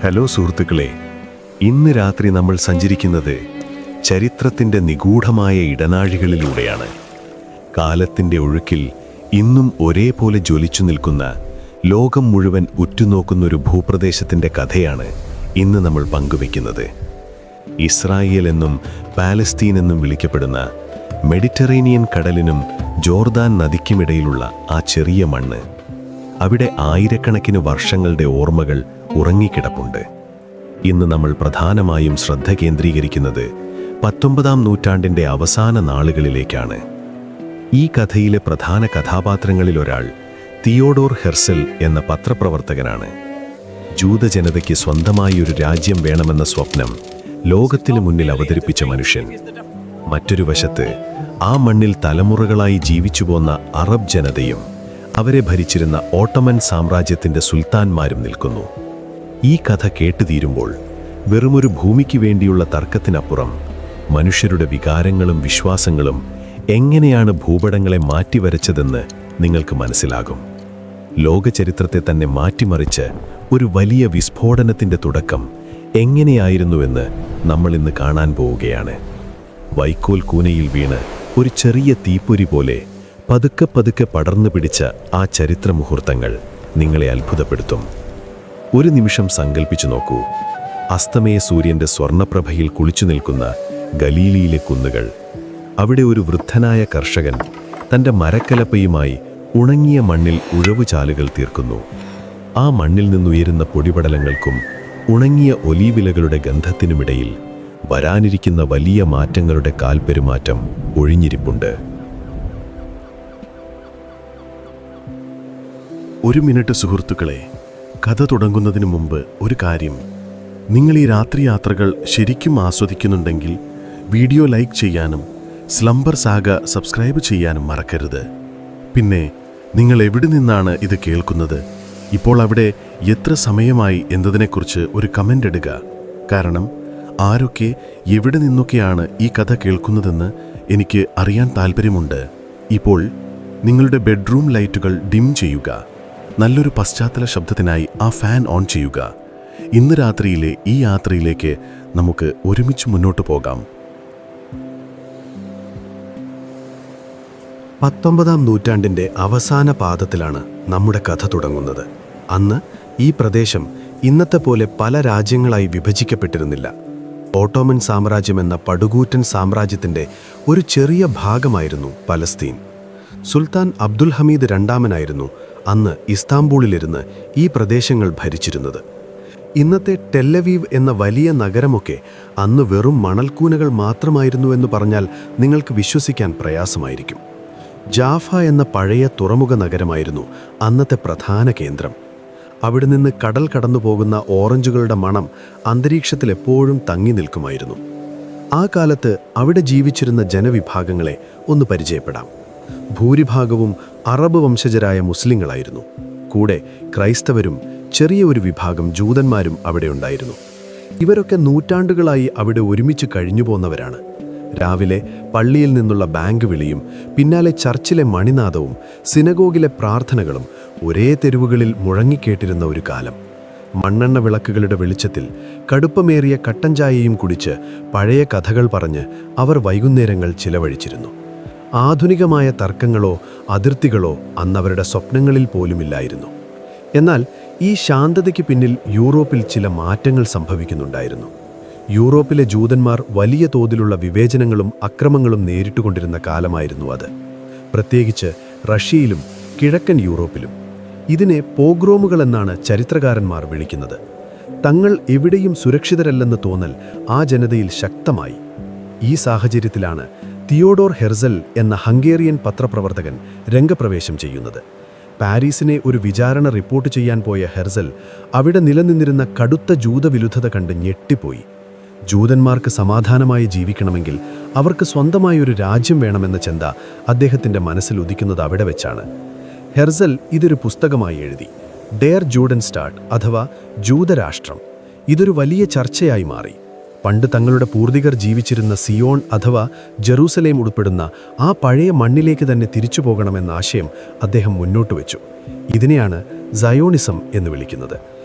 Hello സുഹൃത്തുക്കളെ, ഇന്ന് രാത്രി നമ്മൾ സഞ്ചരിക്കുന്നത് ചരിത്രത്തിൻ്റെ നിഗൂഢമായ ഇടനാഴികളിലൂടെയാണ്. കാലത്തിൻ്റെ ഒഴുക്കിൽ ഇന്നും ഒരേപോലെ ജ്വലിച്ചു നിൽക്കുന്ന, ലോകം മുഴുവൻ ഉറ്റുനോക്കുന്നൊരു ഭൂപ്രദേശത്തിൻ്റെ കഥയാണ് ഇന്ന് നമ്മൾ പങ്കുവെക്കുന്നത്. ഇസ്രായേൽ എന്നും പാലസ്തീൻ എന്നും വിളിക്കപ്പെടുന്ന മെഡിറ്ററേനിയൻ കടലിനും ജോർദാൻ നദിക്കുമിടയിലുള്ള ആ ചെറിയ മണ്ണ്. അവിടെ ആയിരക്കണക്കിന് വർഷങ്ങളുടെ ഓർമ്മകൾ ഉറങ്ങിക്കിടപ്പുണ്ട്. ഇന്ന് നമ്മൾ പ്രധാനമായും ശ്രദ്ധ കേന്ദ്രീകരിക്കുന്നത് 19-ാം നൂറ്റാണ്ടിൻ്റെ അവസാന നാളുകളിലേക്കാണ്. ഈ കഥയിലെ പ്രധാന കഥാപാത്രങ്ങളിലൊരാൾ തിയോഡോർ ഹെർസൽ എന്ന പത്രപ്രവർത്തകനാണ്. ജൂതജനതയ്ക്ക് സ്വന്തമായി ഒരു രാജ്യം വേണമെന്ന സ്വപ്നം ലോകത്തിനു മുന്നിൽ അവതരിപ്പിച്ച മനുഷ്യൻ. മറ്റൊരു വശത്ത് ആ മണ്ണിൽ തലമുറകളായി ജീവിച്ചുപോന്ന അറബ് ജനതയും അവരെ ഭരിച്ചിരുന്ന ഓട്ടോമൻ സാമ്രാജ്യത്തിൻ്റെ സുൽത്താൻമാരും നിൽക്കുന്നു. ഈ കഥ കേട്ടുതീരുമ്പോൾ വെറുമൊരു ഭൂമിക്ക് വേണ്ടിയുള്ള തർക്കത്തിനപ്പുറം മനുഷ്യരുടെ വികാരങ്ങളും വിശ്വാസങ്ങളും എങ്ങനെയാണ് ഭൂപടങ്ങളെ മാറ്റിവരച്ചതെന്ന് നിങ്ങൾക്ക് മനസ്സിലാകും. ലോകചരിത്രത്തെ തന്നെ മാറ്റിമറിച്ച് ഒരു വലിയ വിസ്ഫോടനത്തിൻ്റെ തുടക്കം എങ്ങനെയായിരുന്നുവെന്ന് നമ്മൾ ഇന്ന് കാണാൻ പോവുകയാണ്. വൈക്കോൽ കൂനയിൽ വീണ് ഒരു ചെറിയ തീപ്പൊരി പോലെ പതുക്കെ പതുക്കെ പടർന്നു പിടിച്ച ആ ചരിത്ര മുഹൂർത്തങ്ങൾ നിങ്ങളെ അത്ഭുതപ്പെടുത്തും. ഒരു നിമിഷം സങ്കൽപ്പിച്ചു നോക്കൂ. അസ്തമയ സൂര്യൻ്റെ സ്വർണ്ണപ്രഭയിൽ കുളിച്ചു നിൽക്കുന്ന ഗലീലിയിലെ കുന്നുകൾ. അവിടെ ഒരു വൃദ്ധനായ കർഷകൻ തൻ്റെ മരക്കലപ്പയുമായി ഉണങ്ങിയ മണ്ണിൽ ഉഴവുചാലുകൾ തീർക്കുന്നു. ആ മണ്ണിൽ നിന്നുയരുന്ന പൊടിപടലങ്ങൾക്കും ഉണങ്ങിയ ഒലീവിലകളുടെ ഗന്ധത്തിനുമിടയിൽ വരാനിരിക്കുന്ന വലിയ മാറ്റങ്ങളുടെ കാൽപ്പെരുമാറ്റം ഒഴിഞ്ഞിരിപ്പുണ്ട്. ഒരു മിനിറ്റ് സുഹൃത്തുക്കളെ, കഥ തുടങ്ങുന്നതിന് മുമ്പ് ഒരു കാര്യം. നിങ്ങൾ ഈ രാത്രി യാത്രകൾ ശരിക്കും ആസ്വദിക്കുന്നുണ്ടെങ്കിൽ വീഡിയോ ലൈക്ക് ചെയ്യാനും സ്ലംബർ സാഗ സബ്സ്ക്രൈബ് ചെയ്യാനും മറക്കരുത്. പിന്നെ നിങ്ങൾ എവിടെ നിന്നാണ് ഇത് കേൾക്കുന്നത്, ഇപ്പോൾ അവിടെ എത്ര സമയമായി എന്നതിനെക്കുറിച്ച് ഒരു കമൻ്റ് ഇടുക. കാരണം ആരൊക്കെ എവിടെ നിന്നൊക്കെയാണ് ഈ കഥ കേൾക്കുന്നതെന്ന് എനിക്ക് അറിയാൻ താല്പര്യമുണ്ട്. ഇപ്പോൾ നിങ്ങളുടെ ബെഡ്റൂം ലൈറ്റുകൾ ഡിം ചെയ്യുക. നല്ലൊരു പശ്ചാത്തല ശബ്ദത്തിനായി ആ ഫാൻ ഓൺ ചെയ്യുക. ഇന്ന് രാത്രിയിലെ ഈ യാത്രയിലേക്ക് നമുക്ക് ഒരുമിച്ച് മുന്നോട്ട് പോകാം. 19-ാം നൂറ്റാണ്ടിൻ്റെ അവസാന പാദത്തിലാണ് നമ്മുടെ കഥ തുടങ്ങുന്നത്. അന്ന് ഈ പ്രദേശം ഇന്നത്തെ പോലെ പല രാജ്യങ്ങളായി വിഭജിക്കപ്പെട്ടിരുന്നില്ല. ഓട്ടോമൻ സാമ്രാജ്യം എന്ന പടുകൂറ്റൻ സാമ്രാജ്യത്തിൻ്റെ ഒരു ചെറിയ ഭാഗമായിരുന്നു പലസ്തീൻ. സുൽത്താൻ അബ്ദുൽ ഹമീദ് രണ്ടാമനായിരുന്നു അന്ന് ഇസ്താംബൂളിലിരുന്ന് ഈ പ്രദേശങ്ങൾ ഭരിച്ചിരുന്നത്. ഇന്നത്തെ ടെല്ലവീവ് എന്ന വലിയ നഗരമൊക്കെ അന്ന് വെറും മണൽക്കൂനകൾ മാത്രമായിരുന്നുവെന്ന് പറഞ്ഞാൽ നിങ്ങൾക്ക് വിശ്വസിക്കാൻ പ്രയാസമായിരിക്കും. ജാഫ എന്ന പഴയ തുറമുഖ നഗരമായിരുന്നു അന്നത്തെ പ്രധാന കേന്ദ്രം. അവിടെ നിന്ന് കടൽ കടന്നു പോകുന്ന ഓറഞ്ചുകളുടെ മണം അന്തരീക്ഷത്തിൽ എപ്പോഴും തങ്ങി നിൽക്കുമായിരുന്നു. ആ കാലത്ത് അവിടെ ജീവിച്ചിരുന്ന ജനവിഭാഗങ്ങളെ ഒന്ന് പരിചയപ്പെടാം. ഭൂരിഭാഗവും അറബ് വംശജരായ മുസ്ലിങ്ങളായിരുന്നു. കൂടെ ക്രൈസ്തവരും ചെറിയ ഒരു വിഭാഗം ജൂതന്മാരും അവിടെ ഉണ്ടായിരുന്നു. ഇവരൊക്കെ നൂറ്റാണ്ടുകളായി അവിടെ ഒരുമിച്ച് കഴിഞ്ഞുപോന്നവരാണ്. രാവിലെ പള്ളിയിൽ നിന്നുള്ള ബാങ്ക് വിളിയും പിന്നാലെ ചർച്ചിലെ മണിനാദവും സിനഗോഗിലെ പ്രാർത്ഥനകളും ഒരേ തെരുവുകളിൽ മുഴങ്ങിക്കേട്ടിരുന്ന ഒരു കാലം. മണ്ണെണ്ണ വിളക്കുകളുടെ വെളിച്ചത്തിൽ കടുപ്പമേറിയ കട്ടൻ ചായയും കുടിച്ച് പഴയ കഥകൾ പറഞ്ഞ് അവർ വൈകുന്നേരങ്ങൾ ചിലവഴിച്ചിരുന്നു. ആധുനികമായ തർക്കങ്ങളോ അതിർത്തികളോ അന്നവരുടെ സ്വപ്നങ്ങളിൽ പോലുമില്ലായിരുന്നു. എന്നാൽ ഈ ശാന്തതയ്ക്ക് പിന്നിൽ യൂറോപ്പിൽ ചില മാറ്റങ്ങൾ സംഭവിക്കുന്നുണ്ടായിരുന്നു. യൂറോപ്പിലെ ജൂതന്മാർ വലിയ തോതിലുള്ള വിവേചനങ്ങളും അക്രമങ്ങളും നേരിട്ടുകൊണ്ടിരുന്ന കാലമായിരുന്നു അത്. പ്രത്യേകിച്ച് റഷ്യയിലും കിഴക്കൻ യൂറോപ്പിലും. ഇതിനെ പോഗ്രോമുകൾ എന്നാണ് ചരിത്രകാരന്മാർ വിളിക്കുന്നത്. തങ്ങൾ എവിടെയും സുരക്ഷിതരല്ലെന്ന് തോന്നൽ ആ ജനതയിൽ ശക്തമായി. ഈ സാഹചര്യത്തിലാണ് തിയോഡോർ ഹെർസൽ എന്ന ഹംഗേറിയൻ പത്രപ്രവർത്തകൻ രംഗപ്രവേശം ചെയ്യുന്നത്. പാരീസിനെ ഒരു വിചാരണ റിപ്പോർട്ട് ചെയ്യാൻ പോയ ഹെർസൽ അവിടെ നിലനിന്നിരുന്ന കടുത്ത ജൂതവിരുദ്ധത കണ്ട് ഞെട്ടിപ്പോയി. ജൂതന്മാർക്ക് സമാധാനമായി ജീവിക്കണമെങ്കിൽ അവർക്ക് സ്വന്തമായി ഒരു രാജ്യം വേണമെന്ന ചിന്ത അദ്ദേഹത്തിൻ്റെ മനസ്സിൽ ഉദിക്കുന്നത് അവിടെ വെച്ചാണ്. ഹെർസൽ ഇതൊരു പുസ്തകമായി എഴുതി. ഡെയർ ജൂഡൻസ്റ്റാട്ട് അഥവാ ജൂതരാഷ്ട്രം. ഇതൊരു വലിയ ചർച്ചയായി മാറി. പണ്ട് തങ്ങളുടെ പൂർവികർ ജീവിച്ചിരുന്ന സിയോൺ അഥവാ ജെറൂസലേം ഉൾപ്പെടുന്ന ആ പഴയ മണ്ണിലേക്ക് തന്നെ തിരിച്ചു പോകണമെന്ന ആശയം അദ്ദേഹം മുന്നോട്ട് വെച്ചു. ഇതിനെയാണ് സയോണിസം എന്ന് വിളിക്കുന്നത്.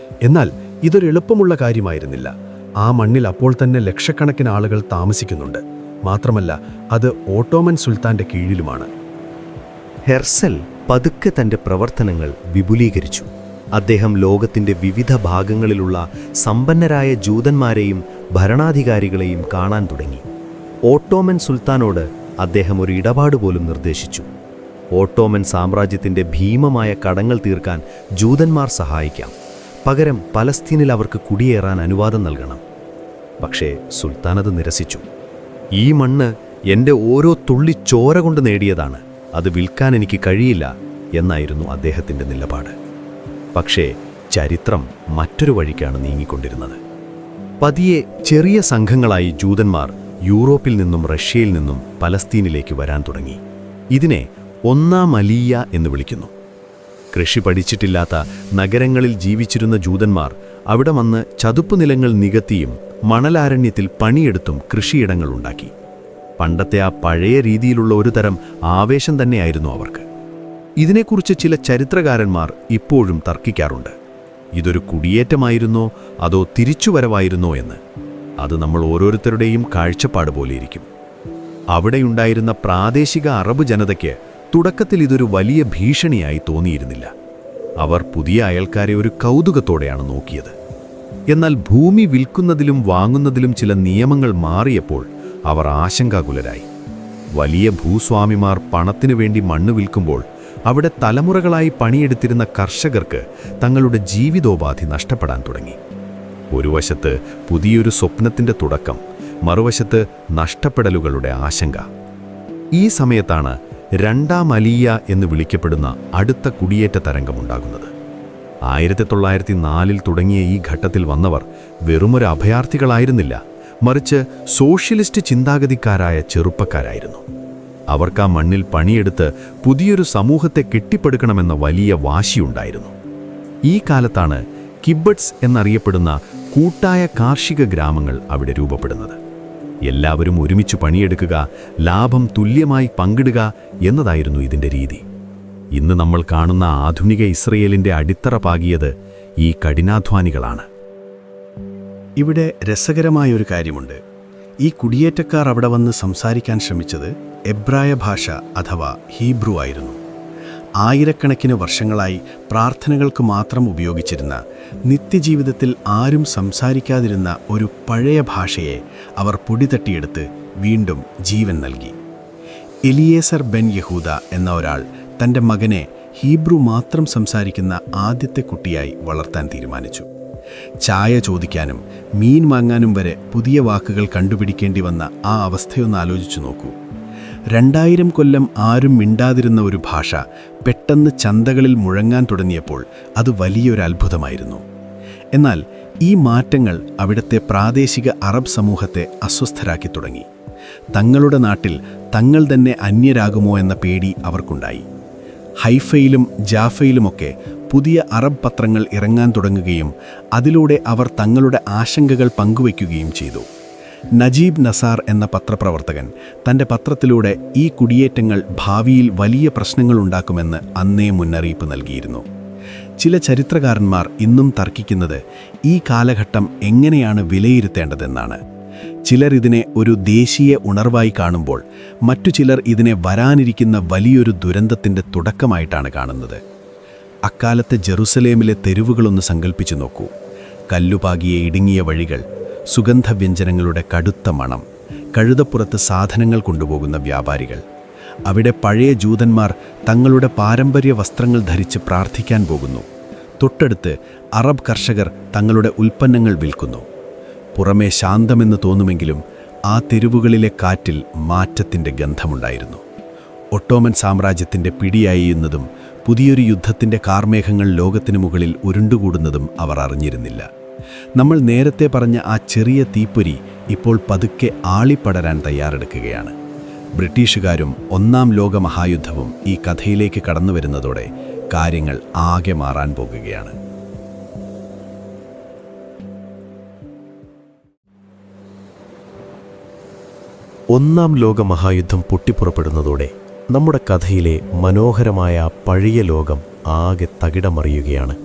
എന്നാൽ ഇതൊരു എളുപ്പമുള്ള കാര്യമായിരുന്നില്ല. ആ മണ്ണിൽ അപ്പോൾ തന്നെ ലക്ഷക്കണക്കിന് ആളുകൾ താമസിക്കുന്നുണ്ട്. മാത്രമല്ല, അത് ഓട്ടോമൻ സുൽത്താന്റെ കീഴിലുമാണ്. ഹെർസൽ പതുക്കെ തൻ്റെ പ്രവർത്തനങ്ങൾ വിപുലീകരിച്ചു. അദ്ദേഹം ലോകത്തിൻ്റെ വിവിധ ഭാഗങ്ങളിലുള്ള സമ്പന്നരായ ജൂതന്മാരെയും ഭരണാധികാരികളെയും കാണാൻ തുടങ്ങി. ഓട്ടോമൻ സുൽത്താനോട് അദ്ദേഹം ഒരു ഇടപാട് പോലും നിർദ്ദേശിച്ചു. ഓട്ടോമൻ സാമ്രാജ്യത്തിൻ്റെ ഭീമമായ കടങ്ങൾ തീർക്കാൻ ജൂതന്മാർ സഹായിക്കാം, പകരം പലസ്തീനിൽ അവർക്ക് കുടിയേറാൻ അനുവാദം നൽകണം. പക്ഷേ സുൽത്താൻ അത് നിരസിച്ചു. ഈ മണ്ണ് എൻ്റെ ഓരോ തുള്ളി ചോര കൊണ്ട് നേടിയതാണ്, അത് വിൽക്കാൻ എനിക്ക് കഴിയില്ല എന്നായിരുന്നു അദ്ദേഹത്തിൻ്റെ നിലപാട്. പക്ഷേ ചരിത്രം മറ്റൊരു വഴിക്കാണ് നീങ്ങിക്കൊണ്ടിരുന്നത്. പതിയെ ചെറിയ സംഘങ്ങളായി ജൂതന്മാർ യൂറോപ്പിൽ നിന്നും റഷ്യയിൽ നിന്നും പലസ്തീനിലേക്ക് വരാൻ തുടങ്ങി. ഇതിനെ ഒന്നാം അലിയ എന്ന് വിളിക്കുന്നു. കൃഷി പഠിച്ചിട്ടില്ലാത്ത നഗരങ്ങളിൽ ജീവിച്ചിരുന്ന ജൂതന്മാർ അവിടെ വന്ന് ചതുപ്പുനിലങ്ങൾ നികത്തിയും മണലാരണ്യത്തിൽ പണിയെടുത്തും കൃഷിയിടങ്ങൾ ഉണ്ടാക്കി. പണ്ടത്തെ ആ പഴയ രീതിയിലുള്ള ഒരു തരം ആവേശം തന്നെയായിരുന്നു അവർക്ക്. ഇതിനെക്കുറിച്ച് ചില ചരിത്രകാരന്മാർ ഇപ്പോഴും തർക്കിക്കാറുണ്ട്. ഇതൊരു കുടിയേറ്റമായിരുന്നോ അതോ തിരിച്ചുവരവായിരുന്നോ എന്ന്. അത് നമ്മൾ ഓരോരുത്തരുടെയും കാഴ്ചപ്പാട് പോലെയിരിക്കും. അവിടെയുണ്ടായിരുന്ന പ്രാദേശിക അറബ് ജനതയ്ക്ക് തുടക്കത്തിൽ ഇതൊരു വലിയ ഭീഷണിയായി തോന്നിയിരുന്നില്ല. അവർ പുതിയ അയൽക്കാരെ ഒരു കൗതുകത്തോടെയാണ് നോക്കിയത്. എന്നാൽ ഭൂമി വിൽക്കുന്നതിലും വാങ്ങുന്നതിലും ചില നിയമങ്ങൾ മാറിയപ്പോൾ അവർ ആശങ്കാകുലരായി. വലിയ ഭൂസ്വാമിമാർ പണത്തിനു വേണ്ടി മണ്ണ് വിൽക്കുമ്പോൾ അവിടെ തലമുറകളായി പണിയെടുത്തിരുന്ന കർഷകർക്ക് തങ്ങളുടെ ജീവിതോപാധി നഷ്ടപ്പെടാൻ തുടങ്ങി. ഒരു വശത്ത് പുതിയൊരു സ്വപ്നത്തിൻ്റെ തുടക്കം, മറുവശത്ത് നഷ്ടപ്പെടലുകളുടെ ആശങ്ക. ഈ സമയത്താണ് രണ്ടാം അലിയ എന്ന് വിളിക്കപ്പെടുന്ന അടുത്ത കുടിയേറ്റ തരംഗമുണ്ടാകുന്നത്. 1904 തുടങ്ങിയ ഈ ഘട്ടത്തിൽ വന്നവർ വെറുമൊരു അഭയാർത്ഥികളായിരുന്നില്ല, മറിച്ച് സോഷ്യലിസ്റ്റ് ചിന്താഗതിക്കാരായ ചെറുപ്പക്കാരായിരുന്നു. അവർക്ക് ആ മണ്ണിൽ പണിയെടുത്ത് പുതിയൊരു സമൂഹത്തെ കെട്ടിപ്പടുക്കണമെന്ന വലിയ വാശിയുണ്ടായിരുന്നു. ഈ കാലത്താണ് കിബട്സ് എന്നറിയപ്പെടുന്ന കൂട്ടായ കാർഷിക ഗ്രാമങ്ങൾ അവിടെ രൂപപ്പെടുന്നത്. എല്ലാവരും ഒരുമിച്ച് പണിയെടുക്കുക, ലാഭം തുല്യമായി പങ്കിടുക എന്നതായിരുന്നു ഇതിൻ്റെ രീതി. ഇന്ന് നമ്മൾ കാണുന്ന ആധുനിക ഇസ്രയേലിൻ്റെ അടിത്തറ പാകിയത് ഈ കഠിനാധ്വാനികളാണ്. ഇവിടെ രസകരമായൊരു കാര്യമുണ്ട്. ഈ കുടിയേറ്റക്കാർ അവിടെ വന്ന് സംസാരിക്കാൻ ശ്രമിച്ചത് എബ്രായ ഭാഷ അഥവാ ഹീബ്രു ആയിരുന്നു. ആയിരക്കണക്കിന് വർഷങ്ങളായി പ്രാർത്ഥനകൾക്ക് മാത്രം ഉപയോഗിച്ചിരുന്ന, നിത്യജീവിതത്തിൽ ആരും സംസാരിക്കാതിരുന്ന ഒരു പഴയ ഭാഷയെ അവർ പൊടിതട്ടിയെടുത്ത് വീണ്ടും ജീവൻ നൽകി. എലിയേസർ ബെൻ യഹൂദ എന്ന ഒരാൾ തൻ്റെ മകനെ ഹീബ്രു മാത്രം സംസാരിക്കുന്ന ആദ്യത്തെ കുട്ടിയായി വളർത്താൻ തീരുമാനിച്ചു. ചായ ചോദിക്കാനും മീൻ വാങ്ങാനും വരെ പുതിയ വാക്കുകൾ കണ്ടുപിടിക്കേണ്ടി വന്ന ആ അവസ്ഥയൊന്ന് ആലോചിച്ചു നോക്കൂ. 2000 കൊല്ലം ആരും മിണ്ടാതിരുന്ന ഒരു ഭാഷ പെട്ടെന്ന് ചന്തകളിൽ മുഴങ്ങാൻ തുടങ്ങിയപ്പോൾ അത് വലിയൊരു അത്ഭുതമായിരുന്നു. എന്നാൽ ഈ മാറ്റങ്ങൾ അവിടുത്തെ പ്രാദേശിക അറബ് സമൂഹത്തെ അസ്വസ്ഥരാക്കി തുടങ്ങി. തങ്ങളുടെ നാട്ടിൽ തങ്ങൾ തന്നെ അന്യരാകുമോ എന്ന പേടി അവർക്കുണ്ടായി. ഹൈഫയിലും ജാഫയിലുമൊക്കെ പുതിയ അറബ് പത്രങ്ങൾ ഇറങ്ങാൻ തുടങ്ങുകയും അതിലൂടെ അവർ തങ്ങളുടെ ആശങ്കകൾ പങ്കുവയ്ക്കുകയും ചെയ്തു. നജീബ് നസാർ എന്ന പത്രപ്രവർത്തകൻ തൻ്റെ പത്രത്തിലൂടെ ഈ കുടിയേറ്റങ്ങൾ ഭാവിയിൽ വലിയ പ്രശ്നങ്ങളുണ്ടാക്കുമെന്ന് അന്നേ മുന്നറിയിപ്പ് നൽകിയിരുന്നു. ചില ചരിത്രകാരന്മാർ ഇന്നും തർക്കിക്കുന്നത് ഈ കാലഘട്ടം എങ്ങനെയാണ് വിലയിരുത്തേണ്ടതെന്നാണ്. ചിലർ ഇതിനെ ഒരു ദേശീയ ഉണർവായി കാണുമ്പോൾ മറ്റു ചിലർ ഇതിനെ വരാനിരിക്കുന്ന വലിയൊരു ദുരന്തത്തിൻ്റെ തുടക്കമായിട്ടാണ് കാണുന്നത്. അക്കാലത്തെ ജെറുസലേമിലെ തെരുവുകളൊന്ന് സങ്കല്പിച്ചു നോക്കൂ. കല്ലുപാകിയ ഇടുങ്ങിയ വഴികൾ, സുഗന്ധവ്യഞ്ജനങ്ങളുടെ കടുത്ത മണം, കഴുതപ്പുറത്ത് സാധനങ്ങൾ കൊണ്ടുപോകുന്ന വ്യാപാരികൾ. അവിടെ പഴയ ജൂതന്മാർ തങ്ങളുടെ പാരമ്പര്യ വസ്ത്രങ്ങൾ ധരിച്ച് പ്രാർത്ഥിക്കാൻ പോകുന്നു. തൊട്ടടുത്ത് അറബ് കർഷകർ തങ്ങളുടെ ഉൽപ്പന്നങ്ങൾ വിൽക്കുന്നു. പുറമേ ശാന്തമെന്ന് തോന്നുമെങ്കിലും ആ തെരുവുകളിലെ കാറ്റിൽ മാറ്റത്തിൻ്റെ ഗന്ധമുണ്ടായിരുന്നു. ഒട്ടോമൻ സാമ്രാജ്യത്തിൻ്റെ പിടിയായിരുന്നതും പുതിയൊരു യുദ്ധത്തിൻ്റെ കാർമേഘങ്ങൾ ലോകത്തിനു മുകളിൽ ഉരുണ്ടുകൂടുന്നതും അവർ അറിഞ്ഞിരുന്നില്ല. നമ്മൾ നേരത്തെ പറഞ്ഞ ആ ചെറിയ തീപ്പൊരി ഇപ്പോൾ പതുക്കെ ആളിപ്പടരാൻ തയ്യാറെടുക്കുകയാണ്. ബ്രിട്ടീഷുകാരും ഒന്നാം ലോക മഹായുദ്ധവും ഈ കഥയിലേക്ക് കടന്നു വരുന്നതോടെ കാര്യങ്ങൾ ആകെ മാറാൻ പോകുകയാണ്. ഒന്നാം ലോക മഹായുദ്ധം പൊട്ടിപ്പുറപ്പെടുന്നതോടെ നമ്മുടെ കഥയിലെ മനോഹരമായ പഴയ ലോകം ആകെ തകിടമറിയുകയാണ്.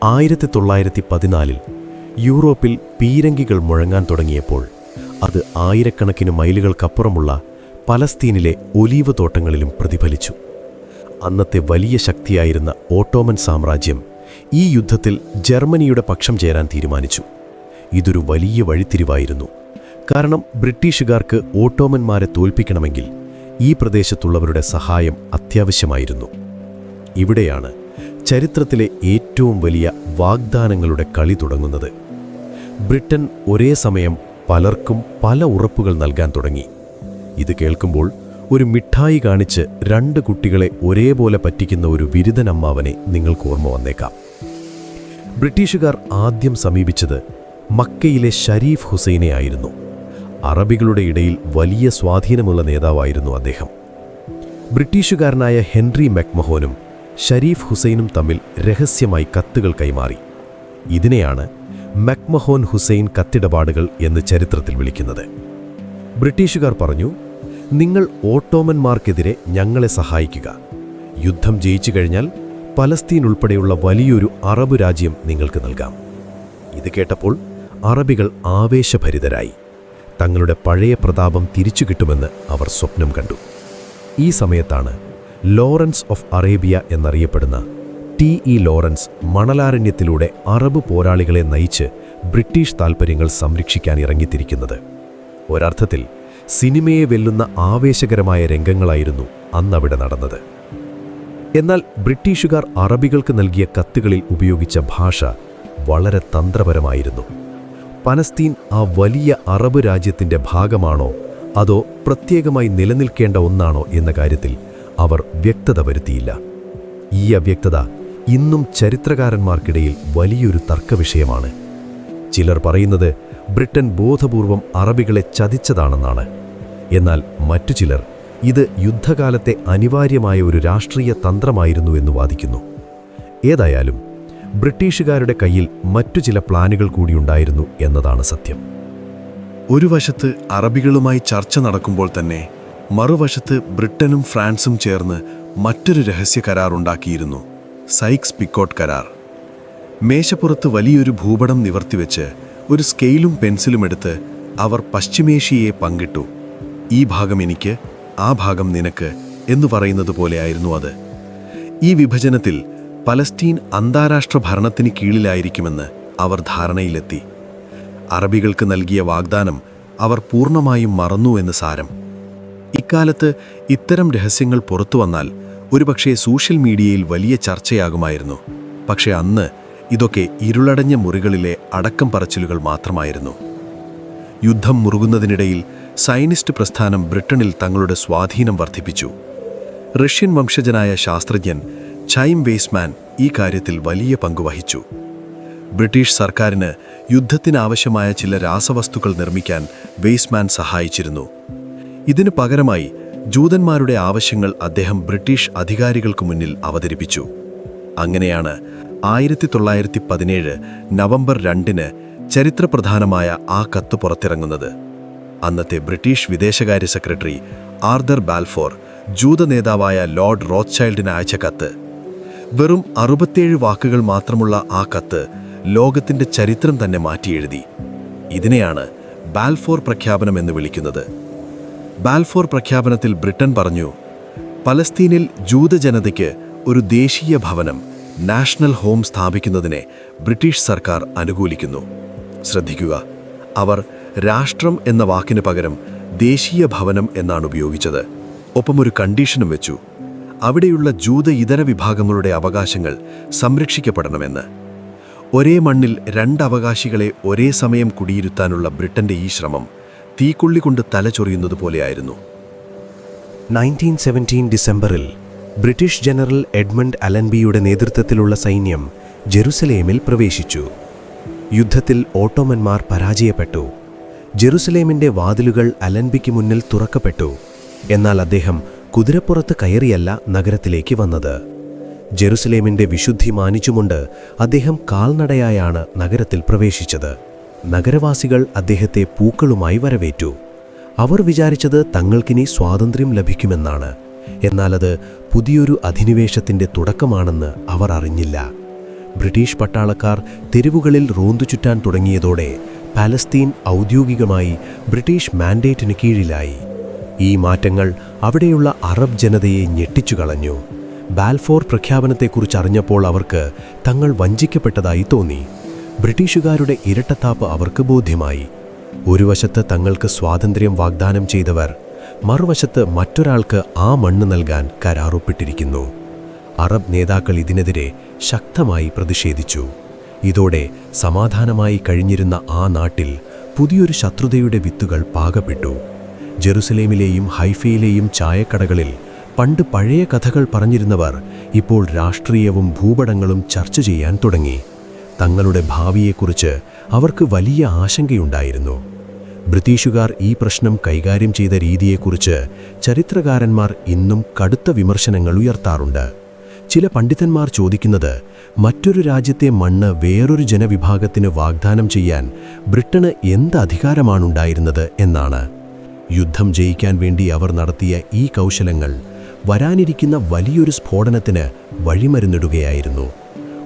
1914 യൂറോപ്പിൽ പീരങ്കികൾ മുഴങ്ങാൻ തുടങ്ങിയപ്പോൾ അത് ആയിരക്കണക്കിന് മൈലുകൾക്കപ്പുറമുള്ള പലസ്തീനിലെ ഒലീവ് തോട്ടങ്ങളിലും പ്രതിഫലിച്ചു. അന്നത്തെ വലിയ ശക്തിയായിരുന്ന ഓട്ടോമൻ സാമ്രാജ്യം ഈ യുദ്ധത്തിൽ ജർമ്മനിയുടെ പക്ഷം ചേരാൻ തീരുമാനിച്ചു. ഇതൊരു വലിയ വഴിത്തിരിവായിരുന്നു. കാരണം ബ്രിട്ടീഷുകാർക്ക് ഓട്ടോമന്മാരെ തോൽപ്പിക്കണമെങ്കിൽ ഈ പ്രദേശത്തുള്ളവരുടെ സഹായം അത്യാവശ്യമായിരുന്നു. ഇവിടെയാണ് ചരിത്രത്തിലെ ഏറ്റവും വലിയ വാഗ്ദാനങ്ങളുടെ കളി തുടങ്ങുന്നത്. ബ്രിട്ടൻ ഒരേ സമയം പലർക്കും പല ഉറപ്പുകൾ നൽകാൻ തുടങ്ങി. ഇത് കേൾക്കുമ്പോൾ ഒരു മിഠായി കാണിച്ച് 2 കുട്ടികളെ ഒരേപോലെ പറ്റിക്കുന്ന ഒരു വിരുദ്ധനമ്മാവനെ നിങ്ങൾക്ക് ഓർമ്മ വന്നേക്കാം. ബ്രിട്ടീഷുകാർ ആദ്യം സമീപിച്ചത് മക്കയിലെ ഷരീഫ് ഹുസൈനെ ആയിരുന്നു. അറബികളുടെ ഇടയിൽ വലിയ സ്വാധീനമുള്ള നേതാവായിരുന്നു അദ്ദേഹം. ബ്രിട്ടീഷുകാരനായ ഹെൻറി മെക്മഹോനും ഷരീഫ് ഹുസൈനും തമ്മിൽ രഹസ്യമായി കത്തുകൾ കൈമാറി. ഇതിനെയാണ് മെക്മഹോൻ ഹുസൈൻ കത്തിടപാടുകൾ എന്ന് ചരിത്രത്തിൽ വിളിക്കുന്നത്. ബ്രിട്ടീഷുകാർ പറഞ്ഞു, നിങ്ങൾ ഓട്ടോമന്മാർക്കെതിരെ ഞങ്ങളെ സഹായിക്കുക. യുദ്ധം ജയിച്ചു കഴിഞ്ഞാൽ പലസ്തീൻ ഉൾപ്പെടെയുള്ള വലിയൊരു അറബ് രാജ്യം നിങ്ങൾക്ക് നൽകാം. ഇത് കേട്ടപ്പോൾ അറബികൾ ആവേശഭരിതരായി. തങ്ങളുടെ പഴയ പ്രതാപം തിരിച്ചു കിട്ടുമെന്ന് അവർ സ്വപ്നം കണ്ടു. ഈ സമയത്താണ് ലോറൻസ് ഓഫ് അറേബ്യ എന്നറിയപ്പെടുന്ന ടി ലോറൻസ് മണലാരണ്യത്തിലൂടെ അറബ് പോരാളികളെ നയിച്ച് ബ്രിട്ടീഷ് താൽപ്പര്യങ്ങൾ സംരക്ഷിക്കാൻ ഇറങ്ങിത്തിരിക്കുന്നത്. ഒരർത്ഥത്തിൽ സിനിമയെ വെല്ലുന്ന ആവേശകരമായ രംഗങ്ങളായിരുന്നു അന്നവിടെ നടന്നത്. എന്നാൽ ബ്രിട്ടീഷുകാർ അറബികൾക്ക് നൽകിയ കത്തുകളിൽ ഉപയോഗിച്ച ഭാഷ വളരെ തന്ത്രപരമായിരുന്നു. പലസ്തീൻ ആ വലിയ അറബ് രാജ്യത്തിൻ്റെ ഭാഗമാണോ അതോ പ്രത്യേകമായി നിലനിൽക്കേണ്ട ഒന്നാണോ എന്ന കാര്യത്തിൽ അവർ വ്യക്തത വരുത്തിയില്ല. ഈ അവ്യക്തത ഇന്നും ചരിത്രകാരന്മാർക്കിടയിൽ വലിയൊരു തർക്കവിഷയമാണ്. ചിലർ പറയുന്നത് ബ്രിട്ടൻ ബോധപൂർവം അറബികളെ ചതിച്ചതാണെന്നാണ്. എന്നാൽ മറ്റു ചിലർ ഇത് യുദ്ധകാലത്തെ അനിവാര്യമായ ഒരു രാഷ്ട്രീയ തന്ത്രമായിരുന്നു എന്ന് വാദിക്കുന്നു. ഏതായാലും ബ്രിട്ടീഷുകാരുടെ കയ്യിൽ മറ്റു ചില പ്ലാനുകൾ കൂടിയുണ്ടായിരുന്നു എന്നതാണ് സത്യം. ഒരു വശത്ത് അറബികളുമായി ചർച്ച നടക്കുമ്പോൾ തന്നെ മറുവശത്ത് ബ്രിട്ടനും ഫ്രാൻസും ചേർന്ന് മറ്റൊരു രഹസ്യ കരാർ ഉണ്ടാക്കിയിരുന്നു, സൈക്സ് പിക്കോട്ട് കരാർ. മേശപ്പുറത്ത് വലിയൊരു ഭൂപടം നിവർത്തിവെച്ച് ഒരു സ്കെയിലും പെൻസിലും എടുത്ത് അവർ പശ്ചിമേഷ്യയെ പങ്കിട്ടു. ഈ ഭാഗം എനിക്ക്, ആ ഭാഗം നിനക്ക് എന്നു പറയുന്നത് പോലെയായിരുന്നു അത്. ഈ വിഭജനത്തിൽ പലസ്തീൻ അന്താരാഷ്ട്ര ഭരണത്തിന് കീഴിലായിരിക്കുമെന്ന് അവർ ധാരണയിലെത്തി. അറബികൾക്ക് നൽകിയ വാഗ്ദാനം അവർ പൂർണ്ണമായും മറന്നു എന്ന് സാരം. ഇക്കാലത്ത് ഇത്തരം രഹസ്യങ്ങൾ പുറത്തു വന്നാൽ ഒരുപക്ഷെ സോഷ്യൽ മീഡിയയിൽ വലിയ ചർച്ചയാകുമായിരുന്നു. പക്ഷേ അന്ന് ഇതൊക്കെ ഇരുളടഞ്ഞ മുറികളിലെ അടക്കം പറച്ചിലുകൾ മാത്രമായിരുന്നു. യുദ്ധം മുറുകുന്നതിനിടയിൽ സയനിസ്റ്റ് പ്രസ്ഥാനം ബ്രിട്ടനിൽ തങ്ങളുടെ സ്വാധീനം വർദ്ധിപ്പിച്ചു. റഷ്യൻ വംശജനായ ശാസ്ത്രജ്ഞൻ ചൈം വെയ്സ്മാൻ ഈ കാര്യത്തിൽ വലിയ പങ്കുവഹിച്ചു. ബ്രിട്ടീഷ് സർക്കാരിന് യുദ്ധത്തിനാവശ്യമായ ചില രാസവസ്തുക്കൾ നിർമ്മിക്കാൻ വെയ്സ്മാൻ സഹായിച്ചിരുന്നു. ഇതിനു പകരമായി ജൂതന്മാരുടെ ആവശ്യങ്ങൾ അദ്ദേഹം ബ്രിട്ടീഷ് അധികാരികൾക്ക് മുന്നിൽ അവതരിപ്പിച്ചു. അങ്ങനെയാണ് 1917 നവംബർ 2 ചരിത്രപ്രധാനമായ ആ കത്ത് പുറത്തിറങ്ങുന്നത്. അന്നത്തെ ബ്രിട്ടീഷ് വിദേശകാര്യ സെക്രട്ടറി ആർതർ ബാൽഫോർ ജൂത നേതാവായ ലോർഡ് റോത്ത്ചൈൽഡിന് അയച്ച കത്ത്. വെറും 67 വാക്കുകൾ മാത്രമുള്ള ആ കത്ത് ലോകത്തിൻ്റെ ചരിത്രം തന്നെ മാറ്റിയെഴുതി. ഇതിനെയാണ് ബാൽഫോർ പ്രഖ്യാപനം എന്ന് വിളിക്കുന്നത്. ബാൽഫോർ പ്രഖ്യാപനത്തിൽ ബ്രിട്ടൻ പറഞ്ഞു, പലസ്തീനിൽ ജൂതജനതയ്ക്ക് ഒരു ദേശീയ ഭവനം, നാഷണൽ ഹോം സ്ഥാപിക്കുന്നതിനെ ബ്രിട്ടീഷ് സർക്കാർ അനുകൂലിക്കുന്നു. ശ്രദ്ധിക്കുക, അവർ രാഷ്ട്രം എന്ന വാക്കിന് പകരം ദേശീയ ഭവനം എന്നാണ് ഉപയോഗിച്ചത്. ഒപ്പം ഒരു കണ്ടീഷനും വെച്ചു, അവിടെയുള്ള ജൂത ഇതര വിഭാഗങ്ങളുടെ അവകാശങ്ങൾ സംരക്ഷിക്കപ്പെടണമെന്ന്. ഒരേ മണ്ണിൽ 2 അവകാശികളെ ഒരേ സമയം കുടിയിരുത്താനുള്ള ബ്രിട്ടന്റെ ഈ ശ്രമം തീക്കൊള്ളിക്കൊണ്ട് തലചൊറിയുന്നത് പോലെയായിരുന്നു. 1917 ഡിസംബറിൽ ബ്രിട്ടീഷ് ജനറൽ എഡ്മണ്ട് അലൻബിയുടെ നേതൃത്വത്തിലുള്ള സൈന്യം ജെറുസലേമിൽ പ്രവേശിച്ചു. യുദ്ധത്തിൽ ഓട്ടോമന്മാർ പരാജയപ്പെട്ടു. ജെറുസലേമിൻ്റെ വാതിലുകൾ അലൻബിക്ക് മുന്നിൽ തുറക്കപ്പെട്ടു. എന്നാൽ അദ്ദേഹം കുതിരപ്പുറത്ത് കയറിയല്ല നഗരത്തിലേക്ക് വന്നത്. ജെറുസലേമിൻ്റെ വിശുദ്ധി മാനിച്ചുകൊണ്ട് അദ്ദേഹം കാൽനടയായാണ് നഗരത്തിൽ പ്രവേശിച്ചത്. നഗരവാസികൾ അദ്ദേഹത്തെ പൂക്കളുമായി വരവേറ്റു. അവർ വിചാരിച്ചത് തങ്ങൾക്കിനി സ്വാതന്ത്ര്യം ലഭിക്കുമെന്നാണ്. എന്നാൽ അത് പുതിയൊരു അധിനിവേശത്തിൻ്റെ തുടക്കമാണെന്ന് അവർ അറിഞ്ഞില്ല. ബ്രിട്ടീഷ് പട്ടാളക്കാർ തെരുവുകളിൽ റോന്തുചുറ്റാൻ തുടങ്ങിയതോടെ പാലസ്തീൻ ഔദ്യോഗികമായി ബ്രിട്ടീഷ് മാൻഡേറ്റിന് കീഴിലായി. ഈ മാറ്റങ്ങൾ അവിടെയുള്ള അറബ് ജനതയെ ഞെട്ടിച്ചുകളഞ്ഞു. ബാൽഫോർ പ്രഖ്യാപനത്തെക്കുറിച്ച് അറിഞ്ഞപ്പോൾ അവർക്ക് തങ്ങൾ വഞ്ചിക്കപ്പെട്ടതായി തോന്നി. ബ്രിട്ടീഷുകാരുടെ ഇരട്ടത്താപ്പ് അവർക്ക് ബോധ്യമായി. ഒരു വശത്ത് തങ്ങൾക്ക് സ്വാതന്ത്ര്യം വാഗ്ദാനം ചെയ്തവർ, മറുവശത്ത് മറ്റൊരാൾക്ക് ആ മണ്ണ് നൽകാൻ കരാറൊപ്പിട്ടിരിക്കുന്നു. അറബ് നേതാക്കൾ ഇതിനെതിരെ ശക്തമായി പ്രതിഷേധിച്ചു. ഇതോടെ സമാധാനമായി കഴിഞ്ഞിരുന്ന ആ നാട്ടിൽ പുതിയൊരു ശത്രുതയുടെ വിത്തുകൾ പാകപ്പെട്ടു. ജെറുസലേമിലെയും ഹൈഫയിലെയും ചായക്കടകളിൽ പണ്ട് പഴയ കഥകൾ പറഞ്ഞിരുന്നവർ ഇപ്പോൾ രാഷ്ട്രീയവും ഭൂപടങ്ങളും ചർച്ച ചെയ്യാൻ തുടങ്ങി. തങ്ങളുടെ ഭാവിയെക്കുറിച്ച് അവർക്ക് വലിയ ആശങ്കയുണ്ടായിരുന്നു. ബ്രിട്ടീഷുകാർ ഈ പ്രശ്നം കൈകാര്യം ചെയ്ത രീതിയെക്കുറിച്ച് ചരിത്രകാരന്മാർ ഇന്നും കടുത്ത വിമർശനങ്ങൾ ഉയർത്താറുണ്ട്. ചില പണ്ഡിതന്മാർ ചോദിക്കുന്നത്, മറ്റൊരു രാജ്യത്തെ മണ്ണ് വേറൊരു ജനവിഭാഗത്തിന് വാഗ്ദാനം ചെയ്യാൻ ബ്രിട്ടന് എന്ത് അധികാരമാണുണ്ടായിരുന്നത് എന്നാണ്. യുദ്ധം ജയിക്കാൻ വേണ്ടി അവർ നടത്തിയ ഈ കൗശലങ്ങൾ വരാനിരിക്കുന്ന വലിയൊരു സ്ഫോടനത്തിന് വഴിമരുന്നിടുകയായിരുന്നു.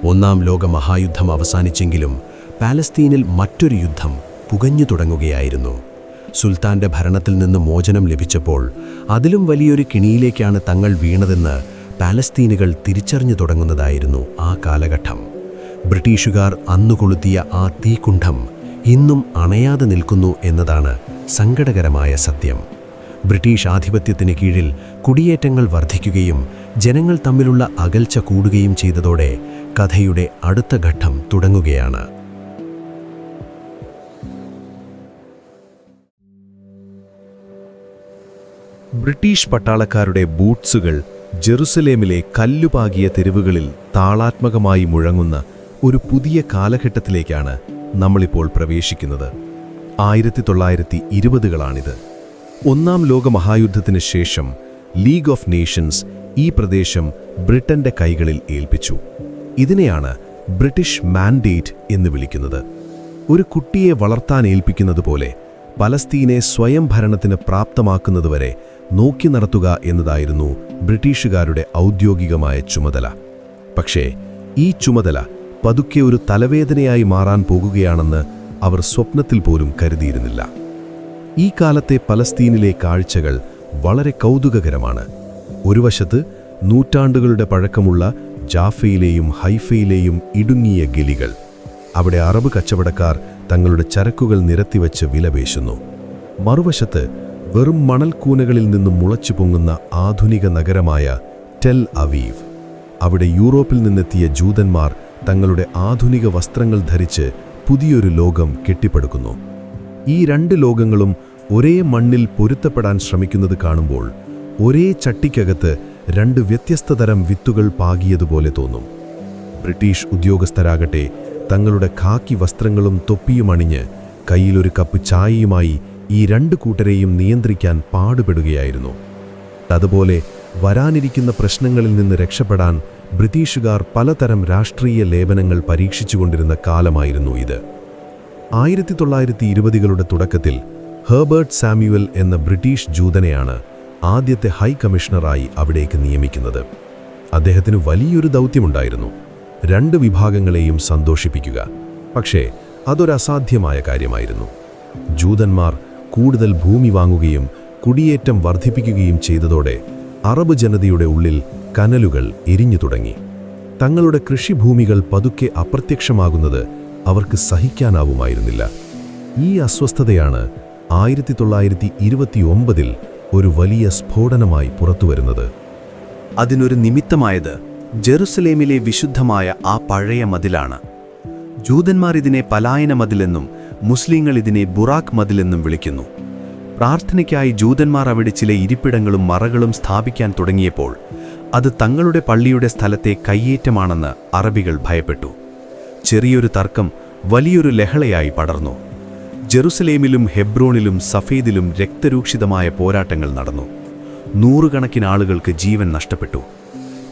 ഒന്നാം ലോക മഹായുദ്ധം അവസാനിച്ചെങ്കിലും പാലസ്തീനിൽ മറ്റൊരു യുദ്ധം പുകഞ്ഞു തുടങ്ങുകയായിരുന്നു. സുൽത്താന്റെ ഭരണത്തിൽ നിന്ന് മോചനം ലഭിച്ചപ്പോൾ അതിലും വലിയൊരു കിണിയിലേക്കാണ് തങ്ങൾ വീണതെന്ന് പാലസ്തീനുകൾ തിരിച്ചറിഞ്ഞു തുടങ്ങുന്നതായിരുന്നു ആ കാലഘട്ടം. ബ്രിട്ടീഷുകാർ അന്നു കൊളുത്തിയ ആ തീക്കുണ്ഠം ഇന്നും അണയാതെ നിൽക്കുന്നു എന്നതാണ് സങ്കടകരമായ സത്യം. ബ്രിട്ടീഷ് ആധിപത്യത്തിന് കീഴിൽ കുടിയേറ്റങ്ങൾ വർദ്ധിക്കുകയും ജനങ്ങൾ തമ്മിലുള്ള അകൽച്ച കൂടുകയും ചെയ്തതോടെ കഥയുടെ അടുത്ത ഘട്ടം തുടങ്ങുകയാണ്. ബ്രിട്ടീഷ് പട്ടാളക്കാരുടെ ബൂട്ട്സുകൾ ജെറുസലേമിലെ കല്ലുപാകിയ തെരുവുകളിൽ താളാത്മകമായി മുഴങ്ങുന്ന ഒരു പുതിയ കാലഘട്ടത്തിലേക്കാണ് നമ്മളിപ്പോൾ പ്രവേശിക്കുന്നത്. 1920കളാണിത്. ഒന്നാം ലോക മഹായുദ്ധത്തിന് ശേഷം ലീഗ് ഓഫ് നേഷൻസ് ഈ പ്രദേശം ബ്രിട്ടന്റെ കൈകളിൽ ഏൽപ്പിച്ചു. ഇതിനെയാണ് ബ്രിട്ടീഷ് മാൻഡേറ്റ് എന്ന് വിളിക്കുന്നത്. ഒരു കുട്ടിയെ വളർത്താൻ ഏൽപ്പിക്കുന്നത് പോലെ പലസ്തീനെ സ്വയം ഭരണത്തിന് പ്രാപ്തമാക്കുന്നതുവരെ നോക്കി നടത്തുക എന്നതായിരുന്നു ബ്രിട്ടീഷുകാരുടെ ഔദ്യോഗികമായ ചുമതല. പക്ഷേ ഈ ചുമതല പതുക്കെ ഒരു തലവേദനയായി മാറാൻ പോകുകയാണെന്ന് അവർ സ്വപ്നത്തിൽ പോലും കരുതിയിരുന്നില്ല. ഈ കാലത്തെ പലസ്തീനിലെ കാഴ്ചകൾ വളരെ കൗതുകകരമാണ്. ഒരു വശത്ത് നൂറ്റാണ്ടുകളുടെ പഴക്കമുള്ള ജാഫയിലെയും ഹൈഫയിലെയും ഇടുങ്ങിയ ഗലികൾ. അവിടെ അറബ് കച്ചവടക്കാർ തങ്ങളുടെ ചരക്കുകൾ നിരത്തിവച്ച് വിലപേശുന്നു. മറുവശത്ത് വെറും മണൽക്കൂനകളിൽ നിന്നും മുളച്ചു പൊങ്ങുന്ന ആധുനിക നഗരമായ ടെൽ അവീവ്. അവിടെ യൂറോപ്പിൽ നിന്നെത്തിയ ജൂതന്മാർ തങ്ങളുടെ ആധുനിക വസ്ത്രങ്ങൾ ധരിച്ച് പുതിയൊരു ലോകം കെട്ടിപ്പടുക്കുന്നു. ഈ രണ്ട് ലോകങ്ങളും ഒരേ മണ്ണിൽ പൊരുത്തപ്പെടാൻ ശ്രമിക്കുന്നത് കാണുമ്പോൾ ഒരേ ചട്ടിക്കകത്ത് രണ്ട് വ്യത്യസ്തതരം വിത്തുകൾ പാകിയതുപോലെ തോന്നും. ബ്രിട്ടീഷ് ഉദ്യോഗസ്ഥരാകട്ടെ തങ്ങളുടെ ഖാക്കി വസ്ത്രങ്ങളും തൊപ്പിയും അണിഞ്ഞ് കയ്യിലൊരു കപ്പ് ചായയുമായി ഈ രണ്ട് കൂട്ടരെയും നിയന്ത്രിക്കാൻ പാടുപെടുകയായിരുന്നു. അതുപോലെ വരാനിരിക്കുന്ന പ്രശ്നങ്ങളിൽ നിന്ന് രക്ഷപ്പെടാൻ ബ്രിട്ടീഷുകാർ പലതരം രാഷ്ട്രീയ ലേപനങ്ങൾ പരീക്ഷിച്ചുകൊണ്ടിരുന്ന കാലമായിരുന്നു ഇത്. 1920കളുടെ തുടക്കത്തിൽ ഹെർബർട്ട് സാമ്യുവൽ എന്ന ബ്രിട്ടീഷ് ജൂതനെയാണ് ആദ്യത്തെ ഹൈ കമ്മീഷണറായി അവിടേക്ക് നിയമിക്കുന്നത്. അദ്ദേഹത്തിന് വലിയൊരു ദൗത്യമുണ്ടായിരുന്നു: രണ്ട് വിഭാഗങ്ങളെയും സന്തോഷിപ്പിക്കുക. പക്ഷേ അതൊരസാധ്യമായ കാര്യമായിരുന്നു. ജൂതന്മാർ കൂടുതൽ ഭൂമി വാങ്ങുകയും കുടിയേറ്റം വർദ്ധിപ്പിക്കുകയും ചെയ്തതോടെ അറബ് ജനതയുടെ ഉള്ളിൽ കനലുകൾ എരിഞ്ഞു തുടങ്ങി. തങ്ങളുടെ കൃഷിഭൂമികൾ പതുക്കെ അപ്രത്യക്ഷമാകുന്നത് അവർക്ക് സഹിക്കാനാവുമായിരുന്നില്ല. ഈ അസ്വസ്ഥതയാണ് 1929 ഒരു വലിയ സ്ഫോടനമായി പുറത്തുവരുന്നത്. അതിനൊരു നിമിത്തമായത് ജെറുസലേമിലെ വിശുദ്ധമായ ആ പഴയ മതിലാണ്. ജൂതന്മാർ ഇതിനെ പലായന മതിലെന്നും മുസ്ലിങ്ങൾ ഇതിനെ ബുറാക്ക് മതിലെന്നും വിളിക്കുന്നു. പ്രാർത്ഥനയ്ക്കായി ജൂതന്മാർ അവിടെ ചില ഇരിപ്പിടങ്ങളും മറകളും സ്ഥാപിക്കാൻ തുടങ്ങിയപ്പോൾ അത് തങ്ങളുടെ പള്ളിയുടെ സ്ഥലത്തെ കയ്യേറ്റമാണെന്ന് അറബികൾ ഭയപ്പെട്ടു. ചെറിയൊരു തർക്കം വലിയൊരു ലഹളയായി പടർന്നു. ജെറുസലേമിലും ഹെബ്രോണിലും സഫേദിലും രക്തരൂക്ഷിതമായ പോരാട്ടങ്ങൾ നടന്നു. നൂറുകണക്കിന് ആളുകൾക്ക് ജീവൻ നഷ്ടപ്പെട്ടു.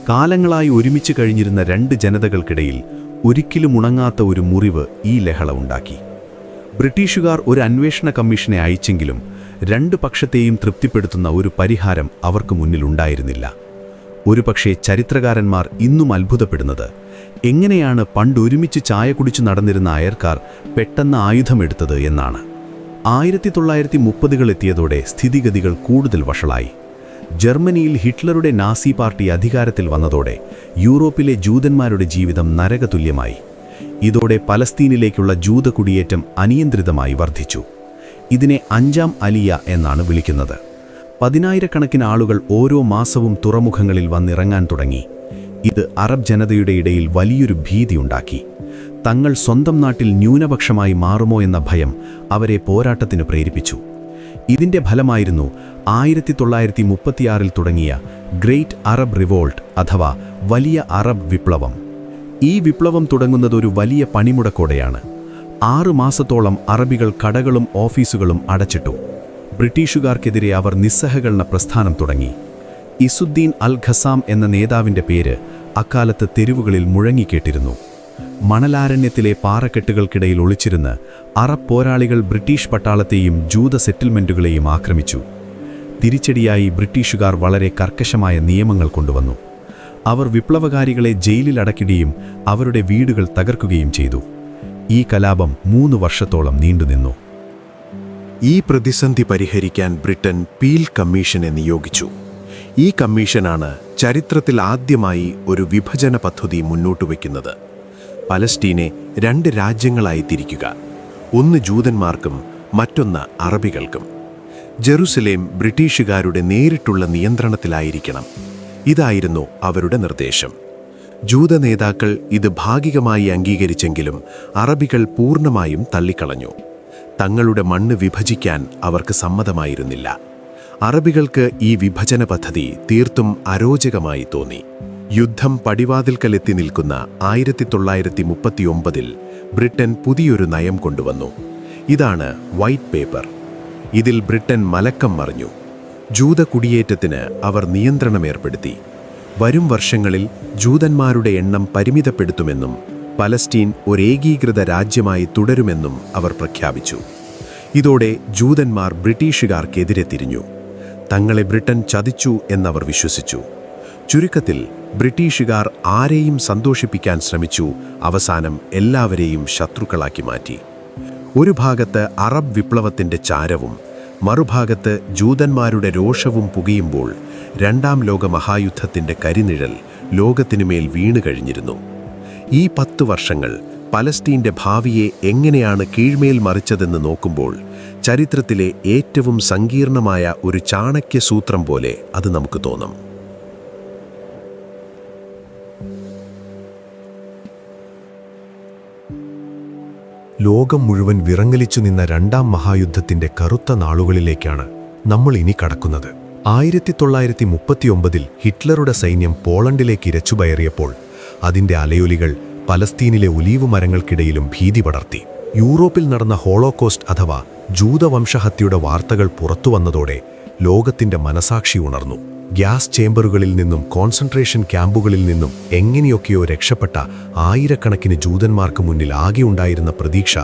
കാലങ്ങളായി ഒരുമിച്ച് കഴിഞ്ഞിരുന്ന രണ്ട് ജനതകൾക്കിടയിൽ ഒരിക്കലും ഉണങ്ങാത്ത ഒരു മുറിവ് ഈ ലഹള ഉണ്ടാക്കി. ബ്രിട്ടീഷുകാർ ഒരു അന്വേഷണ കമ്മീഷനെ അയച്ചെങ്കിലും രണ്ട് പക്ഷത്തെയും തൃപ്തിപ്പെടുത്തുന്ന ഒരു പരിഹാരം അവർക്ക് മുന്നിലുണ്ടായിരുന്നില്ല. ഒരുപക്ഷേ ചരിത്രകാരന്മാർ ഇന്നും അത്ഭുതപ്പെടുന്നത് എങ്ങനെയാണ് പണ്ടൊരുമിച്ച് ചായ കുടിച്ചു നടന്നിരുന്ന അയർക്കാർ പെട്ടെന്ന് ആയുധമെടുത്തത് എന്നാണ്. 1930 എത്തിയതോടെ സ്ഥിതിഗതികൾ കൂടുതൽ വഷളായി. ജർമ്മനിയിൽ ഹിറ്റ്ലറുടെ നാസി പാർട്ടി അധികാരത്തിൽ വന്നതോടെ യൂറോപ്പിലെ ജൂതന്മാരുടെ ജീവിതം നരകതുല്യമായി. ഇതോടെ പലസ്തീനിലേക്കുള്ള ജൂത കുടിയേറ്റം അനിയന്ത്രിതമായി വർദ്ധിച്ചു. ഇതിനെ 5ാം അലിയ എന്നാണ് വിളിക്കുന്നത്. 10,000-കണക്കിന് ആളുകൾ ഓരോ മാസവും തുറമുഖങ്ങളിൽ വന്നിറങ്ങാൻ തുടങ്ങി. ഇത് അറബ് ജനതയുടെ ഇടയിൽ വലിയൊരു ഭീതിയുണ്ടാക്കി. തങ്ങൾ സ്വന്തം നാട്ടിൽ ന്യൂനപക്ഷമായി മാറുമോ എന്ന ഭയം അവരെ പോരാട്ടത്തിന് പ്രേരിപ്പിച്ചു. ഇതിന്റെ ഫലമായിരുന്നു 1936 തുടങ്ങിയ ഗ്രേറ്റ് അറബ് റിവോൾട്ട് അഥവാ വലിയ അറബ് വിപ്ലവം. ഈ വിപ്ലവം തുടങ്ങുന്നത് ഒരു വലിയ പണിമുടക്കോടെയാണ്. 6 മാസത്തോളം അറബികൾ കടകളും ഓഫീസുകളും അടച്ചിട്ടു. ബ്രിട്ടീഷുകാർക്കെതിരെ അവർ നിസ്സഹകരണ പ്രസ്ഥാനം തുടങ്ങി. ഇസുദ്ദീൻ അൽ ഖസാം എന്ന നേതാവിൻ്റെ പേര് അക്കാലത്ത് തെരുവുകളിൽ മുഴങ്ങിക്കേട്ടിരുന്നു. മണലാരണ്യത്തിലെ പാറക്കെട്ടുകൾക്കിടയിൽ ഒളിച്ചിരുന്ന് അറബ് പോരാളികൾ ബ്രിട്ടീഷ് പട്ടാളത്തെയും ജൂത സെറ്റിൽമെൻറ്റുകളെയും ആക്രമിച്ചു. തിരിച്ചടിയായി ബ്രിട്ടീഷുകാർ വളരെ കർക്കശമായ നിയമങ്ങൾ കൊണ്ടുവന്നു. അവർ വിപ്ലവകാരികളെ ജയിലിൽ അടയ്ക്കുകയും അവരുടെ വീടുകൾ തകർക്കുകയും ചെയ്തു. ഈ കലാപം 3 വർഷത്തോളം നീണ്ടുനിന്നു. ഈ പ്രതിസന്ധി പരിഹരിക്കാൻ ബ്രിട്ടൻ പീൽ കമ്മീഷനെ നിയോഗിച്ചു. ഈ കമ്മീഷനാണ് ചരിത്രത്തിൽ ആദ്യമായി ഒരു വിഭജന പദ്ധതി മുന്നോട്ടുവെക്കുന്നത്. പലസ്തീനെ 2 രാജ്യങ്ങളായി തിരിക്കുക, ഒന്ന് ജൂതന്മാർക്കും മറ്റൊന്ന് അറബികൾക്കും. ജെറുസലേം ബ്രിട്ടീഷുകാരുടെ നേരിട്ടുള്ള നിയന്ത്രണത്തിലായിരിക്കണം. ഇതായിരുന്നു അവരുടെ നിർദ്ദേശം. ജൂത നേതാക്കൾ ഇത് ഭാഗികമായി അംഗീകരിച്ചെങ്കിലും അറബികൾ പൂർണ്ണമായും തള്ളിക്കളഞ്ഞു. തങ്ങളുടെ മണ്ണ് വിഭജിക്കാൻ അവർക്ക് സമ്മതമായിരുന്നില്ല. അറബികൾക്ക് ഈ വിഭജന പദ്ധതി തീർത്തും അരോചകമായി തോന്നി. യുദ്ധം പടിവാതിൽക്കലെത്തി നിൽക്കുന്ന 1939 ബ്രിട്ടൻ പുതിയൊരു നയം കൊണ്ടുവന്നു. ഇതാണ് വൈറ്റ് പേപ്പർ. ഇതിൽ ബ്രിട്ടൻ മലക്കം മറിഞ്ഞു. ജൂത കുടിയേറ്റത്തിന് അവർ നിയന്ത്രണമേർപ്പെടുത്തി. വരും വർഷങ്ങളിൽ ജൂതന്മാരുടെ എണ്ണം പരിമിതപ്പെടുത്തുമെന്നും പലസ്തീൻ ഒരേകീകൃത രാജ്യമായി തുടരുമെന്നും അവർ പ്രഖ്യാപിച്ചു. ഇതോടെ ജൂതന്മാർ ബ്രിട്ടീഷുകാർക്കെതിരെ തിരിഞ്ഞു. തങ്ങളെ ബ്രിട്ടൻ ചതിച്ചു എന്നവർ വിശ്വസിച്ചു. ചുരുക്കത്തിൽ ബ്രിട്ടീഷുകാർ ആരെയും സന്തോഷിപ്പിക്കാൻ ശ്രമിച്ചു. അവസാനം എല്ലാവരെയും ശത്രുക്കളാക്കി മാറ്റി. ഒരു ഭാഗത്ത് അറബ് വിപ്ലവത്തിൻ്റെ ചാരവും മറുഭാഗത്ത് ജൂതന്മാരുടെ രോഷവും പുകയുമ്പോൾ 2ാം ലോക മഹായുദ്ധത്തിൻ്റെ കരിനിഴൽ ലോകത്തിനുമേൽ വീണു കഴിഞ്ഞിരുന്നു. ഈ 10 വർഷങ്ങൾ പലസ്തീൻ്റെ ഭാവിയെ എങ്ങനെയാണ് കീഴ്മേൽ മറിച്ചതെന്ന് നോക്കുമ്പോൾ ചരിത്രത്തിലെ ഏറ്റവും സങ്കീർണമായ ഒരു ചാണക്യസൂത്രം പോലെ അത് നമുക്ക് തോന്നും. ലോകം മുഴുവൻ വിറങ്ങലിച്ചു നിന്ന 2ാം മഹായുദ്ധത്തിന്റെ കറുത്ത നാളുകളിലേക്കാണ് നമ്മൾ ഇനി കടക്കുന്നത്. 1939 ഹിറ്റ്ലറുടെ സൈന്യം പോളണ്ടിലേക്ക് ഇരച്ചുകയറിയപ്പോൾ അതിന്റെ അലയൊലികൾ പലസ്തീനിലെ ഒലീവ് മരങ്ങൾക്കിടയിലും ഭീതി പടർത്തി. യൂറോപ്പിൽ നടന്ന ഹോളോകോസ്റ്റ് അഥവാ ജൂതവംശഹത്യയുടെ വാർത്തകൾ പുറത്തുവന്നതോടെ ലോകത്തിന്റെ മനസാക്ഷി ഉണർന്നു. ഗ്യാസ് ചേംബറുകളിൽ നിന്നും കോൺസെൻട്രേഷൻ ക്യാമ്പുകളിൽ നിന്നും എങ്ങനെയൊക്കെയോ രക്ഷപ്പെട്ട ആയിരക്കണക്കിന് ജൂതന്മാർക്ക് മുന്നിൽ ആകെ ഉണ്ടായിരുന്ന പ്രതീക്ഷ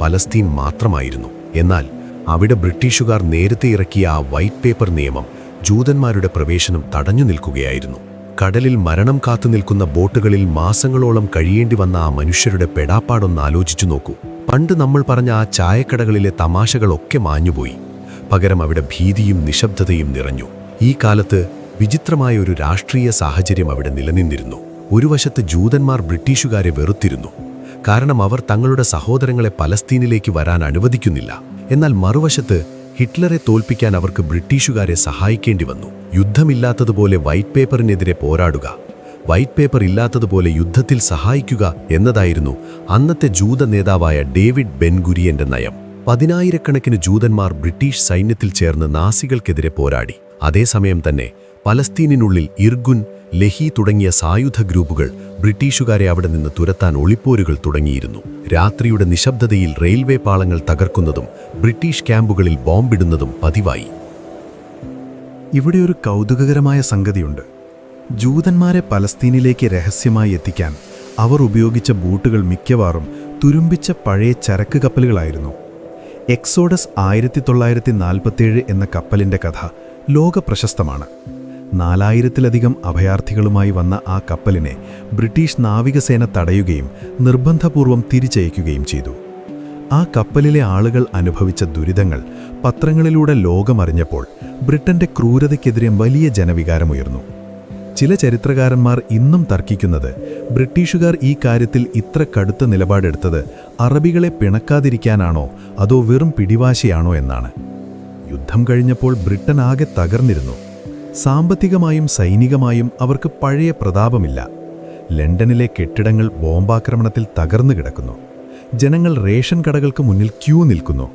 പലസ്തീൻ മാത്രമായിരുന്നു. എന്നാൽ അവിടെ ബ്രിട്ടീഷുകാർ നേരത്തെ ഇറക്കിയ ആ വൈറ്റ് പേപ്പർ നിയമം ജൂതന്മാരുടെ പ്രവേശനം തടഞ്ഞു നിൽക്കുകയായിരുന്നു. കടലിൽ മരണം കാത്തു നിൽക്കുന്ന ബോട്ടുകളിൽ മാസങ്ങളോളം കഴിയേണ്ടി വന്ന ആ മനുഷ്യരുടെ പെടാപ്പാടൊന്ന് ആലോചിച്ചു നോക്കൂ. പണ്ട് നമ്മൾ പറഞ്ഞ ആ ചായക്കടകളിലെ തമാശകളൊക്കെ മാഞ്ഞുപോയി. പകരം അവിടെ ഭീതിയും നിശബ്ദതയും നിറഞ്ഞു. ഈ കാലത്ത് വിചിത്രമായ ഒരു രാഷ്ട്രീയ സാഹചര്യം അവിടെ നിലനിന്നിരുന്നു. ഒരു വശത്ത് ജൂതന്മാർ ബ്രിട്ടീഷുകാരെ വെറുത്തിരുന്നു. കാരണം അവർ തങ്ങളുടെ സഹോദരങ്ങളെ പലസ്തീനിലേക്ക് വരാൻ അനുവദിക്കുന്നില്ല. എന്നാൽ മറുവശത്ത് ഹിറ്റ്ലറെ തോൽപ്പിക്കാൻ അവർക്ക് ബ്രിട്ടീഷുകാരെ സഹായിക്കേണ്ടി വന്നു. യുദ്ധമില്ലാത്തതുപോലെ വൈറ്റ് പേപ്പറിനെതിരെ പോരാടുക, വൈറ്റ് പേപ്പർ ഇല്ലാത്തതുപോലെ യുദ്ധത്തിൽ സഹായിക്കുക എന്നതായിരുന്നു അന്നത്തെ ജൂത നേതാവായ ഡേവിഡ് ബെൻ ഗുരിയന്റെ നയം. 10,000-കണക്കിന് ജൂതന്മാർ ബ്രിട്ടീഷ് സൈന്യത്തിൽ ചേർന്ന് നാസികൾക്കെതിരെ പോരാടി. അതേസമയം തന്നെ പലസ്തീനിനുള്ളിൽ ഇർഗുൻ, ലഹി തുടങ്ങിയ സായുധ ഗ്രൂപ്പുകൾ ബ്രിട്ടീഷുകാരെ അവിടെ നിന്ന് തുരത്താൻ ഒളിപ്പോരുകൾ തുടങ്ങിയിരുന്നു. രാത്രിയുടെ നിശബ്ദതയിൽ റെയിൽവേ പാളങ്ങൾ തകർക്കുന്നതും ബ്രിട്ടീഷ് ക്യാമ്പുകളിൽ ബോംബിടുന്നതും പതിവായി. ഇവിടെ ഒരു കൗതുകകരമായ സംഗതിയുണ്ട്. ജൂതന്മാരെ പലസ്തീനിലേക്ക് രഹസ്യമായി എത്തിക്കാൻ അവർ ഉപയോഗിച്ച ബൂട്ടുകൾ മിക്കവാറും തുരുമ്പിച്ച പഴയ ചരക്ക് കപ്പലുകളായിരുന്നു. എക്സോഡസ് 1947 എന്ന കപ്പലിൻ്റെ കഥ ലോക പ്രശസ്തമാണ്. 4000-ലധികം അഭയാർത്ഥികളുമായി വന്ന ആ കപ്പലിനെ ബ്രിട്ടീഷ് നാവികസേന തടയുകയും നിർബന്ധപൂർവം തിരിച്ചയക്കുകയും ചെയ്തു. ആ കപ്പലിലെ ആളുകൾ അനുഭവിച്ച ദുരിതങ്ങൾ പത്രങ്ങളിലൂടെ ലോകമറിഞ്ഞപ്പോൾ ബ്രിട്ടന്റെ ക്രൂരതയ്ക്കെതിരെ വലിയ ജനവികാരമുയർന്നു. ചില ചരിത്രകാരന്മാർ ഇന്നും തർക്കിക്കുന്നത് ബ്രിട്ടീഷുകാർ ഈ കാര്യത്തിൽ ഇത്ര കടുത്ത നിലപാടെടുത്തത് അറബികളെ പിണക്കാതിരിക്കാനാണോ അതോ വെറും പിടിവാശിയാണോ എന്നാണ്. യുദ്ധം കഴിഞ്ഞപ്പോൾ ബ്രിട്ടൻ ആകെ തകർന്നിരുന്നു. സാമ്പത്തികമായും സൈനികമായും അവർക്ക് പഴയ പ്രതാപമില്ല. ലണ്ടനിലെ കെട്ടിടങ്ങൾ ബോംബാക്രമണത്തിൽ തകർന്നു കിടക്കുന്നു. ജനങ്ങൾ റേഷൻ കടകൾക്ക് മുന്നിൽ ക്യൂ നിൽക്കുന്നു.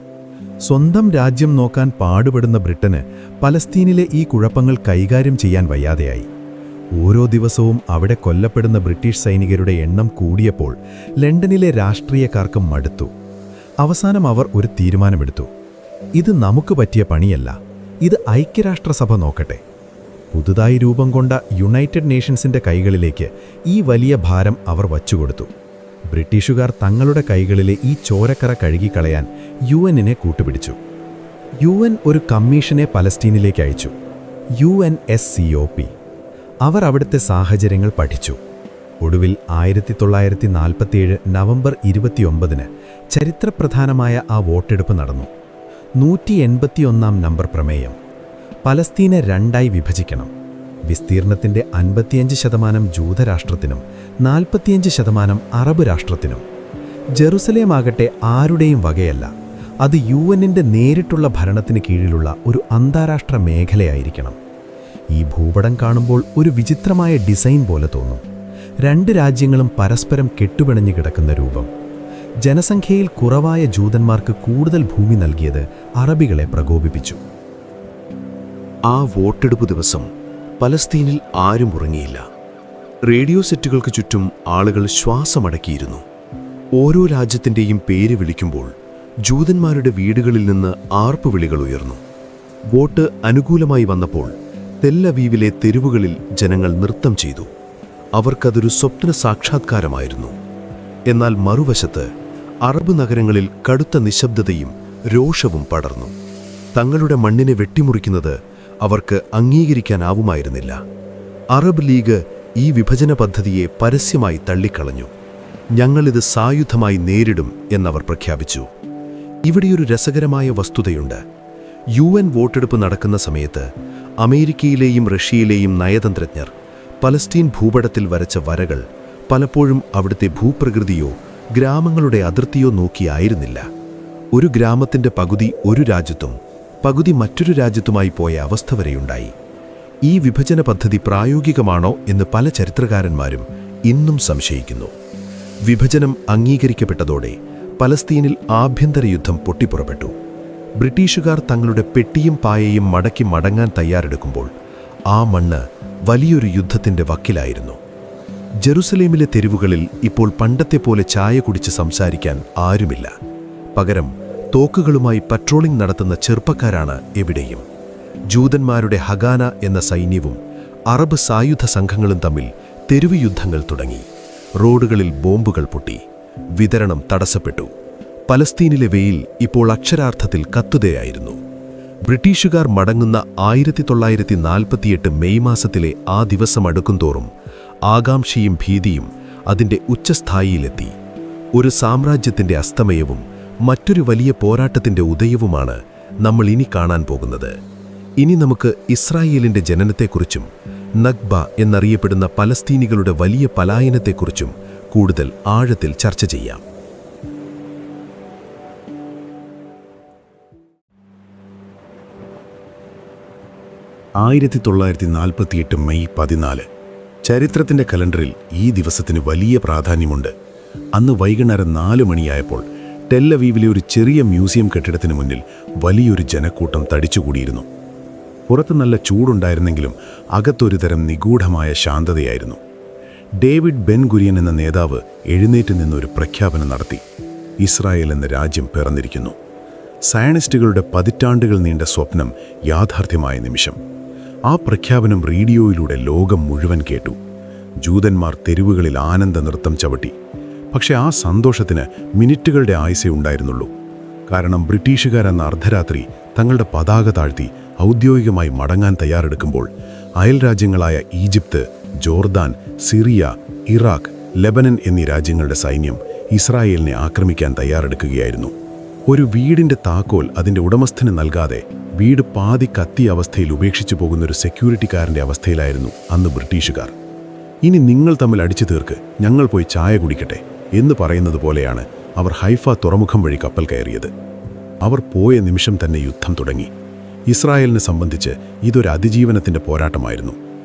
സ്വന്തം രാജ്യം നോക്കാൻ പാടുപെടുന്ന ബ്രിട്ടന് പലസ്തീനിലെ ഈ കുഴപ്പങ്ങൾ കൈകാര്യം ചെയ്യാൻ വയ്യാതെയായി. ഓരോ ദിവസവും അവിടെ കൊല്ലപ്പെടുന്ന ബ്രിട്ടീഷ് സൈനികരുടെ എണ്ണം കൂടിയപ്പോൾ ലണ്ടനിലെ രാഷ്ട്രീയക്കാർക്ക് മടുത്തു. അവസാനം അവർ ഒരു തീരുമാനമെടുത്തു. ഇത് നമുക്ക് പറ്റിയ പണിയല്ല, ഇത് ഐക്യരാഷ്ട്രസഭ നോക്കട്ടെ. പുതുതായി രൂപം കൊണ്ട യുണൈറ്റഡ് നേഷൻസിന്റെ കൈകളിലേക്ക് ഈ വലിയ ഭാരം അവർ വച്ചുകൊടുത്തു. ബ്രിട്ടീഷുകാർ തങ്ങളുടെ കൈകളിലെ ഈ ചോരക്കറ കഴുകിക്കളയാൻ UN-നെ കൂട്ടുപിടിച്ചു. UN ഒരു കമ്മീഷനെ പലസ്തീനിലേക്ക് അയച്ചു, UNSCOP. അവർ അവിടുത്തെ സാഹചര്യങ്ങൾ പഠിച്ചു. ഒടുവിൽ 1947 നവംബർ 29 ചരിത്രപ്രധാനമായ ആ വോട്ടെടുപ്പ് നടന്നു. 181 നമ്പർ പ്രമേയം. പലസ്തീനെ രണ്ടായി വിഭജിക്കണം. വിസ്തീർണത്തിന്റെ 55% ജൂതരാഷ്ട്രത്തിനും 45% അറബ് രാഷ്ട്രത്തിനും. ജെറുസലേമാകട്ടെ ആരുടെയും വകയല്ല, അത് UN-ന്റെ നേരിട്ടുള്ള ഭരണത്തിന് കീഴിലുള്ള ഒരു അന്താരാഷ്ട്ര മേഖലയായിരിക്കണം. ഈ ഭൂപടം കാണുമ്പോൾ ഒരു വിചിത്രമായ ഡിസൈൻ പോലെ തോന്നും. 2 രാജ്യങ്ങളും പരസ്പരം കെട്ടുപിണഞ്ഞു കിടക്കുന്ന രൂപം. ജനസംഖ്യയിൽ കുറവായ ജൂതന്മാർക്ക് കൂടുതൽ ഭൂമി നൽകിയത് അറബികളെ പ്രകോപിപ്പിച്ചു. ആ വോട്ടെടുപ്പ് ദിവസം പലസ്തീനിൽ ആരും ഉറങ്ങിയില്ല. റേഡിയോ സെറ്റുകൾക്ക് ചുറ്റും ആളുകൾ ശ്വാസമടക്കിയിരുന്നു. ഓരോ രാജ്യത്തിൻ്റെയും പേര് വിളിക്കുമ്പോൾ ജൂതന്മാരുടെ വീടുകളിൽ നിന്ന് ആർപ്പുവിളികൾ ഉയർന്നു. വോട്ട് അനുകൂലമായി വന്നപ്പോൾ തെല്ലവീവിലെ തെരുവുകളിൽ ജനങ്ങൾ നൃത്തം ചെയ്തു. അവർക്കതൊരു സ്വപ്ന സാക്ഷാത്കാരമായിരുന്നു. എന്നാൽ മറുവശത്ത് അറബ് നഗരങ്ങളിൽ കടുത്ത നിശബ്ദതയും രോഷവും പടർന്നു. തങ്ങളുടെ മണ്ണിനെ വെട്ടിമുറിക്കുന്നത് അവർക്ക് അംഗീകരിക്കാനാവുമായിരുന്നില്ല. അറബ് ലീഗ് ഈ വിഭജന പദ്ധതിയെ പരസ്യമായി തള്ളിക്കളഞ്ഞു. ഞങ്ങളിത് സായുധമായി നേരിടും എന്നവർ പ്രഖ്യാപിച്ചു. ഇവിടെയൊരു രസകരമായ വസ്തുതയുണ്ട്. UN വോട്ടെടുപ്പ് നടക്കുന്ന സമയത്ത് അമേരിക്കയിലെയും റഷ്യയിലെയും നയതന്ത്രജ്ഞർ പലസ്തീൻ ഭൂപടത്തിൽ വരച്ച വരകൾ പലപ്പോഴും അവിടുത്തെ ഭൂപ്രകൃതിയോ ഗ്രാമങ്ങളുടെ അതിർത്തിയോ നോക്കിയായിരുന്നില്ല. ഒരു ഗ്രാമത്തിൻ്റെ പകുതി ഒരു രാജ്യത്തും പകുതി മറ്റൊരു രാജ്യത്തുമായി പോയ അവസ്ഥ വരെയുണ്ടായി. ഈ വിഭജന പദ്ധതി പ്രായോഗികമാണോ എന്ന് പല ചരിത്രകാരന്മാരും ഇന്നും സംശയിക്കുന്നു. വിഭജനം അംഗീകരിക്കപ്പെട്ടതോടെ പലസ്തീനിൽ ആഭ്യന്തര യുദ്ധം പൊട്ടിപ്പുറപ്പെട്ടു. ബ്രിട്ടീഷുകാർ തങ്ങളുടെ പെട്ടിയും പായയും മടക്കി മടങ്ങാൻ തയ്യാറെടുക്കുമ്പോൾ ആ മണ്ണ് വലിയൊരു യുദ്ധത്തിൻ്റെ വക്കിലായിരുന്നു. ജെറുസലേമിലെ തെരുവുകളിൽ ഇപ്പോൾ പണ്ടത്തെ പോലെ ചായ കുടിച്ച് സംസാരിക്കാൻ ആരുമില്ല. പകരം തോക്കുകളുമായി പട്രോളിംഗ് നടത്തുന്ന ചെറുപ്പക്കാരാണ് എവിടെയും. ജൂതന്മാരുടെ ഹഗാന എന്ന സൈന്യവും അറബ് സായുധ സംഘങ്ങളും തമ്മിൽ തെരുവ് യുദ്ധങ്ങൾ തുടങ്ങി. റോഡുകളിൽ ബോംബുകൾ പൊട്ടി. വിതരണം തടസ്സപ്പെട്ടു. പലസ്തീനിലെ വെയിൽ ഇപ്പോൾ അക്ഷരാർത്ഥത്തിൽ കത്തുകയായിരുന്നു. ബ്രിട്ടീഷുകാർ മടങ്ങുന്ന 1948 മെയ് മാസത്തിലെ ആ ദിവസം അടുക്കുംതോറും ആകാംക്ഷയും ഭീതിയും അതിൻ്റെ ഉച്ചസ്ഥായിയിലെത്തി. ഒരു സാമ്രാജ്യത്തിൻ്റെ അസ്തമയവും മറ്റൊരു വലിയ പോരാട്ടത്തിൻ്റെ ഉദയവുമാണ് നമ്മൾ ഇനി കാണാൻ പോകുന്നത്. ഇനി നമുക്ക് ഇസ്രായേലിൻ്റെ ജനനത്തെക്കുറിച്ചും നഗ്ബ എന്നറിയപ്പെടുന്ന പലസ്തീനികളുടെ വലിയ പലായനത്തെക്കുറിച്ചും കൂടുതൽ ആഴത്തിൽ ചർച്ച ചെയ്യാം. 1948 മെയ് 14. ചരിത്രത്തിൻ്റെ കലണ്ടറിൽ ഈ ദിവസത്തിന് വലിയ പ്രാധാന്യമുണ്ട്. അന്ന് വൈകുന്നേരം 4 മണിയായപ്പോൾ ടെല്ലവീവിലെ ഒരു ചെറിയ മ്യൂസിയം കെട്ടിടത്തിന് മുന്നിൽ വലിയൊരു ജനക്കൂട്ടം തടിച്ചുകൂടിയിരുന്നു. പുറത്ത് നല്ല ചൂടുണ്ടായിരുന്നെങ്കിലും അകത്തൊരു തരം നിഗൂഢമായ ശാന്തതയായിരുന്നു. ഡേവിഡ് ബെൻ ഗുരിയൻ എന്ന നേതാവ് എഴുന്നേറ്റ് നിന്നൊരു പ്രഖ്യാപനം നടത്തി. ഇസ്രായേൽ എന്ന രാജ്യം പിറന്നിരിക്കുന്നു. സയനിസ്റ്റുകളുടെ പതിറ്റാണ്ടുകൾ നീണ്ട സ്വപ്നം യാഥാർത്ഥ്യമായ നിമിഷം. ആ പ്രഖ്യാപനം റേഡിയോയിലൂടെ ലോകം മുഴുവൻ കേട്ടു. ജൂതന്മാർ തെരുവുകളിൽ ആനന്ദ നൃത്തം ചവിട്ടി. പക്ഷെ ആ സന്തോഷത്തിന് മിനിറ്റുകളുടെ ആയുസേ ഉണ്ടായിരുന്നുള്ളൂ. കാരണം ബ്രിട്ടീഷുകാരെന്ന അർദ്ധരാത്രി തങ്ങളുടെ പതാക താഴ്ത്തി ഔദ്യോഗികമായി മടങ്ങാൻ തയ്യാറെടുക്കുമ്പോൾ അയൽരാജ്യങ്ങളായ Egypt, Jordan, Syria, Iraq, Lebanon എന്നീ രാജ്യങ്ങളുടെ സൈന്യം ഇസ്രായേലിനെ ആക്രമിക്കാൻ തയ്യാറെടുക്കുകയായിരുന്നു. ഒരു വീടിന്റെ താക്കോൽ അതിന്റെ ഉടമസ്ഥന് നൽകാതെ വീട് പാതി കത്തിയ അവസ്ഥയിൽ ഉപേക്ഷിച്ചു പോകുന്നൊരു സെക്യൂരിറ്റിക്കാരന്റെ അവസ്ഥയിലായിരുന്നു അന്ന് ബ്രിട്ടീഷുകാർ. ഇനി നിങ്ങൾ തമ്മിൽ അടിച്ചു തീർക്ക്, ഞങ്ങൾ പോയി ചായ കുടിക്കട്ടെ എന്ന് പറയുന്നത് പോലെയാണ് അവർ ഹൈഫ തുറമുഖം വഴി കപ്പൽ കയറിയത്. അവർ പോയ നിമിഷം തന്നെ യുദ്ധം തുടങ്ങി. ഇസ്രായേലിനെ സംബന്ധിച്ച് ഇതൊരു അതിജീവനത്തിന്റെ പോരാട്ടമായിരുന്നു.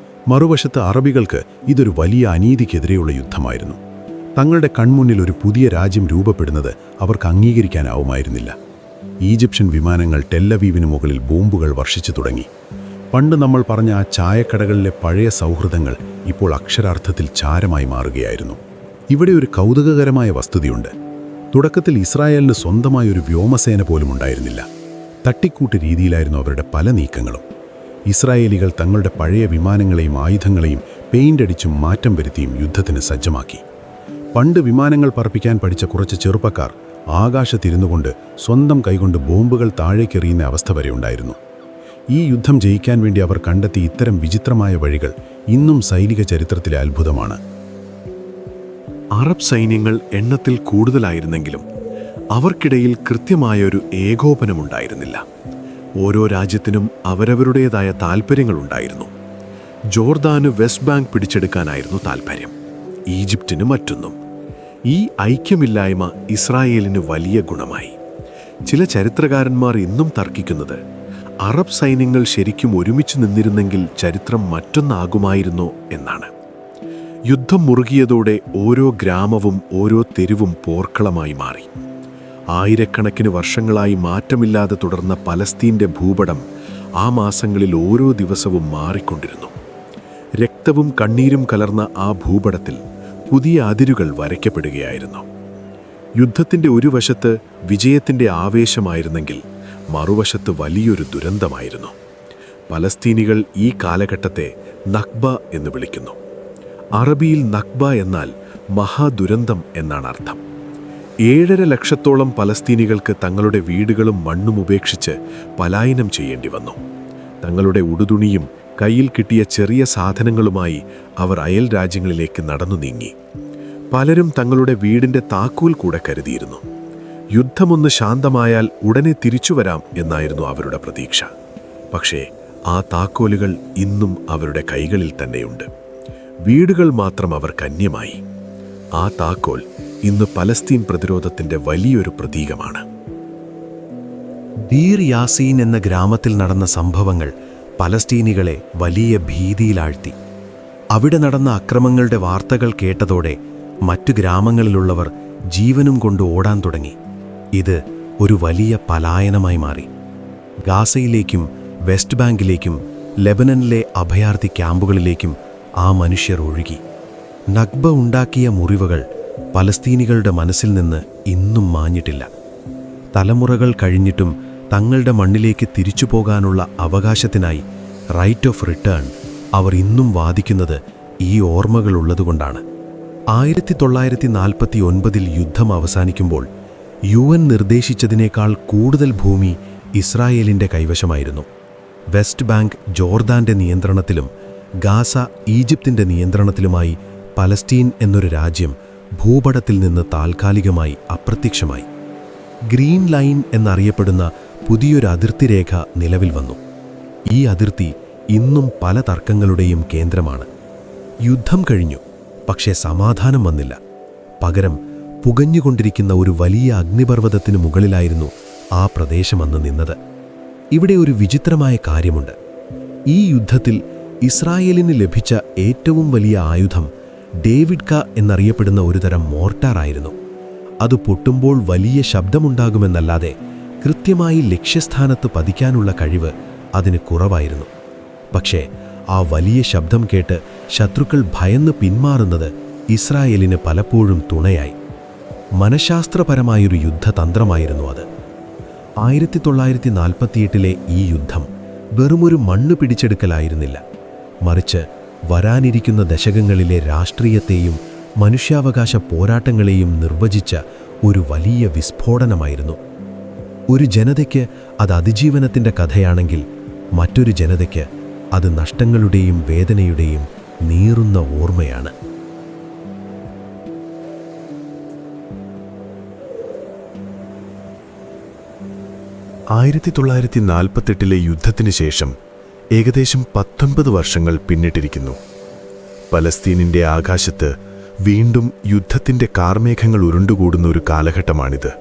മറുവശത്ത് അറബികൾക്ക് ഇതൊരു വലിയ അനീതിക്കെതിരെയുള്ള യുദ്ധമായിരുന്നു. തങ്ങളുടെ കൺമുന്നിൽ ഒരു പുതിയ രാജ്യം രൂപപ്പെടുന്നത് അവർക്ക് അംഗീകരിക്കാനാവുമായിരുന്നില്ല. ഈജിപ്ഷ്യൻ വിമാനങ്ങൾ ടെല്ലവീവിന് മുകളിൽ ബോംബുകൾ വർഷിച്ചു തുടങ്ങി. പണ്ട് നമ്മൾ പറഞ്ഞ ആ ചായക്കടകളിലെ പഴയ സൗഹൃദങ്ങൾ ഇപ്പോൾ അക്ഷരാർത്ഥത്തിൽ ചാരമായി മാറുകയായിരുന്നു. ഇവിടെ ഒരു കൗതുകകരമായ വസ്തുതയുണ്ട്. തുടക്കത്തിൽ ഇസ്രായേലിന് സ്വന്തമായൊരു വ്യോമസേന പോലും ഉണ്ടായിരുന്നില്ല. തട്ടിക്കൂട്ട് രീതിയിലായിരുന്നു അവരുടെ പല നീക്കങ്ങളും. ഇസ്രായേലികൾ തങ്ങളുടെ പഴയ വിമാനങ്ങളെയും ആയുധങ്ങളെയും പെയിന്റ് അടിച്ചും മാറ്റം വരുത്തിയും യുദ്ധത്തിന് സജ്ജമാക്കി. പണ്ട് വിമാനങ്ങൾ പറപ്പിക്കാൻ പഠിച്ച കുറച്ച് ചെറുപ്പക്കാർ ആകാശത്തിരുന്നുകൊണ്ട് സ്വന്തം കൈകൊണ്ട് ബോംബുകൾ താഴേക്കെറിയുന്ന അവസ്ഥ വരെ ഉണ്ടായിരുന്നു. ഈ യുദ്ധം ജയിക്കാൻ വേണ്ടി അവർ കണ്ടെത്തിയ ഇത്തരം വിചിത്രമായ വഴികൾ ഇന്നും സൈനിക ചരിത്രത്തിലെ അത്ഭുതമാണ്. അറബ് സൈന്യങ്ങൾ എണ്ണത്തിൽ കൂടുതലായിരുന്നെങ്കിലും അവർക്കിടയിൽ കൃത്യമായൊരു ഏകോപനമുണ്ടായിരുന്നില്ല. ഓരോ രാജ്യത്തിനും അവരവരുടേതായ താൽപ്പര്യങ്ങളുണ്ടായിരുന്നു. ജോർദാന് വെസ്റ്റ് ബാങ്ക് പിടിച്ചെടുക്കാനായിരുന്നു താൽപ്പര്യം, ഈജിപ്തിന് മറ്റൊന്നും. ഈ ഐക്യമില്ലായ്മ ഇസ്രായേലിന് വലിയ ഗുണമായി. ചില ചരിത്രകാരന്മാർ ഇന്നും തർക്കിക്കുന്നത് അറബ് സൈന്യങ്ങൾ ശരിക്കും ഒരുമിച്ച് നിന്നിരുന്നെങ്കിൽ ചരിത്രം മറ്റൊന്നാകുമായിരുന്നോ എന്നാണ്. യുദ്ധം മുറുകിയതോടെ ഓരോ ഗ്രാമവും ഓരോ തെരുവും പോർക്കളമായി മാറി. ആയിരക്കണക്കിന് വർഷങ്ങളായി മാറ്റമില്ലാതെ തുടർന്ന പലസ്തീൻ്റെ ഭൂപടം ആ മാസങ്ങളിൽ ഓരോ ദിവസവും മാറിക്കൊണ്ടിരുന്നു. രക്തവും കണ്ണീരും കലർന്ന ആ ഭൂപടത്തിൽ പുതിയ അതിരുകൾ വരയ്ക്കപ്പെടുകയായിരുന്നു. യുദ്ധത്തിൻ്റെ ഒരു വശത്ത് വിജയത്തിൻ്റെ ആവേശമായിരുന്നെങ്കിൽ മറുവശത്ത് വലിയൊരു ദുരന്തമായിരുന്നു. പലസ്തീനികൾ ഈ കാലഘട്ടത്തെ നഖ്ബ എന്ന് വിളിക്കുന്നു. അറബിയിൽ നഖ്ബ എന്നാൽ മഹാദുരന്തം എന്നാണ് അർത്ഥം. 7.5 ലക്ഷത്തോളം പലസ്തീനികൾക്ക് തങ്ങളുടെ വീടുകളും മണ്ണും ഉപേക്ഷിച്ച് പലായനം ചെയ്യേണ്ടി വന്നു. തങ്ങളുടെ ഉടുതുണിയും കയ്യിൽ കിട്ടിയ ചെറിയ സാധനങ്ങളുമായി അവർ അയൽ രാജ്യങ്ങളിലേക്ക് നടന്നു നീങ്ങി. പലരും തങ്ങളുടെ വീടിൻ്റെ താക്കോൽ കൂടെ കരുതിയിരുന്നു. യുദ്ധമൊന്ന് ശാന്തമായാൽ ഉടനെ തിരിച്ചു വരാം എന്നായിരുന്നു അവരുടെ പ്രതീക്ഷ. പക്ഷേ ആ താക്കോലുകൾ ഇന്നും അവരുടെ കൈകളിൽ തന്നെയുണ്ട്. വീടുകൾ മാത്രം അവർക്ക് അന്യമായി. ആ താക്കോൽ ഇന്ന് പലസ്തീൻ പ്രതിരോധത്തിൻ്റെ വലിയൊരു പ്രതീകമാണ്. ദീർ യാസീൻ എന്ന ഗ്രാമത്തിൽ നടന്ന സംഭവങ്ങൾ പലസ്തീനികളെ വലിയ ഭീതിയിലാഴ്ത്തി. അവിടെ നടന്ന അക്രമങ്ങളുടെ വാർത്തകൾ കേട്ടതോടെ മറ്റു ഗ്രാമങ്ങളിലുള്ളവർ ജീവനും കൊണ്ട് ഓടാൻ തുടങ്ങി. ഇത് ഒരു വലിയ പലായനമായി മാറി. ഗാസയിലേക്കും വെസ്റ്റ് ബാങ്കിലേക്കും ലെബനനിലെ അഭയാർത്ഥി ക്യാമ്പുകളിലേക്കും ആ മനുഷ്യർ ഒഴുകി. നഖ്ബ ഉണ്ടാക്കിയ മുറിവുകൾ പലസ്തീനികളുടെ മനസ്സിൽ നിന്ന് ഇന്നും മാഞ്ഞിട്ടില്ല. തലമുറകൾ കഴിഞ്ഞിട്ടും തങ്ങളുടെ മണ്ണിലേക്ക് തിരിച്ചു പോകാനുള്ള അവകാശത്തിനായി റൈറ്റ് ഓഫ് റിട്ടേൺ അവർ ഇന്നും വാദിക്കുന്നത് ഈ ഓർമ്മകളുള്ളതുകൊണ്ടാണ്. 1949 യുദ്ധം അവസാനിക്കുമ്പോൾ UN നിർദ്ദേശിച്ചതിനേക്കാൾ കൂടുതൽ ഭൂമി ഇസ്രായേലിൻ്റെ കൈവശമായിരുന്നു. വെസ്റ്റ് ബാങ്ക് ജോർദാന്റെ നിയന്ത്രണത്തിലും ഗാസ ഈജിപ്തിൻ്റെ നിയന്ത്രണത്തിലുമായി പലസ്തീൻ എന്നൊരു രാജ്യം ഭൂപടത്തിൽ നിന്ന് താൽക്കാലികമായി അപ്രത്യക്ഷമായി. ഗ്രീൻ ലൈൻ എന്നറിയപ്പെടുന്ന പുതിയൊരു അതിർത്തി രേഖ നിലവിൽ വന്നു. ഈ അതിർത്തി ഇന്നും പല തർക്കങ്ങളുടെയും കേന്ദ്രമാണ്. യുദ്ധം കഴിഞ്ഞു, പക്ഷേ സമാധാനം വന്നില്ല. പകരം പുകഞ്ഞുകൊണ്ടിരിക്കുന്ന ഒരു വലിയ അഗ്നിപർവ്വതത്തിനു മുകളിലായിരുന്നു ആ പ്രദേശമന്ന് നിന്നത്. ഇവിടെ ഒരു വിചിത്രമായ കാര്യമുണ്ട്. ഈ യുദ്ധത്തിൽ ഇസ്രായേലിന് ലഭിച്ച ഏറ്റവും വലിയ ആയുധം ഡേവിഡ് ക എന്നറിയപ്പെടുന്ന ഒരുതരം മോർട്ടാറായിരുന്നു. അത് പൊട്ടുമ്പോൾ വലിയ ശബ്ദമുണ്ടാകുമെന്നല്ലാതെ കൃത്യമായി ലക്ഷ്യസ്ഥാനത്ത് പതിക്കാനുള്ള കഴിവ് അതിന് കുറവായിരുന്നു. പക്ഷേ ആ വലിയ ശബ്ദം കേട്ട് ശത്രുക്കൾ ഭയന്ന് പിന്മാറുന്നത് ഇസ്രായേലിന് പലപ്പോഴും തുണയായി. മനഃശാസ്ത്രപരമായൊരു യുദ്ധതന്ത്രമായിരുന്നു അത്. 1948 ഈ യുദ്ധം വെറുമൊരു മണ്ണ് പിടിച്ചെടുക്കലായിരുന്നില്ല, മറിച്ച് വരാനിരിക്കുന്ന ദശകങ്ങളിലെ രാഷ്ട്രീയത്തെയും മനുഷ്യാവകാശ പോരാട്ടങ്ങളെയും നിർവചിച്ച ഒരു വലിയ വിസ്ഫോടനമായിരുന്നു. ഒരു ജനതയ്ക്ക് അത് അതിജീവനത്തിൻ്റെ കഥയാണെങ്കിൽ മറ്റൊരു ജനതയ്ക്ക് അത് നഷ്ടങ്ങളുടെയും വേദനയുടെയും നീറുന്ന ഓർമ്മയാണ്. 1948 യുദ്ധത്തിന് ശേഷം ഏകദേശം 19 വർഷങ്ങൾ പിന്നിട്ടിരിക്കുന്നു. പലസ്തീനിന്റെ ആകാശത്ത് വീണ്ടും യുദ്ധത്തിന്റെ കാർമേഘങ്ങൾ ഉരുണ്ടുകൂടുന്ന ഒരു കാലഘട്ടമാണിത്.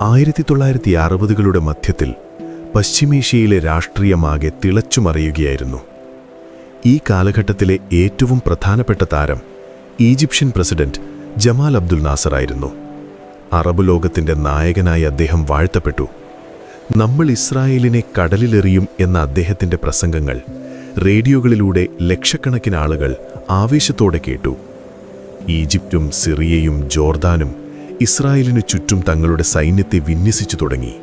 1960കളുടെ മധ്യത്തിൽ പശ്ചിമേഷ്യയിലെ രാഷ്ട്രീയമാകെ തിളച്ചുമറിയുകയായിരുന്നു. ഈ കാലഘട്ടത്തിലെ ഏറ്റവും പ്രധാനപ്പെട്ട താരം Egyptian president Gamal Abdel Nasser ആയിരുന്നു. അറബ് ലോകത്തിന്റെ നായകനായി അദ്ദേഹം വാഴ്ത്തപ്പെട്ടു. നമ്മൾ ഇസ്രായേലിനെ കടലിലെറിയും എന്ന അദ്ദേഹത്തിന്റെ പ്രസംഗങ്ങൾ റേഡിയോകളിലൂടെ ലക്ഷക്കണക്കിന് ആളുകൾ ആവേശത്തോടെ കേട്ടു. ഈജിപ്തും സിറിയയും ജോർദാനും ഇസ്രായേലിനു ചുറ്റും തങ്ങളുടെ സൈന്യത്തെ വിന്യസിച്ചു തുടങ്ങി.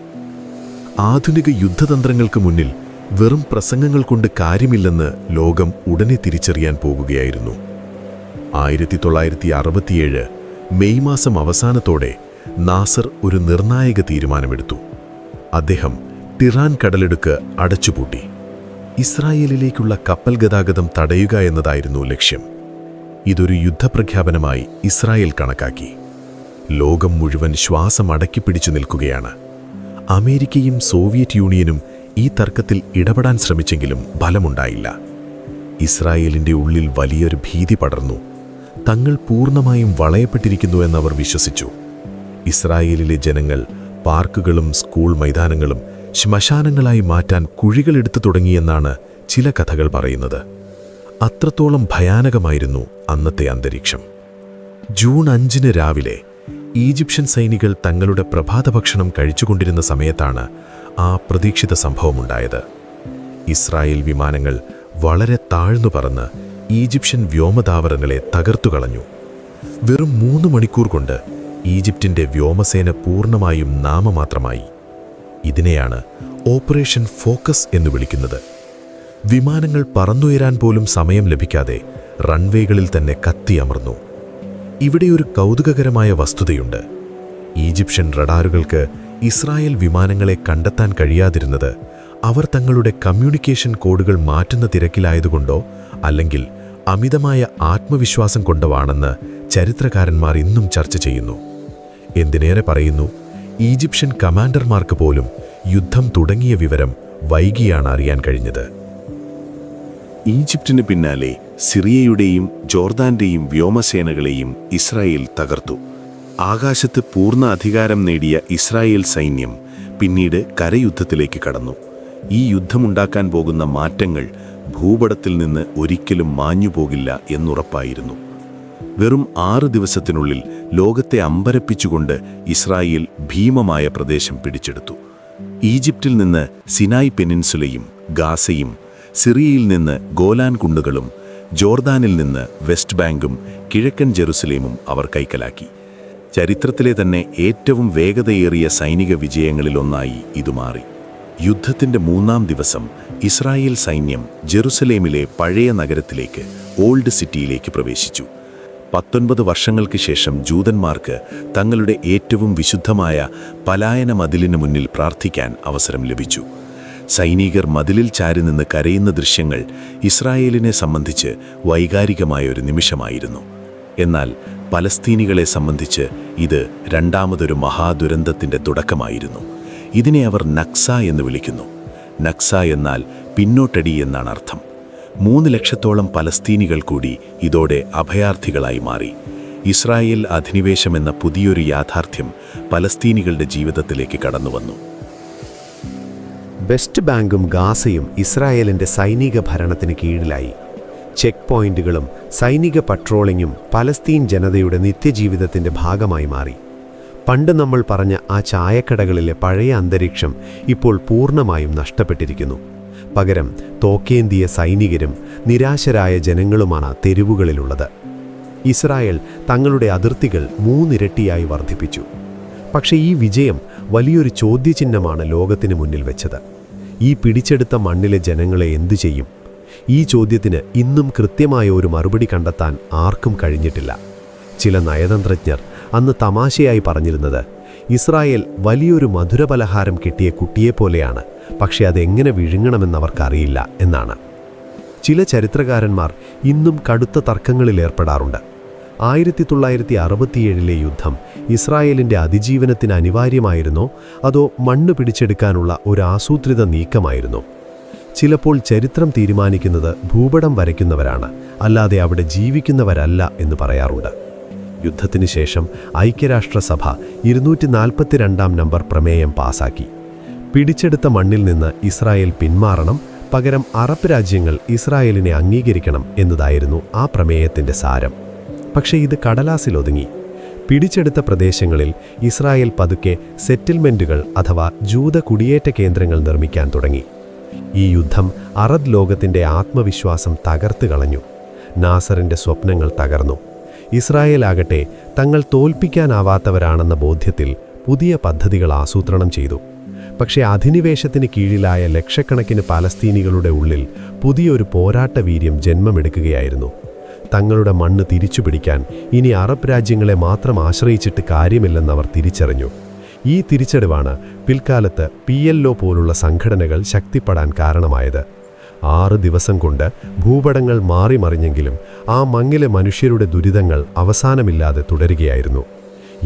ആധുനിക യുദ്ധതന്ത്രങ്ങൾക്ക് മുന്നിൽ വെറും പ്രസംഗങ്ങൾ കൊണ്ട് കാര്യമില്ലെന്ന് ലോകം ഉടനെ തിരിച്ചറിയാൻ പോകുകയായിരുന്നു. 1967 മെയ് മാസം അവസാനത്തോടെ നാസർ ഒരു നിർണായക തീരുമാനമെടുത്തു. അദ്ദേഹം ടിറാൻ കടലിടുക്ക് അടച്ചുപൂട്ടി. ഇസ്രായേലിലേക്കുള്ള കപ്പൽ ഗതാഗതം തടയുക എന്നതായിരുന്നു ലക്ഷ്യം. ഇതൊരു യുദ്ധപ്രഖ്യാപനമായി ഇസ്രായേൽ കണക്കാക്കി. ലോകം മുഴുവൻ ശ്വാസം അടക്കിപ്പിടിച്ചു നിൽക്കുകയാണ്. അമേരിക്കയും സോവിയറ്റ് യൂണിയനും ഈ തർക്കത്തിൽ ഇടപെടാൻ ശ്രമിച്ചെങ്കിലും ഫലമുണ്ടായില്ല. ഇസ്രായേലിന്റെ ഉള്ളിൽ വലിയൊരു ഭീതി പടർന്നു. തങ്ങൾ പൂർണ്ണമായും വളയപ്പെട്ടിരിക്കുന്നു എന്നവർ വിശ്വസിച്ചു. ഇസ്രായേലിലെ ജനങ്ങൾ പാർക്കുകളും സ്കൂൾ മൈതാനങ്ങളും ശ്മശാനങ്ങളായി മാറ്റാൻ കുഴികളെടുത്തു തുടങ്ങിയെന്നാണ് ചില കഥകൾ പറയുന്നത്. അത്രത്തോളം ഭയാനകമായിരുന്നു അന്നത്തെ അന്തരീക്ഷം. ജൂൺ 5 രാവിലെ ഈജിപ്ഷ്യൻ സൈനികൾ തങ്ങളുടെ പ്രഭാതഭക്ഷണം കഴിച്ചുകൊണ്ടിരുന്ന സമയത്താണ് ആ പ്രതീക്ഷിത സംഭവമുണ്ടായത്. ഇസ്രായേൽ വിമാനങ്ങൾ വളരെ താഴ്ന്നു പറന്ന് ഈജിപ്ഷ്യൻ വ്യോമതാവളങ്ങളെ തകർത്തുകളഞ്ഞു. വെറും 3 മണിക്കൂർ കൊണ്ട് ഈജിപ്തിന്റെ വ്യോമസേന പൂർണ്ണമായും നാമമാത്രമായി. ഇതിനെയാണ് ഓപ്പറേഷൻ ഫോക്കസ് എന്ന് വിളിക്കുന്നത്. വിമാനങ്ങൾ പറന്നുയരാൻ പോലും സമയം ലഭിക്കാതെ റൺവേകളിൽ തന്നെ കത്തിയമർന്നു. ഇവിടെ ഒരു കൗതുകകരമായ വസ്തുതയുണ്ട്. ഈജിപ്ഷ്യൻ റഡാറുകൾക്ക് ഇസ്രായേൽ വിമാനങ്ങളെ കണ്ടെത്താൻ കഴിയാതിരുന്നത് അവർ തങ്ങളുടെ കമ്മ്യൂണിക്കേഷൻ കോഡുകൾ മാറ്റുന്ന തിരക്കിലായതുകൊണ്ടോ അല്ലെങ്കിൽ അമിതമായ ആത്മവിശ്വാസം കൊണ്ടോ ആണെന്ന് ചരിത്രകാരന്മാർ ഇന്നും ചർച്ച ചെയ്യുന്നു. എന്തിനേറെ പറയുന്നു, ഈജിപ്ഷ്യൻ കമാൻഡർമാർക്ക് പോലും യുദ്ധം തുടങ്ങിയ വിവരം വൈകിയാണ് അറിയാൻ കഴിഞ്ഞത്. ഈജിപ്തിന് പിന്നാലെ സിറിയയുടെയും ജോർദാന്റെയും വ്യോമസേനകളെയും ഇസ്രായേൽ തകർത്തു. ആകാശത്ത് പൂർണ്ണ അധികാരം നേടിയ ഇസ്രായേൽ സൈന്യം പിന്നീട് കരയുദ്ധത്തിലേക്ക് കടന്നു. ഈ യുദ്ധമുണ്ടാക്കാൻ പോകുന്ന മാറ്റങ്ങൾ ഭൂപടത്തിൽ നിന്ന് ഒരിക്കലും മാഞ്ഞുപോകില്ല എന്നുറപ്പായിരുന്നു. വെറും 6 ദിവസത്തിനുള്ളിൽ ലോകത്തെ അമ്പരപ്പിച്ചുകൊണ്ട് ഇസ്രായേൽ ഭീമമായ പ്രദേശം പിടിച്ചെടുത്തു. ഈജിപ്തിൽ നിന്ന് സിനായ് പെനിൻസുലയും ഗാസയും, സിറിയയിൽ നിന്ന് ഗോലാൻ കുണ്ടുകളും, ജോർദാനിൽ നിന്ന് വെസ്റ്റ് ബാങ്കും കിഴക്കൻ ജെറുസലേമും അവർ കൈക്കലാക്കി. ചരിത്രത്തിലെ തന്നെ ഏറ്റവും വേഗതയേറിയ സൈനിക വിജയങ്ങളിലൊന്നായി ഇത് മാറി. യുദ്ധത്തിന്റെ 3-ാം ദിവസം ഇസ്രായേൽ സൈന്യം ജെറുസലേമിലെ പഴയ നഗരത്തിലേക്ക്, ഓൾഡ് സിറ്റിയിലേക്ക് പ്രവേശിച്ചു. 19 വർഷങ്ങൾക്ക് ശേഷം ജൂതന്മാർക്ക് തങ്ങളുടെ ഏറ്റവും വിശുദ്ധമായ പലായന മതിലിന് മുന്നിൽ പ്രാർത്ഥിക്കാൻ അവസരം ലഭിച്ചു. സൈനികർ മതിലിൽ ചാരി നിന്ന് കരയുന്ന ദൃശ്യങ്ങൾ ഇസ്രായേലിനെ സംബന്ധിച്ച് വൈകാരികമായ ഒരു നിമിഷമായിരുന്നു. എന്നാൽ പലസ്തീനികളെ സംബന്ധിച്ച് ഇത് രണ്ടാമതൊരു മഹാദുരന്തത്തിന്റെ തുടക്കമായിരുന്നു. ഇതിനെ അവർ നക്സ എന്ന് വിളിക്കുന്നു. നക്സ എന്നാൽ പിന്നോട്ടടി എന്നാണ് അർത്ഥം. 3 ലക്ഷത്തോളം പലസ്തീനികൾ കൂടി ഇതോടെ അഭയാർത്ഥികളായി മാറി. ഇസ്രായേൽ അധിനിവേശം എന്ന പുതിയൊരു യാഥാർത്ഥ്യം പലസ്തീനികളുടെ ജീവിതത്തിലേക്ക് കടന്നുവന്നു. വെസ്റ്റ് ബാങ്കും ഗാസയും ഇസ്രായേലിന്റെ സൈനിക ഭരണത്തിന് കീഴിലായി. ചെക്ക് പോയിന്റുകളും സൈനിക പട്രോളിങ്ങും പലസ്തീൻ ജനതയുടെ നിത്യജീവിതത്തിന്റെ ഭാഗമായി മാറി. പണ്ട് നമ്മൾ പറഞ്ഞ ആ ചായക്കടകളിലെ പഴയ അന്തരീക്ഷം ഇപ്പോൾ പൂർണ്ണമായും നഷ്ടപ്പെട്ടിരിക്കുന്നു. പകരം തോക്കേന്തിയ സൈനികരും നിരാശരായ ജനങ്ങളുമാണ് തെരുവുകളിലുള്ളത്. ഇസ്രായേൽ തങ്ങളുടെ അതിർത്തികൾ 3 ഇരട്ടിയായി വർദ്ധിപ്പിച്ചു. പക്ഷേ ഈ വിജയം വലിയൊരു ചോദ്യചിഹ്നമാണ് ലോകത്തിന് മുന്നിൽ വെച്ചത്. ഈ പിടിച്ചെടുത്ത മണ്ണിലെ ജനങ്ങളെ എന്തു ചെയ്യും? ഈ ചോദ്യത്തിന് ഇന്നും കൃത്യമായ ഒരു മറുപടി കണ്ടെത്താൻ ആർക്കും കഴിഞ്ഞിട്ടില്ല. ചില നയതന്ത്രജ്ഞർ അന്ന് തമാശയായി പറഞ്ഞിരുന്നത്, ഇസ്രായേൽ വലിയൊരു മധുരപലഹാരം കിട്ടിയ കുട്ടിയെപ്പോലെയാണ്, പക്ഷേ അതെങ്ങനെ വിഴുങ്ങണമെന്നവർക്കറിയില്ല എന്നാണ്. ചില ചരിത്രകാരന്മാർ ഇന്നും കടുത്ത തർക്കങ്ങളിലേർപ്പെടാറുണ്ട്. 1967 യുദ്ധം ഇസ്രായേലിൻ്റെ അതിജീവനത്തിന് അനിവാര്യമായിരുന്നോ അതോ മണ്ണ് പിടിച്ചെടുക്കാനുള്ള ഒരു ആസൂത്രിത നീക്കമായിരുന്നോ? ചിലപ്പോൾ ചരിത്രം തീരുമാനിക്കുന്നത് ഭൂപടം വരയ്ക്കുന്നവരാണ്, അല്ലാതെ അവിടെ ജീവിക്കുന്നവരല്ല എന്ന് പറയാറുണ്ട്. യുദ്ധത്തിന് ശേഷം ഐക്യരാഷ്ട്രസഭ 242 നമ്പർ പ്രമേയം പാസാക്കി. പിടിച്ചെടുത്ത മണ്ണിൽ നിന്ന് ഇസ്രായേൽ പിന്മാറണം, പകരം അറബ് രാജ്യങ്ങൾ ഇസ്രായേലിനെ അംഗീകരിക്കണം എന്നതായിരുന്നു ആ പ്രമേയത്തിൻ്റെ സാരം. പക്ഷേ ഇത് കടലാസിലൊതുങ്ങി. പിടിച്ചെടുത്ത പ്രദേശങ്ങളിൽ ഇസ്രായേൽ പതുക്കെ സെറ്റിൽമെൻറ്റുകൾ അഥവാ ജൂത കുടിയേറ്റ കേന്ദ്രങ്ങൾ നിർമ്മിക്കാൻ തുടങ്ങി. ഈ യുദ്ധം അറബ് ലോകത്തിൻ്റെ ആത്മവിശ്വാസം തകർത്ത് കളഞ്ഞു. നാസറിൻ്റെ സ്വപ്നങ്ങൾ തകർന്നു. ഇസ്രായേലാകട്ടെ തങ്ങൾ തോൽപ്പിക്കാനാവാത്തവരാണെന്ന ബോധ്യത്തിൽ പുതിയ പദ്ധതികൾ ആസൂത്രണം ചെയ്തു. പക്ഷേ അധിനിവേശത്തിന് കീഴിലായ ലക്ഷക്കണക്കിന് പാലസ്തീനികളുടെ ഉള്ളിൽ പുതിയൊരു പോരാട്ട വീര്യം ജന്മമെടുക്കുകയായിരുന്നു. തങ്ങളുടെ മണ്ണ് തിരിച്ചുപിടിക്കാൻ ഇനി അറബ് രാജ്യങ്ങളെ മാത്രം ആശ്രയിച്ചിട്ട് കാര്യമില്ലെന്നവർ തിരിച്ചറിഞ്ഞു. ഈ തിരിച്ചറിവാണ് പിൽക്കാലത്ത് PLO പോലുള്ള സംഘടനകൾ ശക്തിപ്പെടാൻ കാരണമായത്. 6 ദിവസം കൊണ്ട് ഭൂപടങ്ങൾ മാറിമറിഞ്ഞെങ്കിലും ആ മങ്ങിലെ മനുഷ്യരുടെ ദുരിതങ്ങൾ അവസാനമില്ലാതെ തുടരുകയായിരുന്നു.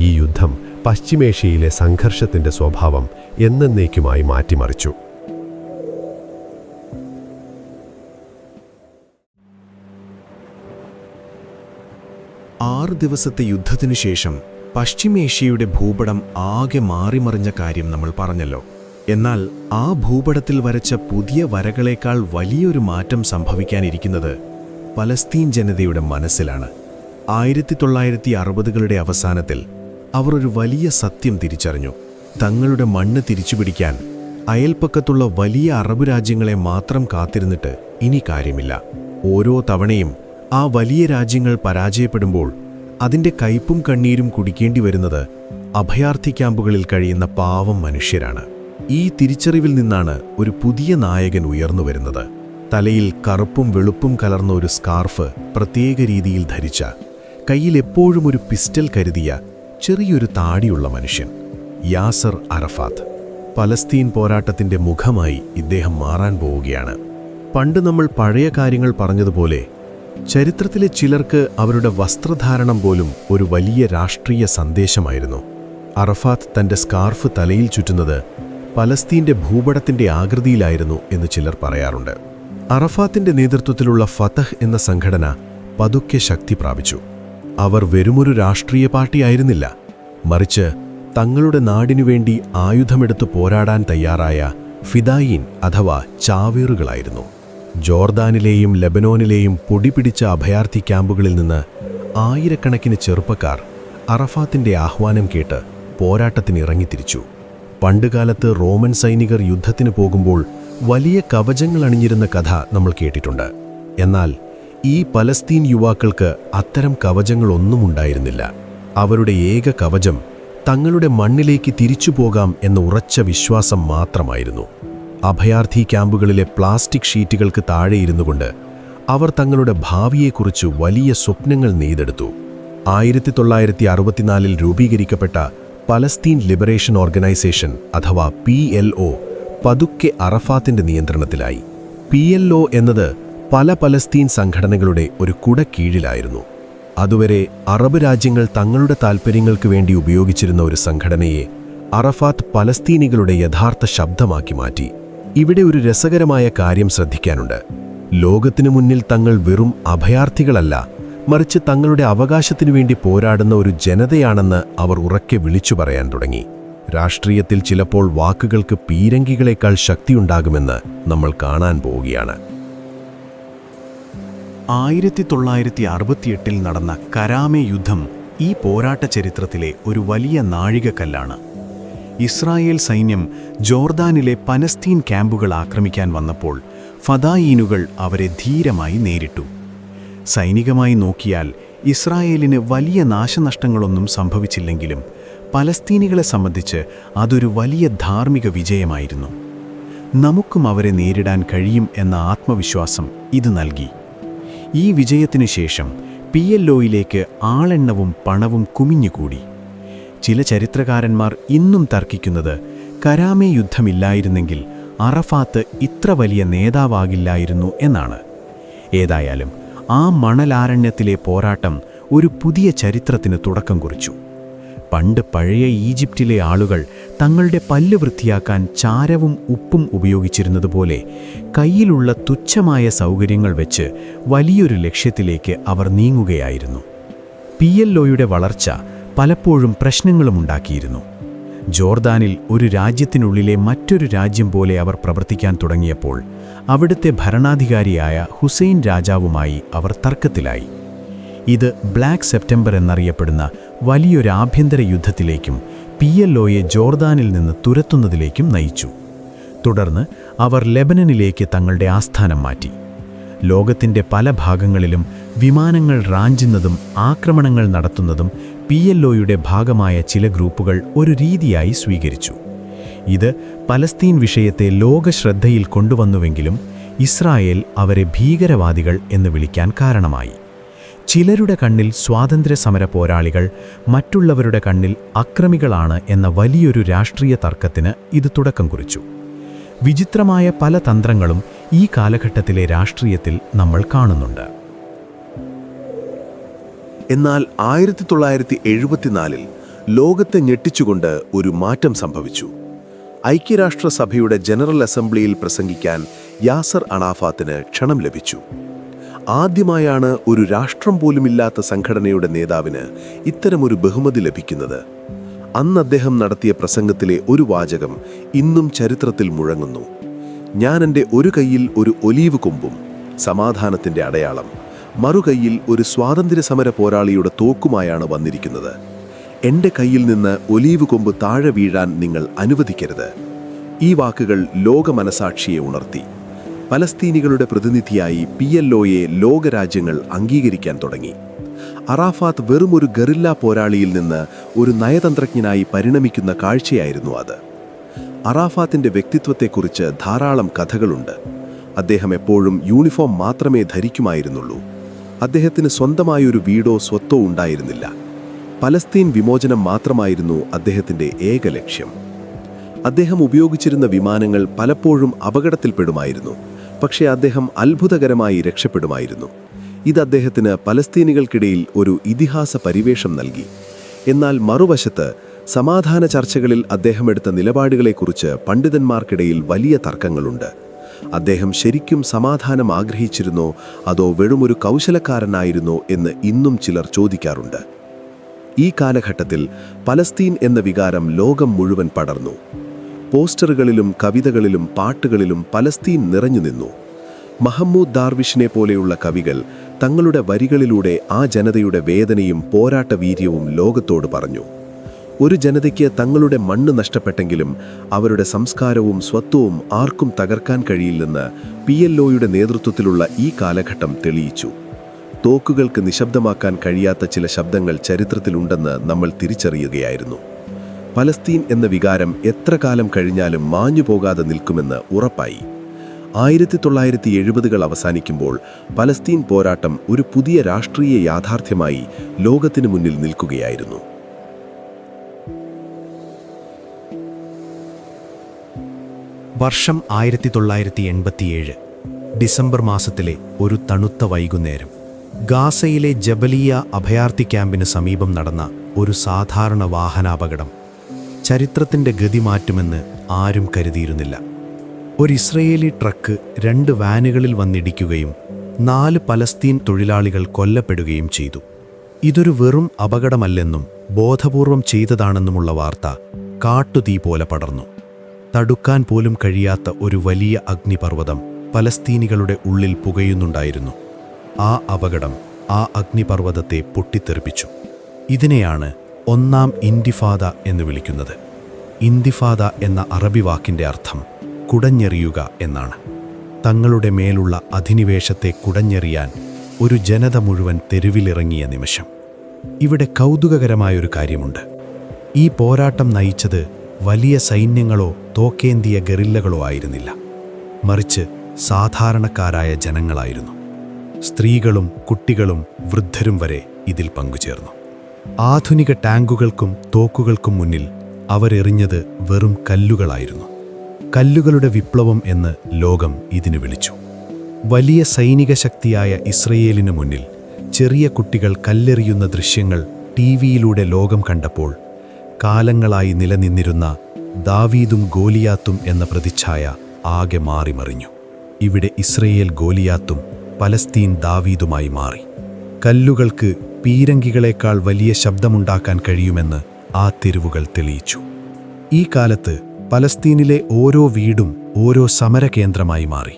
ഈ യുദ്ധം പശ്ചിമേഷ്യയിലെ സംഘർഷത്തിൻ്റെ സ്വഭാവം എന്നേക്കുമായി മാറ്റിമറിച്ചു. ആറ് ദിവസത്തെ യുദ്ധത്തിനു ശേഷം പശ്ചിമേഷ്യയുടെ ഭൂപടം ആകെ മാറിമറിഞ്ഞ കാര്യം നമ്മൾ പറഞ്ഞല്ലോ. എന്നാൽ ആ ഭൂപടത്തിൽ വരച്ച പുതിയ വരകളേക്കാൾ വലിയൊരു മാറ്റം സംഭവിക്കാനിരിക്കുന്നത് പലസ്തീൻ ജനതയുടെ മനസ്സിലാണ്. 1960കളുടെ അവസാനത്തിൽ അവർ ഒരു വലിയ സത്യം തിരിച്ചറിഞ്ഞു. തങ്ങളുടെ മണ്ണ് തിരിച്ചുപിടിക്കാൻ അയൽപ്പക്കത്തുള്ള വലിയ അറബ് രാജ്യങ്ങളെ മാത്രം കാത്തിരുന്നിട്ട് ഇനി കാര്യമില്ല. ഓരോ തവണയും ആ വലിയ രാജ്യങ്ങൾ പരാജയപ്പെടുമ്പോൾ അതിൻ്റെ കയ്പും കണ്ണീരും കുടിക്കേണ്ടി വരുന്നത് അഭയാർത്ഥി ക്യാമ്പുകളിൽ കഴിയുന്ന പാവം മനുഷ്യരാണ്. ഈ തിരിച്ചറിവിൽ നിന്നാണ് ഒരു പുതിയ നായകൻ ഉയർന്നുവരുന്നത്. തലയിൽ കറുപ്പും വെളുപ്പും കലർന്ന ഒരു സ്കാർഫ് പ്രത്യേക രീതിയിൽ ധരിച്ച, കയ്യിൽ എപ്പോഴും ഒരു പിസ്റ്റൽ കരുതിയ ചെറിയൊരു താടിയുള്ള മനുഷ്യൻ, യാസർ അറഫാത്ത്. പലസ്തീൻ പോരാട്ടത്തിൻ്റെ മുഖമായി ഇദ്ദേഹം മാറാൻ പോവുകയാണ്. പണ്ട് നമ്മൾ പഴയ കാര്യങ്ങൾ പറഞ്ഞതുപോലെ ചരിത്രത്തിലെ ചിലർക്ക് അവരുടെ വസ്ത്രധാരണം പോലും ഒരു വലിയ രാഷ്ട്രീയ സന്ദേശമായിരുന്നു. അറഫാത്ത് തൻ്റെ സ്കാർഫ് തലയിൽ ചുറ്റുന്നത് പലസ്തീൻ്റെ ഭൂപടത്തിൻ്റെ ആകൃതിയിലായിരുന്നു എന്ന് ചിലർ പറയാറുണ്ട്. അറഫാത്തിൻ്റെ നേതൃത്വത്തിലുള്ള ഫതഹ് എന്ന സംഘടന പതുക്കെ ശക്തി പ്രാപിച്ചു. അവർ വെറുമൊരു രാഷ്ട്രീയ പാർട്ടിയായിരുന്നില്ല, മറിച്ച് തങ്ങളുടെ നാടിനുവേണ്ടി ആയുധമെടുത്ത് പോരാടാൻ തയ്യാറായ ഫിദായീൻ അഥവാ ചാവേറുകളായിരുന്നു. ജോർദാനിലെയും ലെബനോനിലെയും പൊടിപിടിച്ച അഭയാർത്ഥി ക്യാമ്പുകളിൽ നിന്ന് ആയിരക്കണക്കിന് ചെറുപ്പക്കാർ അറഫാത്തിൻ്റെ ആഹ്വാനം കേട്ട് പോരാട്ടത്തിന് ഇറങ്ങിത്തിരിച്ചു. പണ്ടുകാലത്ത് റോമൻ സൈനികർ യുദ്ധത്തിന് പോകുമ്പോൾ വലിയ കവചങ്ങൾ അണിഞ്ഞിരുന്ന കഥ നമ്മൾ കേട്ടിട്ടുണ്ട്. എന്നാൽ ഈ പലസ്തീൻ യുവാക്കൾക്ക് അത്തരം കവചങ്ങളൊന്നും ഉണ്ടായിരുന്നില്ല. അവരുടെ ഏക കവചം തങ്ങളുടെ മണ്ണിലേക്ക് തിരിച്ചു പോകാം എന്ന ഉറച്ച വിശ്വാസം മാത്രമായിരുന്നു. അഭയാർത്ഥി ക്യാമ്പുകളിലെ പ്ലാസ്റ്റിക് ഷീറ്റുകൾക്ക് താഴെയിരുന്നുകൊണ്ട് അവർ തങ്ങളുടെ ഭാവിയെക്കുറിച്ച് വലിയ സ്വപ്നങ്ങൾ നെയ്തെടുത്തു. 1964 രൂപീകരിക്കപ്പെട്ട പലസ്തീൻ ലിബറേഷൻ ഓർഗനൈസേഷൻ അഥവാ PLO പതുക്കെ അറഫാത്തിൻ്റെ നിയന്ത്രണത്തിലായി. PLO എന്നത് പല പലസ്തീൻ സംഘടനകളുടെ ഒരു കുടക്കീഴിലായിരുന്നു. അതുവരെ അറബ് രാജ്യങ്ങൾ തങ്ങളുടെ താൽപ്പര്യങ്ങൾക്ക് വേണ്ടി ഉപയോഗിച്ചിരുന്ന ഒരു സംഘടനയെ അറഫാത്ത് പലസ്തീനികളുടെ യഥാർത്ഥ ശബ്ദമാക്കി മാറ്റി. ഇവിടെ ഒരു രസകരമായ കാര്യം ശ്രദ്ധിക്കാനുണ്ട്. ലോകത്തിനു മുന്നിൽ തങ്ങൾ വെറും അഭയാർത്ഥികളല്ല, മറിച്ച് തങ്ങളുടെ അവകാശത്തിനു വേണ്ടി പോരാടുന്ന ഒരു ജനതയാണെന്ന് അവർ ഉറക്കെ വിളിച്ചു പറയാൻ തുടങ്ങി. രാഷ്ട്രീയത്തിൽ ചിലപ്പോൾ വാക്കുകൾക്ക് പീരങ്കികളേക്കാൾ ശക്തിയുണ്ടാകുമെന്ന് നമ്മൾ കാണാൻ പോവുകയാണ്. 1968 നടന്ന കരാമെ യുദ്ധം ഈ പോരാട്ട ചരിത്രത്തിലെ ഒരു വലിയ നാഴികക്കല്ലാണ്. ഇസ്രായേൽ സൈന്യം ജോർദാനിലെ പലസ്തീൻ ക്യാമ്പുകൾ ആക്രമിക്കാൻ വന്നപ്പോൾ ഫദായീനുകൾ അവരെ ധീരമായി നേരിട്ടു. സൈനികമായി നോക്കിയാൽ ഇസ്രായേലിന് വലിയ നാശനഷ്ടങ്ങളൊന്നും സംഭവിച്ചില്ലെങ്കിലും പലസ്തീനികളെ സംബന്ധിച്ച് അതൊരു വലിയ ധാർമ്മിക വിജയമായിരുന്നു. നമുക്കും അവരെ നേരിടാൻ കഴിയും എന്ന ആത്മവിശ്വാസം ഇത് നൽകി. ഈ വിജയത്തിനു ശേഷം PLOയിലേക്ക് ആളെണ്ണവും പണവും കുമിഞ്ഞുകൂടി. ചില ചരിത്രകാരന്മാർ ഇന്നും തർക്കിക്കുന്നത് കരാമെ യുദ്ധമില്ലായിരുന്നെങ്കിൽ അറഫാത്ത് ഇത്ര വലിയ നേതാവാകില്ലായിരുന്നു എന്നാണ്. ഏതായാലും ആ മണലാരണ്യത്തിലെ പോരാട്ടം ഒരു പുതിയ ചരിത്രത്തിന് തുടക്കം കുറിച്ചു. പണ്ട് പഴയ ഈജിപ്തിലെ ആളുകൾ തങ്ങളുടെ പല്ല് വൃത്തിയാക്കാൻ ചാരവും ഉപ്പും ഉപയോഗിച്ചിരുന്നതുപോലെ കയ്യിലുള്ള തുച്ഛമായ സൗകര്യങ്ങൾ വെച്ച് വലിയൊരു ലക്ഷ്യത്തിലേക്ക് അവർ നീങ്ങുകയായിരുന്നു. PLOയുടെ വളർച്ച പലപ്പോഴും പ്രശ്നങ്ങളുമുണ്ടാക്കിയിരുന്നു. ജോർദാനിൽ ഒരു രാജ്യത്തിനുള്ളിലെ മറ്റൊരു രാജ്യം പോലെ അവർ പ്രവർത്തിക്കാൻ തുടങ്ങിയപ്പോൾ അവിടുത്തെ ഭരണാധികാരിയായ ഹുസൈൻ രാജാവുമായി അവർ തർക്കത്തിലായി. ഇത് ബ്ലാക്ക് സെപ്റ്റംബർ എന്നറിയപ്പെടുന്ന വലിയൊരു ആഭ്യന്തര യുദ്ധത്തിലേക്കും PLOയെ ജോർദാനിൽ നിന്ന് തുരത്തുന്നതിലേക്കും നയിച്ചു. തുടർന്ന് അവർ ലെബനനിലേക്ക് തങ്ങളുടെ ആസ്ഥാനം മാറ്റി. ലോകത്തിൻ്റെ പല ഭാഗങ്ങളിലും വിമാനങ്ങൾ റാഞ്ചുന്നതും ആക്രമണങ്ങൾ നടത്തുന്നതും PLOയുടെ ഭാഗമായ ചില ഗ്രൂപ്പുകൾ ഒരു രീതിയായി സ്വീകരിച്ചു. ഇത് പലസ്തീൻ വിഷയത്തെ ലോകശ്രദ്ധയിൽ കൊണ്ടുവന്നുവെങ്കിലും ഇസ്രായേൽ അവരെ ഭീകരവാദികൾ എന്ന് വിളിക്കാൻ കാരണമായി. ചിലരുടെ കണ്ണിൽ സ്വാതന്ത്ര്യ സമര പോരാളികൾ, മറ്റുള്ളവരുടെ കണ്ണിൽ അക്രമികളാണ് എന്ന വലിയൊരു രാഷ്ട്രീയ തർക്കത്തിന് ഇത് തുടക്കം കുറിച്ചു. വിചിത്രമായ പല തന്ത്രങ്ങളും ഈ കാലഘട്ടത്തിലെ രാഷ്ട്രീയത്തിൽ നമ്മൾ കാണുന്നുണ്ട്. എന്നാൽ 1974 ലോകത്തെ ഞെട്ടിച്ചുകൊണ്ട് ഒരു മാറ്റം സംഭവിച്ചു. ഐക്യരാഷ്ട്രസഭയുടെ ജനറൽ അസംബ്ലിയിൽ പ്രസംഗിക്കാൻ യാസർ അറാഫാത്തിന് ക്ഷണം ലഭിച്ചു. ആദ്യമായാണ് ഒരു രാഷ്ട്രം പോലുമില്ലാത്ത സംഘടനയുടെ നേതാവിന് ഇത്തരമൊരു ബഹുമതി ലഭിക്കുന്നത്. അന്ന് അദ്ദേഹം നടത്തിയ പ്രസംഗത്തിലെ ഒരു വാചകം ഇന്നും ചരിത്രത്തിൽ മുഴങ്ങുന്നു. ഞാൻ എൻ്റെ ഒരു കൈയിൽ ഒരു ഒലീവ് കൊമ്പും, സമാധാനത്തിൻ്റെ അടയാളം, മറുകൈയിൽ ഒരു സ്വാതന്ത്ര്യ സമര പോരാളിയുടെ തോക്കുമായാണ് വന്നിരിക്കുന്നത്. എൻ്റെ കയ്യിൽ നിന്ന് ഒലീവ് കൊമ്പ് താഴെ വീഴാൻ നിങ്ങൾ അനുവദിക്കരുത്. ഈ വാക്കുകൾ ലോക മനസാക്ഷിയെ ഉണർത്തി. പലസ്തീനികളുടെ പ്രതിനിധിയായി PLOയെ ലോകരാജ്യങ്ങൾ അംഗീകരിക്കാൻ തുടങ്ങി. അറാഫാത്ത് വെറുമൊരു ഗറില്ല പോരാളിയിൽ നിന്ന് ഒരു നയതന്ത്രജ്ഞനായി പരിണമിക്കുന്ന കാഴ്ചയായിരുന്നു അത്. അറാഫാത്തിൻ്റെ വ്യക്തിത്വത്തെക്കുറിച്ച് ധാരാളം കഥകളുണ്ട്. അദ്ദേഹം എപ്പോഴും യൂണിഫോം മാത്രമേ ധരിക്കുമായിരുന്നുള്ളൂ. അദ്ദേഹത്തിന് സ്വന്തമായൊരു വീടോ സ്വത്തോ ഉണ്ടായിരുന്നില്ല. പലസ്തീൻ വിമോചനം മാത്രമായിരുന്നു അദ്ദേഹത്തിൻ്റെ ഏക ലക്ഷ്യം. അദ്ദേഹം ഉപയോഗിച്ചിരുന്ന വിമാനങ്ങൾ പലപ്പോഴും അപകടത്തിൽപ്പെടുമായിരുന്നു. പക്ഷേ അദ്ദേഹം അത്ഭുതകരമായി രക്ഷപ്പെടുമായിരുന്നു. ഇത് അദ്ദേഹത്തിന് പലസ്തീനികൾക്കിടയിൽ ഒരു ഇതിഹാസ പരിവേഷം നൽകി. എന്നാൽ മറുവശത്ത് സമാധാന ചർച്ചകളിൽ അദ്ദേഹം എടുത്ത നിലപാടുകളെക്കുറിച്ച് പണ്ഡിതന്മാർക്കിടയിൽ വലിയ തർക്കങ്ങളുണ്ട്. അദ്ദേഹം ശരിക്കും സമാധാനം ആഗ്രഹിച്ചിരുന്നോ അതോ വെറുമൊരു കൗശലക്കാരനായിരുന്നോ എന്ന് ഇന്നും ചിലർ ചോദിക്കാറുണ്ട്. ഈ കാലഘട്ടത്തിൽ പലസ്തീൻ എന്ന വികാരം ലോകം മുഴുവൻ പടർന്നു. പോസ്റ്ററുകളിലും കവിതകളിലും പാട്ടുകളിലും പലസ്തീൻ നിറഞ്ഞു നിന്നു. മഹമ്മൂദ് ദാർവിഷിനെ പോലെയുള്ള കവികൾ തങ്ങളുടെ വരികളിലൂടെ ആ ജനതയുടെ വേദനയും പോരാട്ട വീര്യവും ലോകത്തോട് പറഞ്ഞു. ഒരു ജനതയ്ക്ക് തങ്ങളുടെ മണ്ണ് നഷ്ടപ്പെട്ടെങ്കിലും അവരുടെ സംസ്കാരവും സ്വത്വവും ആർക്കും തകർക്കാൻ കഴിയില്ലെന്ന് PLOയുടെ നേതൃത്വത്തിലുള്ള ഈ കാലഘട്ടം തെളിയിച്ചു. തോക്കുകൾക്ക് നിശബ്ദമാക്കാൻ കഴിയാത്ത ചില ശബ്ദങ്ങൾ ചരിത്രത്തിലുണ്ടെന്ന് നമ്മൾ തിരിച്ചറിയുകയായിരുന്നു. പലസ്തീൻ എന്ന വികാരം എത്ര കാലം കഴിഞ്ഞാലും മാഞ്ഞു പോകാതെ നിൽക്കുമെന്ന് ഉറപ്പായി. 1970കൾ അവസാനിക്കുമ്പോൾ പലസ്തീൻ പോരാട്ടം ഒരു പുതിയ രാഷ്ട്രീയ യാഥാർത്ഥ്യമായി ലോകത്തിനു മുന്നിൽ നിൽക്കുകയായിരുന്നു. വർഷം 1987 ഡിസംബർ മാസത്തിലെ ഒരു തണുത്ത വൈകുന്നേരം ഗാസയിലെ ജബലിയ അഭയാർത്ഥി ക്യാമ്പിന് സമീപം നടന്ന ഒരു സാധാരണ വാഹനാപകടം ചരിത്രത്തിൻ്റെ ഗതി മാറ്റുമെന്ന് ആരും കരുതിയിരുന്നില്ല. ഒരു ഇസ്രയേലി ട്രക്ക് 2 വാനുകളിൽ വന്നിടിക്കുകയും 4 പലസ്തീൻ തൊഴിലാളികൾ കൊല്ലപ്പെടുകയും ചെയ്തു. ഇതൊരു വെറും അപകടമല്ലെന്നും ബോധപൂർവം ചെയ്തതാണെന്നുമുള്ള വാർത്ത കാട്ടുതീ പോലെ പടർന്നു. തടുക്കാൻ പോലും കഴിയാത്ത ഒരു വലിയ അഗ്നിപർവ്വതം പലസ്തീനികളുടെ ഉള്ളിൽ പുകയുന്നുണ്ടായിരുന്നു. ആ അപകടം ആ അഗ്നിപർവ്വതത്തെ പൊട്ടിത്തെറിപ്പിച്ചു. ഇതിനെയാണ് ഒന്നാം ഇൻതിഫാദ എന്ന് വിളിക്കുന്നത്. ഇൻതിഫാദ എന്ന അറബി വാക്കിൻ്റെ അർത്ഥം കുടഞ്ഞെറിയുക എന്നാണ്. തങ്ങളുടെ മേലുള്ള അധിനിവേശത്തെ കുടഞ്ഞെറിയാൻ ഒരു ജനത മുഴുവൻ തെരുവിലിറങ്ങിയ നിമിഷം. ഇവിടെ കൗതുകകരമായൊരു കാര്യമുണ്ട്. ഈ പോരാട്ടം നയിച്ചത് വലിയ സൈന്യങ്ങളോ തോക്കേന്തിയ ഗറില്ലകളോ ആയിരുന്നില്ല, മറിച്ച് സാധാരണക്കാരായ ജനങ്ങളായിരുന്നു. സ്ത്രീകളും കുട്ടികളും വൃദ്ധരും വരെ ഇതിൽ പങ്കുചേർന്നു. ആധുനിക ടാങ്കുകൾക്കും തോക്കുകൾക്കും മുന്നിൽ അവരെറിഞ്ഞത് വെറും കല്ലുകളായിരുന്നു. കല്ലുകളുടെ വിപ്ലവം എന്ന് ലോകം ഇതിനു വിളിച്ചു. വലിയ സൈനിക ശക്തിയായ ഇസ്രയേലിനു മുന്നിൽ ചെറിയ കുട്ടികൾ കല്ലെറിയുന്ന ദൃശ്യങ്ങൾ ടിവിയിലൂടെ ലോകം കണ്ടപ്പോൾ കാലങ്ങളായി നിലനിന്നിരുന്ന ദാവീദും ഗോലിയാത്തും എന്ന പ്രതിച്ഛായ ആകെ മാറിമറിഞ്ഞു. ഇവിടെ ഇസ്രയേൽ ഗോലിയാത്തും പലസ്തീൻ ദാവീദുമായി മാറി. കല്ലുകൾക്ക് പീരങ്കികളേക്കാൾ വലിയ ശബ്ദമുണ്ടാക്കാൻ കഴിയുമെന്ന് ആ തെരുവുകൾ തെളിയിച്ചു. ഈ കാലത്ത് പലസ്തീനിലെ ഓരോ വീടും ഓരോ സമരകേന്ദ്രമായി മാറി.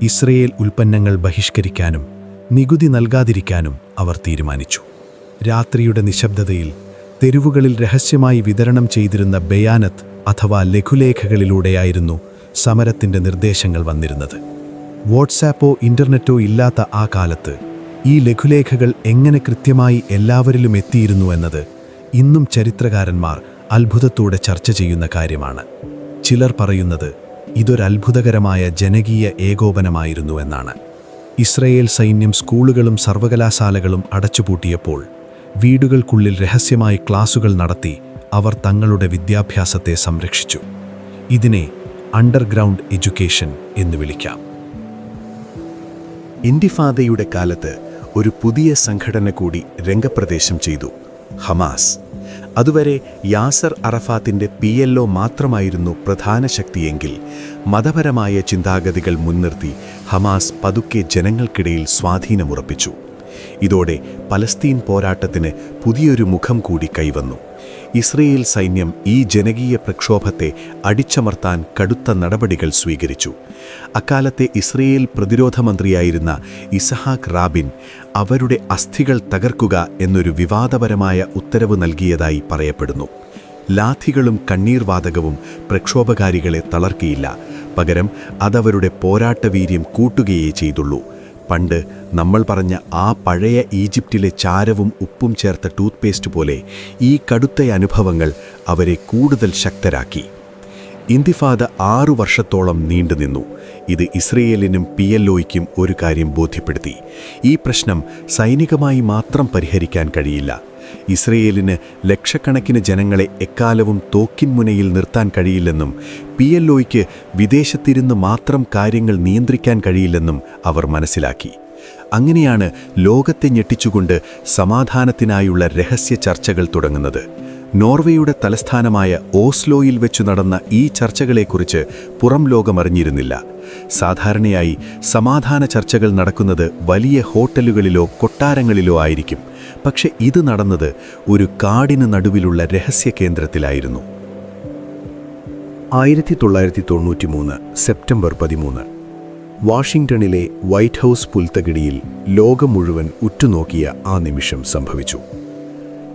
ഇസ്രയേൽ ഉൽപ്പന്നങ്ങൾ ബഹിഷ്കരിക്കാനും നികുതി നൽകാതിരിക്കാനും അവർ തീരുമാനിച്ചു. രാത്രിയുടെ നിശബ്ദതയിൽ തെരുവുകളിൽ രഹസ്യമായി വിതരണം ചെയ്തിരുന്ന ബയാനത്ത് അഥവാ ലഘുലേഖകളിലൂടെയായിരുന്നു സമരത്തിൻ്റെ നിർദ്ദേശങ്ങൾ വന്നിരുന്നത്. വാട്സാപ്പോ ഇൻ്റർനെറ്റോ ഇല്ലാത്ത ആ കാലത്ത് ഈ ലഘുലേഖകൾ എങ്ങനെ കൃത്യമായി എല്ലാവരിലും എത്തിയിരുന്നു എന്നത് ഇന്നും ചരിത്രകാരന്മാർ അത്ഭുതത്തോടെ ചർച്ച ചെയ്യുന്ന കാര്യമാണ്. ചിലർ പറയുന്നത് ഇതൊരത്ഭുതകരമായ ജനകീയ ഏകോപനമായിരുന്നു എന്നാണ്. ഇസ്രയേൽ സൈന്യം സ്കൂളുകളും സർവകലാശാലകളും അടച്ചുപൂട്ടിയപ്പോൾ വീടുകൾക്കുള്ളിൽ രഹസ്യമായി ക്ലാസുകൾ നടത്തി അവർ തങ്ങളുടെ വിദ്യാഭ്യാസത്തെ സംരക്ഷിച്ചു. ഇതിനെ അണ്ടർഗ്രൗണ്ട് എഡ്യൂക്കേഷൻ എന്ന് വിളിക്കാം. ഇന്തിഫാദയുടെ കാലത്ത് ഒരു പുതിയ സംഘടന കൂടി രംഗപ്രവേശം ചെയ്തു: ഹമാസ്. അതുവരെ യാസർ അറഫാത്തിൻ്റെ PLO മാത്രമായിരുന്നു പ്രധാന ശക്തിയെങ്കിൽ മതപരമായ ചിന്താഗതികൾ മുൻനിർത്തി ഹമാസ് പതുക്കെ ജനങ്ങൾക്കിടയിൽ സ്വാധീനമുറപ്പിച്ചു. ഇതോടെ പലസ്തീൻ പോരാട്ടത്തിന് പുതിയൊരു മുഖം കൂടി കൈവന്നു. ഇസ്രയേൽ സൈന്യം ഈ ജനകീയ പ്രക്ഷോഭത്തെ അടിച്ചമർത്താൻ കടുത്ത നടപടികൾ സ്വീകരിച്ചു. അക്കാലത്തെ ഇസ്രയേൽ പ്രതിരോധ മന്ത്രിയായിരുന്ന ഇസഹാക്ക് റാബിൻ അവരുടെ അസ്ഥികൾ തകർക്കുക എന്നൊരു വിവാദപരമായ ഉത്തരവ് നൽകിയതായി പറയപ്പെടുന്നു. ലാഥികളും കണ്ണീർവാതകവും പ്രക്ഷോഭകാരികളെ തളർക്കിയില്ല, പകരം അതവരുടെ പോരാട്ടവീര്യം കൂട്ടുകയേ ചെയ്തുള്ളൂ. പണ്ട് നമ്മൾ പറഞ്ഞ ആ പഴയ ഈജിപ്തിലെ ചാരവും ഉപ്പും ചേർത്ത ടൂത്ത്പേസ്റ്റ് പോലെ ഈ കടുത്ത അനുഭവങ്ങൾ അവരെ കൂടുതൽ ശക്തരാക്കി. ഇന്തിഫാദ 6 വർഷത്തോളം നീണ്ടുനിന്നു. ഇത് ഇസ്രയേലിനും PLOയ്ക്കും ഒരു കാര്യം ബോധ്യപ്പെടുത്തി: ഈ പ്രശ്നം സൈനികമായി മാത്രം പരിഹരിക്കാൻ കഴിയില്ല. ഇസ്രയേലിന് ലക്ഷക്കണക്കിന് ജനങ്ങളെ എക്കാലവും തോക്കിൻമുനയിൽ നിർത്താൻ കഴിയില്ലെന്നും PLOയ്ക്ക് വിദേശത്തിരുന്ന് മാത്രം കാര്യങ്ങൾ നിയന്ത്രിക്കാൻ കഴിയില്ലെന്നും അവർ മനസ്സിലാക്കി. അങ്ങനെയാണ് ലോകത്തെ ഞെട്ടിച്ചുകൊണ്ട് സമാധാനത്തിനായുള്ള രഹസ്യ ചർച്ചകൾ തുടങ്ങുന്നത്. നോർവേയുടെ തലസ്ഥാനമായ ഓസ്ലോയിൽ വെച്ചു നടന്ന ഈ ചർച്ചകളെക്കുറിച്ച് പുറം ലോകമറിഞ്ഞിരുന്നില്ല. സാധാരണയായി സമാധാന ചർച്ചകൾ നടക്കുന്നത് വലിയ ഹോട്ടലുകളിലോ കൊട്ടാരങ്ങളിലോ ആയിരിക്കും. പക്ഷെ ഇത് നടന്നത് ഒരു കാടിന് നടുവിലുള്ള രഹസ്യ കേന്ദ്രത്തിലായിരുന്നു. 1993 സെപ്റ്റംബർ 13 വാഷിംഗ്ടണിലെ വൈറ്റ് ഹൗസ് പുൽത്തകിടിയിൽ ലോകം മുഴുവൻ ഉറ്റുനോക്കിയ ആ നിമിഷം സംഭവിച്ചു.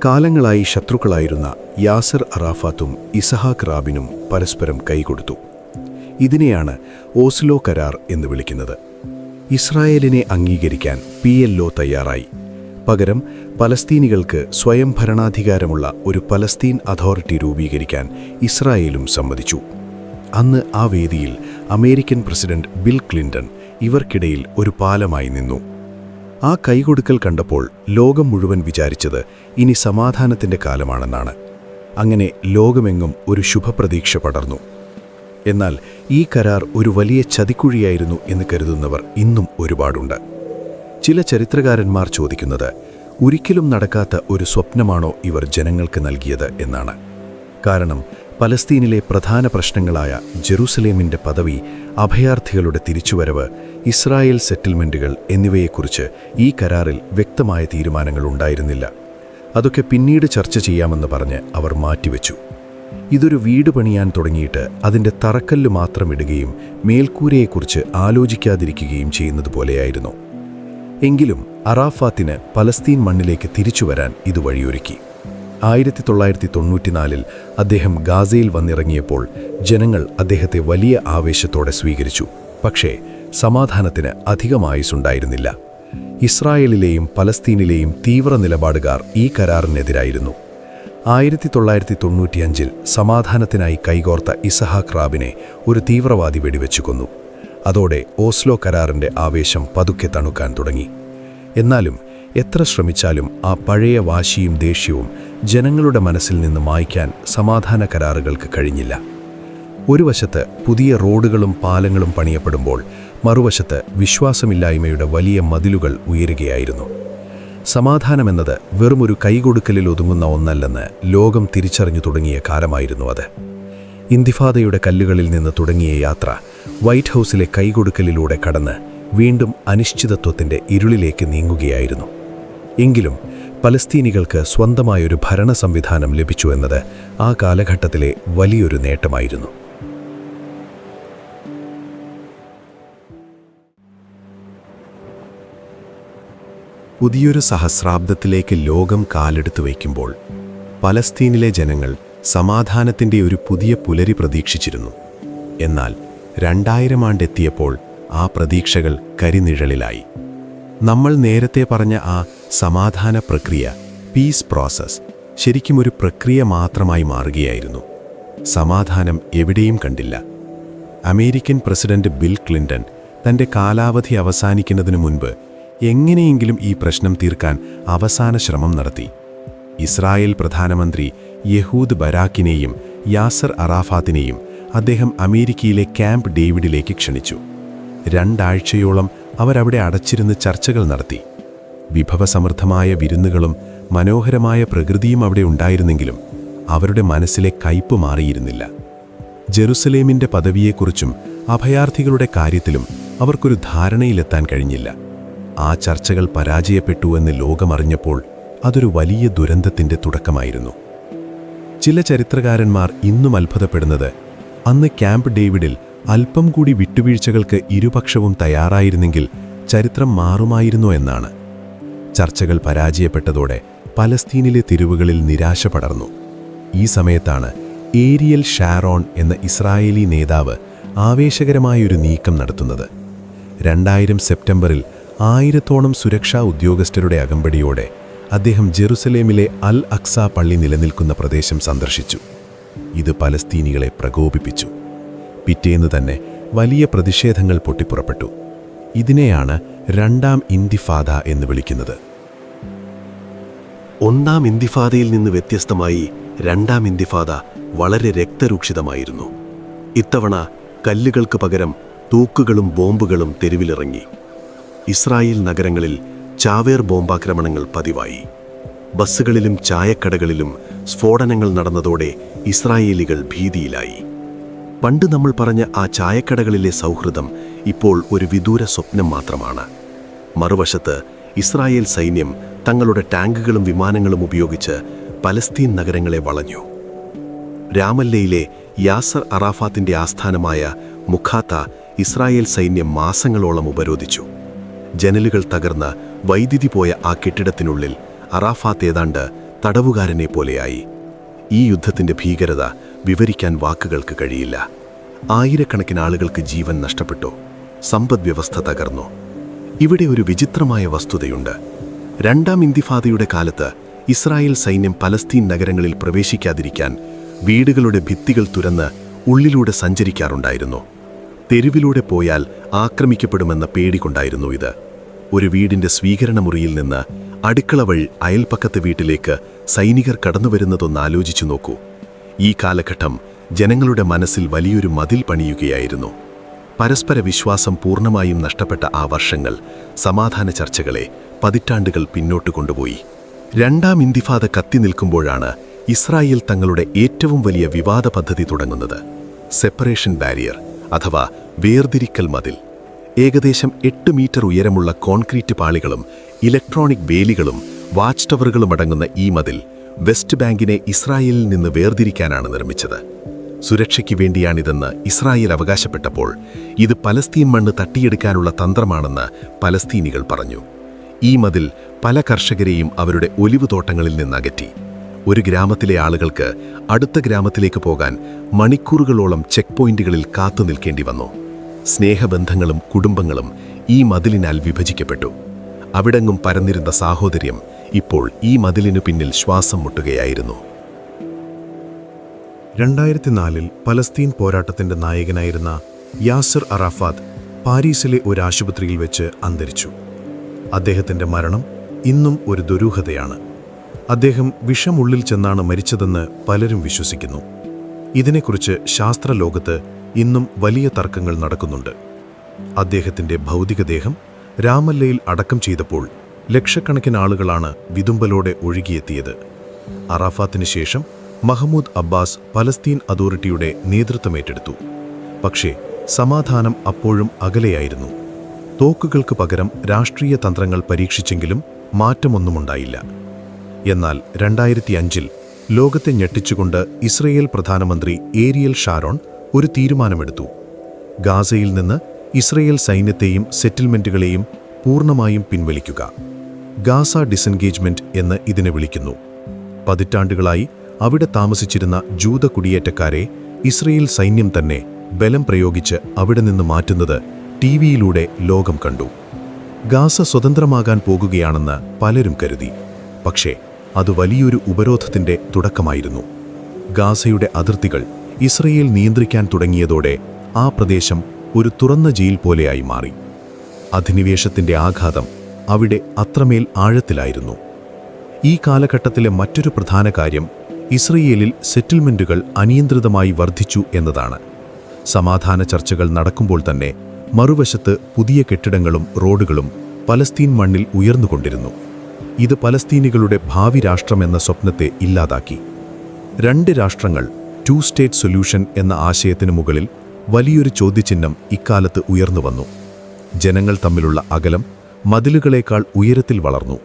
കാലങ്ങളായി ശത്രുക്കളായിരുന്ന യാസർ അറാഫാത്തും ഇസഹാക്ക് റാബിനും പരസ്പരം കൈകൊടുത്തു. ഇതിനെയാണ് ഓസ്ലോ കരാർ എന്ന് വിളിക്കുന്നത്. ഇസ്രായേലിനെ അംഗീകരിക്കാൻ PLO തയ്യാറായി. പകരം പലസ്തീനികൾക്ക് സ്വയം ഭരണാധികാരമുള്ള ഒരു പലസ്തീൻ അതോറിറ്റി രൂപീകരിക്കാൻ ഇസ്രായേലും സമ്മതിച്ചു. അന്ന് ആ വേദിയിൽ അമേരിക്കൻ പ്രസിഡന്റ് ബിൽ ക്ലിന്റൺ ഇവർക്കിടയിൽ ഒരു പാലമായി നിന്നു. ആ കൈകൊടുക്കൽ കണ്ടപ്പോൾ ലോകം മുഴുവൻ വിചാരിച്ചത് ഇനി സമാധാനത്തിൻ്റെ കാലമാണെന്നാണ്. അങ്ങനെ ലോകമെങ്ങും ഒരു ശുഭപ്രതീക്ഷ പടർന്നു. എന്നാൽ ഈ കരാർ ഒരു വലിയ ചതിക്കുഴിയായിരുന്നു എന്ന് കരുതുന്നവർ ഇന്നും ഒരുപാടുണ്ട്. ചില ചരിത്രകാരന്മാർ ചോദിക്കുന്നത് ഒരിക്കലും നടക്കാത്ത ഒരു സ്വപ്നമാണോ ഇവർ ജനങ്ങൾക്ക് നൽകിയത് എന്നാണ്. കാരണം പലസ്തീനിലെ പ്രധാന പ്രശ്നങ്ങളായ ജെറൂസലേമിൻ്റെ പദവി, അഭയാർത്ഥികളുടെ തിരിച്ചുവരവ്, ഇസ്രായേൽ സെറ്റിൽമെൻറ്റുകൾ എന്നിവയെക്കുറിച്ച് ഈ കരാറിൽ വ്യക്തമായ തീരുമാനങ്ങൾ ഉണ്ടായിരുന്നില്ല. അതൊക്കെ പിന്നീട് ചർച്ച ചെയ്യാമെന്ന് പറഞ്ഞ് അവർ മാറ്റിവെച്ചു. ഇതൊരു വീട് പണിയാൻ തുടങ്ങിയിട്ട് അതിൻ്റെ തറക്കല്ല് മാത്രം ഇടുകയും മേൽക്കൂരയെക്കുറിച്ച് ആലോചിക്കാതിരിക്കുകയും ചെയ്യുന്നത് പോലെയായിരുന്നു. എങ്കിലും അറാഫാത്തിന് പലസ്തീൻ മണ്ണിലേക്ക് തിരിച്ചുവരാൻ ഇത് വഴിയൊരുക്കി. 1994 അദ്ദേഹം ഗാസയിൽ വന്നിറങ്ങിയപ്പോൾ ജനങ്ങൾ അദ്ദേഹത്തെ വലിയ ആവേശത്തോടെ സ്വീകരിച്ചു. പക്ഷേ സമാധാനത്തിന് അധികം ആയുസ്സുണ്ടായിരുന്നില്ല. ഇസ്രായേലിലെയും പലസ്തീനിലെയും തീവ്ര നിലപാടുകാർ ഈ കരാറിനെതിരായിരുന്നു. 1995 സമാധാനത്തിനായി കൈകോർത്ത ഇസഹാക്ക് റാബിനെ ഒരു തീവ്രവാദി വെടിവെച്ചു കൊന്നു. അതോടെ ഓസ്ലോ കരാറിൻ്റെ ആവേശം പതുക്കെ തണുക്കാൻ തുടങ്ങി. എന്നാലും എത്ര ശ്രമിച്ചാലും ആ പഴയ വാശിയും ദേഷ്യവും ജനങ്ങളുടെ മനസ്സിൽ നിന്ന് മായ്ക്കാൻ സമാധാന കരാറുകൾക്ക് കഴിഞ്ഞില്ല. ഒരു വശത്ത് പുതിയ റോഡുകളും പാലങ്ങളും പണിയപ്പെടുമ്പോൾ മറുവശത്ത് വിശ്വാസമില്ലായ്മയുടെ വലിയ മതിലുകൾ ഉയരുകയായിരുന്നു. സമാധാനമെന്നത് വെറുമൊരു കൈകൊടുക്കലിൽ ഒതുങ്ങുന്ന ഒന്നല്ലെന്ന് ലോകം തിരിച്ചറിഞ്ഞു തുടങ്ങിയ കാലമായിരുന്നു അത്. ഇന്തിഫാദയുടെ കല്ലുകളിൽ നിന്ന് തുടങ്ങിയ യാത്ര വൈറ്റ് ഹൗസിലെ കൈകൊടുക്കലിലൂടെ കടന്ന് വീണ്ടും അനിശ്ചിതത്വത്തിൻ്റെ ഇരുളിലേക്ക് നീങ്ങുകയായിരുന്നു. എങ്കിലും പലസ്തീനികൾക്ക് സ്വന്തമായൊരു ഭരണ സംവിധാനം ലഭിച്ചു എന്നത് ആ കാലഘട്ടത്തിലെ വലിയൊരു നേട്ടമായിരുന്നു. പുതിയൊരു സഹസ്രാബ്ദത്തിലേക്ക് ലോകം കാലെടുത്തു വയ്ക്കുമ്പോൾ പലസ്തീനിലെ ജനങ്ങൾ സമാധാനത്തിൻ്റെ ഒരു പുതിയ പുലരി പ്രതീക്ഷിച്ചിരുന്നു. എന്നാൽ 2000 ആണ്ടെത്തിയപ്പോൾ ആ പ്രതീക്ഷകൾ കരിനിഴലിലായി. നമ്മൾ നേരത്തെ പറഞ്ഞ ആ സമാധാന പ്രക്രിയ, പീസ് പ്രോസസ്, ശരിക്കും ഒരു പ്രക്രിയ മാത്രമായി മാറുകയായിരുന്നു. സമാധാനം എവിടെയും കണ്ടില്ല. അമേരിക്കൻ പ്രസിഡന്റ് ബിൽ ക്ലിന്റൺ തൻ്റെ കാലാവധി അവസാനിക്കുന്നതിനു മുൻപ് എങ്ങനെയെങ്കിലും ഈ പ്രശ്നം തീർക്കാൻ അവസാന ശ്രമം നടത്തി. ഇസ്രായേൽ പ്രധാനമന്ത്രി യഹൂദ് ബരാക്കിനെയും യാസർ അറാഫാത്തിനെയും അദ്ദേഹം അമേരിക്കയിലെ ക്യാമ്പ് ഡേവിഡിലേക്ക് ക്ഷണിച്ചു. 2 ആഴ്ചയോളം അവരവിടെ അടച്ചിരുന്ന് ചർച്ചകൾ നടത്തി. വിഭവസമൃദ്ധമായ വിരുന്നുകളും മനോഹരമായ പ്രകൃതിയും അവിടെ ഉണ്ടായിരുന്നെങ്കിലും അവരുടെ മനസ്സിലെ കയ്പ് മാറിയിരുന്നില്ല. ജെറുസലേമിൻ്റെ പദവിയെക്കുറിച്ചും അഭയാർത്ഥികളുടെ കാര്യത്തിലും അവർക്കൊരു ധാരണയിലെത്താൻ കഴിഞ്ഞില്ല. ആ ചർച്ചകൾ പരാജയപ്പെട്ടുവെന്ന് ലോകമറിഞ്ഞപ്പോൾ അതൊരു വലിയ ദുരന്തത്തിൻ്റെ തുടക്കമായിരുന്നു. ചില ചരിത്രകാരന്മാർ ഇന്നും അത്ഭുതപ്പെടുന്നത് അന്ന് ക്യാമ്പ് ഡേവിഡിൽ അല്പം കൂടി വിട്ടുവീഴ്ചകൾക്ക് ഇരുപക്ഷവും തയ്യാറായിരുന്നെങ്കിൽ ചരിത്രം മാറുമായിരുന്നു എന്നാണ്. ചർച്ചകൾ പരാജയപ്പെട്ടതോടെ പലസ്തീനിലെ തെരുവുകളിൽ നിരാശ പടർന്നു. ഈ സമയത്താണ് ഏരിയൽ ഷാരോൺ എന്ന ഇസ്രായേലി നേതാവ് ആവേശകരമായൊരു നീക്കം നടത്തുന്നത്. 2000 സെപ്റ്റംബറിൽ 1000ഓളം സുരക്ഷാ ഉദ്യോഗസ്ഥരുടെ അകമ്പടിയോടെ അദ്ദേഹം ജെറുസലേമിലെ അൽ അക്സ പള്ളി നിലനിൽക്കുന്ന പ്രദേശം സന്ദർശിച്ചു. ഇത് പലസ്തീനികളെ പ്രകോപിപ്പിച്ചു. പിറ്റേന്ന് തന്നെ വലിയ പ്രതിഷേധങ്ങൾ പൊട്ടിപ്പുറപ്പെട്ടു. ഇതിനെയാണ് 2ാം ഇന്തിഫാദ എന്ന് വിളിക്കുന്നത്. 1ാം ഇന്തിഫാദയിൽ നിന്ന് വ്യത്യസ്തമായി 2ാം ഇന്തിഫാദ വളരെ രക്തരൂക്ഷിതമായിരുന്നു. ഇത്തവണ കല്ലുകൾക്ക് പകരം തൂക്കുകളും ബോംബുകളും തെരുവിലിറങ്ങി. ഇസ്രായേൽ നഗരങ്ങളിൽ ചാവേർ ബോംബാക്രമണങ്ങൾ പതിവായി. ബസ്സുകളിലും ചായക്കടകളിലും സ്ഫോടനങ്ങൾ നടന്നതോടെ ഇസ്രായേലികൾ ഭീതിയിലായി. പണ്ട് നമ്മൾ പറഞ്ഞ ആ ചായക്കടകളിലെ സൗഹൃദം ഇപ്പോൾ ഒരു വിദൂര സ്വപ്നം മാത്രമാണ്. മറുവശത്ത് ഇസ്രായേൽ സൈന്യം തങ്ങളുടെ ടാങ്കുകളും വിമാനങ്ങളും ഉപയോഗിച്ച് പലസ്തീൻ നഗരങ്ങളെ വളഞ്ഞു. രാമല്ലയിലെ യാസർ അറാഫാത്തിൻ്റെ ആസ്ഥാനമായ മുഖാത്ത ഇസ്രായേൽ സൈന്യം മാസങ്ങളോളം ഉപരോധിച്ചു. ജനലുകൾ തകർന്ന് വൈദ്യുതി പോയ ആ കെട്ടിടത്തിനുള്ളിൽ അറാഫാത്ത് ഏതാണ്ട് തടവുകാരനെ പോലെയായി. ഈ യുദ്ധത്തിൻ്റെ ഭീകരത വിവരിക്കാൻ വാക്കുകൾക്ക് കഴിയില്ല. ആയിരക്കണക്കിന് ആളുകൾക്ക് ജീവൻ നഷ്ടപ്പെട്ടു. സമ്പദ്വ്യവസ്ഥ തകർന്നു. ഇവിടെ ഒരു വിചിത്രമായ വസ്തുതയുണ്ട്. 2ാം ഇന്തിഫാദയുടെ കാലത്ത് ഇസ്രായേൽ സൈന്യം പലസ്തീൻ നഗരങ്ങളിൽ പ്രവേശിക്കാതിരിക്കാൻ വീടുകളുടെ ഭിത്തികൾ തുരന്ന് ഉള്ളിലൂടെ സഞ്ചരിക്കാറുണ്ടായിരുന്നു. തെരുവിലൂടെ പോയാൽ ആക്രമിക്കപ്പെടുമെന്ന പേടികൊണ്ടായിരുന്നു ഇത്. ഒരു വീടിൻ്റെ സ്വീകരണ മുറിയിൽ നിന്ന് അടുക്കള വഴി അയൽപ്പക്കത്തെ വീട്ടിലേക്ക് സൈനികർ കടന്നുവരുന്നതൊന്നാലോചിച്ചു നോക്കൂ. ഈ കാലഘട്ടം ജനങ്ങളുടെ മനസ്സിൽ വലിയൊരു മതിൽ പണിയുകയായിരുന്നു. പരസ്പര വിശ്വാസം പൂർണ്ണമായും നഷ്ടപ്പെട്ട ആ വർഷങ്ങൾ സമാധാന ചർച്ചകളെ പതിറ്റാണ്ടുകൾ പിന്നോട്ട് കൊണ്ടുപോയി. 2ാം ഇന്തിഫാദ കത്തി നിൽക്കുമ്പോഴാണ് ഇസ്രായേൽ തങ്ങളുടെ ഏറ്റവും വലിയ വിവാദ പദ്ധതി തുടങ്ങുന്നത്. സെപ്പറേഷൻ ബാരിയർ അഥവാ വേർതിരിക്കൽ മതിൽ. ഏകദേശം 8 മീറ്റർ ഉയരമുള്ള കോൺക്രീറ്റ് പാളികളും ഇലക്ട്രോണിക് വേലികളും വാച്ച് ടവറുകളും അടങ്ങുന്ന ഈ മതിൽ വെസ്റ്റ് ബാങ്കിനെ ഇസ്രായേലിൽ നിന്ന് വേർതിരിക്കാനാണ് നിർമ്മിച്ചത്. സുരക്ഷയ്ക്ക് വേണ്ടിയാണിതെന്ന് ഇസ്രായേൽ അവകാശപ്പെട്ടപ്പോൾ ഇത് പലസ്തീൻ മണ്ണ് തട്ടിയെടുക്കാനുള്ള തന്ത്രമാണെന്ന് പലസ്തീനികൾ പറഞ്ഞു. ഈ മതിൽ പല കർഷകരെയും അവരുടെ ഒലിവ് തോട്ടങ്ങളിൽ നിന്നകറ്റി. ഒരു ഗ്രാമത്തിലെ ആളുകൾക്ക് അടുത്ത ഗ്രാമത്തിലേക്ക് പോകാൻ മണിക്കൂറുകളോളം ചെക്ക് പോയിന്റുകളിൽ കാത്തു നിൽക്കേണ്ടി വന്നു. സ്നേഹബന്ധങ്ങളും കുടുംബങ്ങളും ഈ മതിലിനാൽ വിഭജിക്കപ്പെട്ടു. അവിടെങ്ങും പരന്നിരുന്ന സാഹോദര്യം ഇപ്പോൾ ഈ മതിലിനു പിന്നിൽ ശ്വാസം മുട്ടുകയായിരുന്നു. 2004 പലസ്തീൻ പോരാട്ടത്തിന്റെ നായകനായിരുന്ന യാസർ അറാഫാത്ത് പാരീസിലെ ഒരു ആശുപത്രിയിൽ വെച്ച് അന്തരിച്ചു. അദ്ദേഹത്തിന്റെ മരണം ഇന്നും ഒരു ദുരൂഹതയാണ്. അദ്ദേഹം വിഷമുള്ളിൽ ചെന്നാണ് മരിച്ചതെന്ന് പലരും വിശ്വസിക്കുന്നു. ഇതിനെക്കുറിച്ച് ശാസ്ത്രലോകത്ത് ഇന്നും വലിയ തർക്കങ്ങൾ നടക്കുന്നുണ്ട്. അദ്ദേഹത്തിന്റെ ഭൗതികദേഹം രാമല്ലയിൽ അടക്കം ചെയ്തപ്പോൾ ലക്ഷക്കണക്കിന് ആളുകളാണ് വിതുമ്പലോടെ ഒഴുകിയെത്തിയത്. അറാഫാത്തിന് ശേഷം മഹ്മൂദ് അബ്ബാസ് പലസ്തീൻ അതോറിറ്റിയുടെ നേതൃത്വമേറ്റെടുത്തു. പക്ഷേ സമാധാനം അപ്പോഴും അകലെയായിരുന്നു. തോക്കുകൾക്ക് പകരം രാഷ്ട്രീയ തന്ത്രങ്ങൾ പരീക്ഷിച്ചെങ്കിലും മാറ്റമൊന്നുമുണ്ടായില്ല. എന്നാൽ 2005 ലോകത്തെ ഞെട്ടിച്ചുകൊണ്ട് ഇസ്രയേൽ പ്രധാനമന്ത്രി ഏരിയൽ ഷാരോൺ ഒരു തീരുമാനമെടുത്തു. ഗാസയിൽ നിന്ന് ഇസ്രയേൽ സൈന്യത്തെയും സെറ്റിൽമെന്റുകളെയും പൂർണ്ണമായും പിൻവലിക്കുക. ഗാസ ഡിസെൻഗേജ്മെന്റ് എന്ന് ഇതിനെ വിളിക്കുന്നു. പതിറ്റാണ്ടുകളായി അവിടെ താമസിച്ചിരുന്ന ജൂത കുടിയേറ്റക്കാരെ ഇസ്രയേൽ സൈന്യം തന്നെ ബലം പ്രയോഗിച്ച് അവിടെ നിന്ന് മാറ്റുന്നത് ടിവിയിലൂടെ ലോകം കണ്ടു. ഗാസ സ്വതന്ത്രമാകാൻ പോകുകയാണെന്ന് പലരും കരുതി. പക്ഷേ അത് വലിയൊരു ഉപരോധത്തിന്റെ തുടക്കമായിരുന്നു. ഗാസയുടെ അതിർത്തികൾ ഇസ്രയേൽ നിയന്ത്രിക്കാൻ തുടങ്ങിയതോടെ ആ പ്രദേശം ഒരു തുറന്ന ജയിൽ പോലെയായി മാറി. അധിനിവേശത്തിന്റെ ആഘാതം അവിടെ അത്രമേൽ ആഴത്തിലായിരുന്നു. ഈ കാലഘട്ടത്തിലെ മറ്റൊരു പ്രധാന കാര്യം ഇസ്രയേലിൽ സെറ്റിൽമെന്റുകൾ അനിയന്ത്രിതമായി വർദ്ധിച്ചു എന്നതാണ്. സമാധാന ചർച്ചകൾ നടക്കുമ്പോൾ തന്നെ മറുവശത്ത് പുതിയ കെട്ടിടങ്ങളും റോഡുകളും പലസ്തീൻ മണ്ണിൽ ഉയർന്നുകൊണ്ടിരുന്നു. ഇത് പലസ്തീനികളുടെ ഭാവി രാഷ്ട്രമെന്ന സ്വപ്നത്തെ ഇല്ലാതാക്കി. 2 രാഷ്ട്രങ്ങൾ 2 സ്റ്റേറ്റ് സൊല്യൂഷൻ എന്ന ആശയത്തിനു മുകളിൽ വലിയൊരു ചോദ്യചിഹ്നം ഇക്കാലത്ത് ഉയർന്നുവന്നു. ജനങ്ങൾ തമ്മിലുള്ള അകലം മതിലുകളേക്കാൾ ഉയരത്തിൽ വളർന്നു.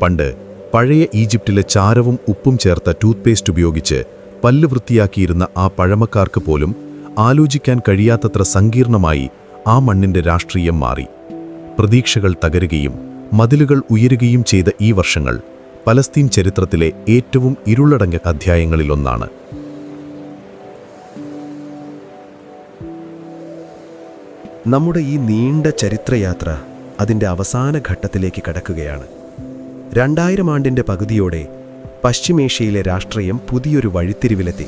പണ്ട് പഴയ ഈജിപ്തിലെ ചാരവും ഉപ്പും ചേർത്ത ടൂത്ത്പേസ്റ്റ് ഉപയോഗിച്ച് പല്ല് വൃത്തിയാക്കിയിരുന്ന ആ പഴമക്കാർക്ക് പോലും ആലോചിക്കാൻ കഴിയാത്തത്ര സങ്കീർണമായി ആ മണ്ണിന്റെ രാഷ്ട്രീയം മാറി. പ്രതീക്ഷകൾ തകരുകയും മതിലുകൾ ഉയരുകയും ചെയ്ത ഈ വർഷങ്ങൾ പലസ്തീൻ ചരിത്രത്തിലെ ഏറ്റവും ഇരുളടങ്ങിയ അധ്യായങ്ങളിലൊന്നാണ്. നമ്മുടെ ഈ നീണ്ട ചരിത്രയാത്ര അതിൻ്റെ അവസാന ഘട്ടത്തിലേക്ക് കടക്കുകയാണ്. 2000 ആണ്ടിൻ്റെ പകുതിയോടെ പശ്ചിമേഷ്യയിലെ രാഷ്ട്രീയം പുതിയൊരു വഴിത്തിരിവിലെത്തി.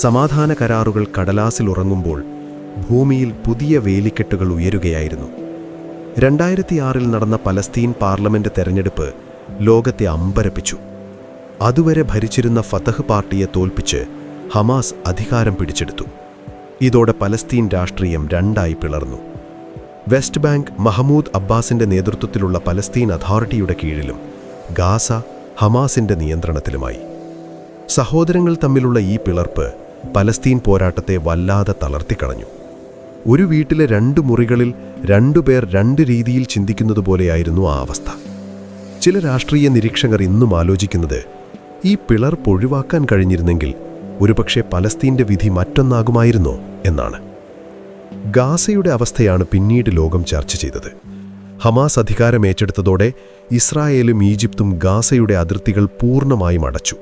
സമാധാന കരാറുകൾ കടലാസിൽ ഉറങ്ങുമ്പോൾ ഭൂമിയിൽ പുതിയ വേലിക്കെട്ടുകൾ ഉയരുകയായിരുന്നു. 2006 നടന്ന പലസ്തീൻ പാർലമെന്റ് തെരഞ്ഞെടുപ്പ് ലോകത്തെ അമ്പരപ്പിച്ചു. അതുവരെ ഭരിച്ചിരുന്ന ഫതഹ് പാർട്ടിയെ തോൽപ്പിച്ച് ഹമാസ് അധികാരം പിടിച്ചെടുത്തു. ഇതോടെ പലസ്തീൻ രാഷ്ട്രീയം രണ്ടായി പിളർന്നു. വെസ്റ്റ് ബാങ്ക് മഹ്മൂദ് അബ്ബാസിന്റെ നേതൃത്വത്തിലുള്ള പലസ്തീൻ അതോറിറ്റിയുടെ കീഴിലും ഗാസ ഹമാസിന്റെ നിയന്ത്രണത്തിലുമായി. സഹോദരങ്ങൾ തമ്മിലുള്ള ഈ പിളർപ്പ് പലസ്തീൻ പോരാട്ടത്തെ വല്ലാതെ തളർത്തിക്കളഞ്ഞു. ഒരു വീട്ടിലെ 2 മുറികളിൽ 2 പേർ 2 രീതിയിൽ ചിന്തിക്കുന്നതുപോലെയായിരുന്നു ആ അവസ്ഥ. ചില രാഷ്ട്രീയ നിരീക്ഷകർ ഇന്നും ആലോചിക്കുന്നത് ഈ പിളർപ്പ് ഒഴിവാക്കാൻ കഴിഞ്ഞിരുന്നെങ്കിൽ ഒരുപക്ഷെ പലസ്തീന്റെ വിധി മറ്റൊന്നാകുമായിരുന്നോ എന്നാണ്. ഗാസയുടെ അവസ്ഥയാണ് പിന്നീട് ലോകം ചർച്ച ചെയ്തത്. ഹമാസ് അധികാരം ഏറ്റെടുത്തതോടെ ഇസ്രായേലും ഈജിപ്തും ഗാസയുടെ അതിർത്തികൾ പൂർണ്ണമായും അടച്ചു.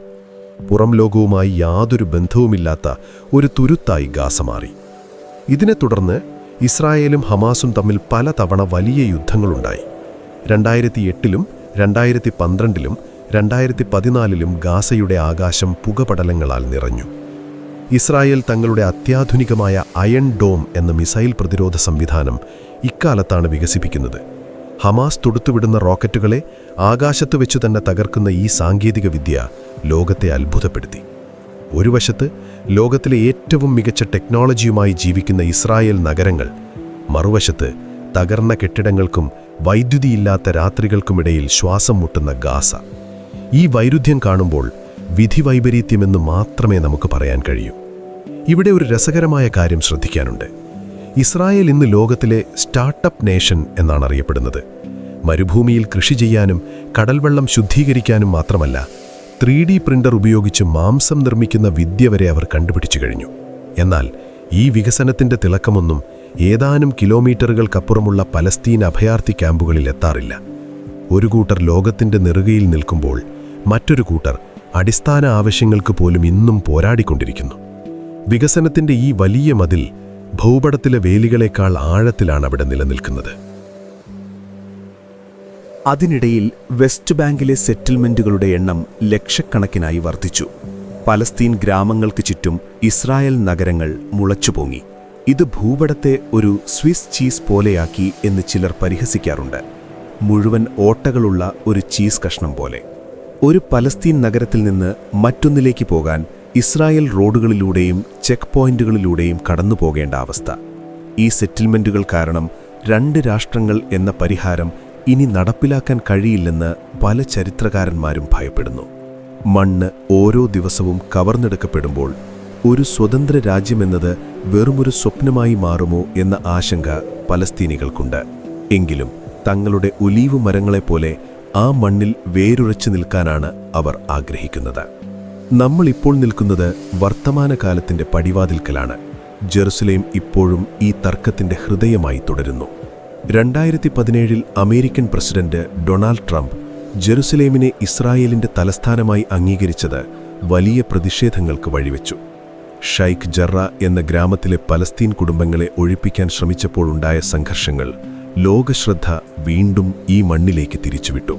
പുറം ലോകവുമായി യാതൊരു ബന്ധവുമില്ലാത്ത ഒരു തുരുത്തായി ഗാസ മാറി. ഇതിനെ തുടർന്ന് ഇസ്രായേലും ഹമാസും തമ്മിൽ പലതവണ വലിയ യുദ്ധങ്ങളുണ്ടായി. 2008 2012 2014 ഗാസയുടെ ആകാശം പുകപടലങ്ങളാൽ നിറഞ്ഞു. ഇസ്രായേൽ തങ്ങളുടെ അത്യാധുനികമായ അയൺ ഡോം എന്ന മിസൈൽ പ്രതിരോധ സംവിധാനം ഇക്കാലത്താണ് വികസിപ്പിക്കുന്നത്. ഹമാസ് തൊടുത്തുവിടുന്ന റോക്കറ്റുകളെ ആകാശത്ത് വെച്ചു തന്നെ തകർക്കുന്ന ഈ സാങ്കേതിക വിദ്യ ലോകത്തെ അത്ഭുതപ്പെടുത്തി. ഒരു വശത്ത് ലോകത്തിലെ ഏറ്റവും മികച്ച ടെക്നോളജിയുമായി ജീവിക്കുന്ന ഇസ്രായേൽ നഗരങ്ങൾ, മറുവശത്ത് തകർന്ന കെട്ടിടങ്ങൾക്കും വൈദ്യുതിയില്ലാത്ത രാത്രികൾക്കുമിടയിൽ ശ്വാസം മുട്ടുന്ന ഗാസ. ഈ വൈരുദ്ധ്യം കാണുമ്പോൾ വിധിവൈപരീത്യമെന്ന് മാത്രമേ നമുക്ക് പറയാൻ കഴിയൂ. ഇവിടെ ഒരു രസകരമായ കാര്യം ശ്രദ്ധിക്കാനുണ്ട്. ഇസ്രായേൽ ഇന്ന് ലോകത്തിലെ സ്റ്റാർട്ടപ്പ് നേഷൻ എന്നാണ് അറിയപ്പെടുന്നത്. മരുഭൂമിയിൽ കൃഷി ചെയ്യാനും കടൽവെള്ളം ശുദ്ധീകരിക്കാനും മാത്രമല്ല, 3D പ്രിന്റർ ഉപയോഗിച്ച് മാംസം നിർമ്മിക്കുന്ന വിദ്യ വരെ അവർ കണ്ടുപിടിച്ചു കഴിഞ്ഞു. എന്നാൽ ഈ വികസനത്തിന്റെ തിളക്കമൊന്നും ഏതാനും കിലോമീറ്ററുകൾക്കപ്പുറമുള്ള പലസ്തീൻ അഭയാർത്ഥി ക്യാമ്പുകളിൽ എത്താറില്ല. ഒരു കൂട്ടർ ലോകത്തിന്റെ നെറുകയിൽ നിൽക്കുമ്പോൾ മറ്റൊരു കൂട്ടർ അടിസ്ഥാന ആവശ്യങ്ങൾക്ക് പോലും ഇന്നും പോരാടിക്കൊണ്ടിരിക്കുന്നു. വികസനത്തിന്റെ ഈ വലിയ മതിൽ ഭൂപടത്തിലെ വേലികളെക്കാൾ ആഴത്തിലാണ് അവിടെ നിലനിൽക്കുന്നത്. അതിനിടയിൽ വെസ്റ്റ് ബാങ്കിലെ സെറ്റിൽമെന്റുകളുടെ എണ്ണം ലക്ഷക്കണക്കിനായി വർദ്ധിച്ചു. പലസ്തീൻ ഗ്രാമങ്ങൾക്ക് ചുറ്റും ഇസ്രായേൽ നഗരങ്ങൾ മുളച്ചുപൊങ്ങി. ഇത് ഭൂപടത്തെ ഒരു സ്വിസ് ചീസ് പോലെയാക്കി എന്ന് ചിലർ പരിഹസിക്കാറുണ്ട്. മുഴുവൻ ഓട്ടകളുള്ള ഒരു ചീസ് കഷ്ണം പോലെ. ഒരു പലസ്തീൻ നഗരത്തിൽ നിന്ന് മറ്റൊന്നിലേക്ക് പോകാൻ ഇസ്രായേൽ റോഡുകളിലൂടെയും ചെക്ക് പോയിന്റുകളിലൂടെയും കടന്നു പോകേണ്ട അവസ്ഥ. ഈ സെറ്റിൽമെൻറ്റുകൾ കാരണം 2 രാഷ്ട്രങ്ങൾ എന്ന പരിഹാരം ഇനി നടപ്പിലാക്കാൻ കഴിയില്ലെന്ന് പല ചരിത്രകാരന്മാരും ഭയപ്പെടുന്നു. മണ്ണ് ഓരോ ദിവസവും കവർന്നെടുക്കപ്പെടുമ്പോൾ ഒരു സ്വതന്ത്ര രാജ്യമെന്നത് വെറുമൊരു സ്വപ്നമായി മാറുമോ എന്ന ആശങ്ക പലസ്തീനികൾക്കുണ്ട്. എങ്കിലും തങ്ങളുടെ ഒലീവ് മരങ്ങളെപ്പോലെ ആ മണ്ണിൽ വേരുറച്ചു നിൽക്കാനാണ് അവർ ആഗ്രഹിക്കുന്നത്. നമ്മളിപ്പോൾ നിൽക്കുന്നത് വർത്തമാനകാലത്തിൻ്റെ പടിവാതിൽക്കലാണ്. ജെറുസലേം ഇപ്പോഴും ഈ തർക്കത്തിൻ്റെ ഹൃദയമായി തുടരുന്നു. 2017 അമേരിക്കൻ പ്രസിഡന്റ് ഡൊണാൾഡ് ട്രംപ് ജെറുസലേമിനെ ഇസ്രായേലിൻ്റെ തലസ്ഥാനമായി അംഗീകരിച്ചത് വലിയ പ്രതിഷേധങ്ങൾക്ക് വഴിവെച്ചു. ഷൈഖ് ജറ എന്ന ഗ്രാമത്തിലെ പലസ്തീൻ കുടുംബങ്ങളെ ഒഴിപ്പിക്കാൻ ശ്രമിച്ചപ്പോഴുണ്ടായ സംഘർഷങ്ങൾ ലോകശ്രദ്ധ വീണ്ടും ഈ മണ്ണിലേക്ക് തിരിച്ചുവിട്ടു.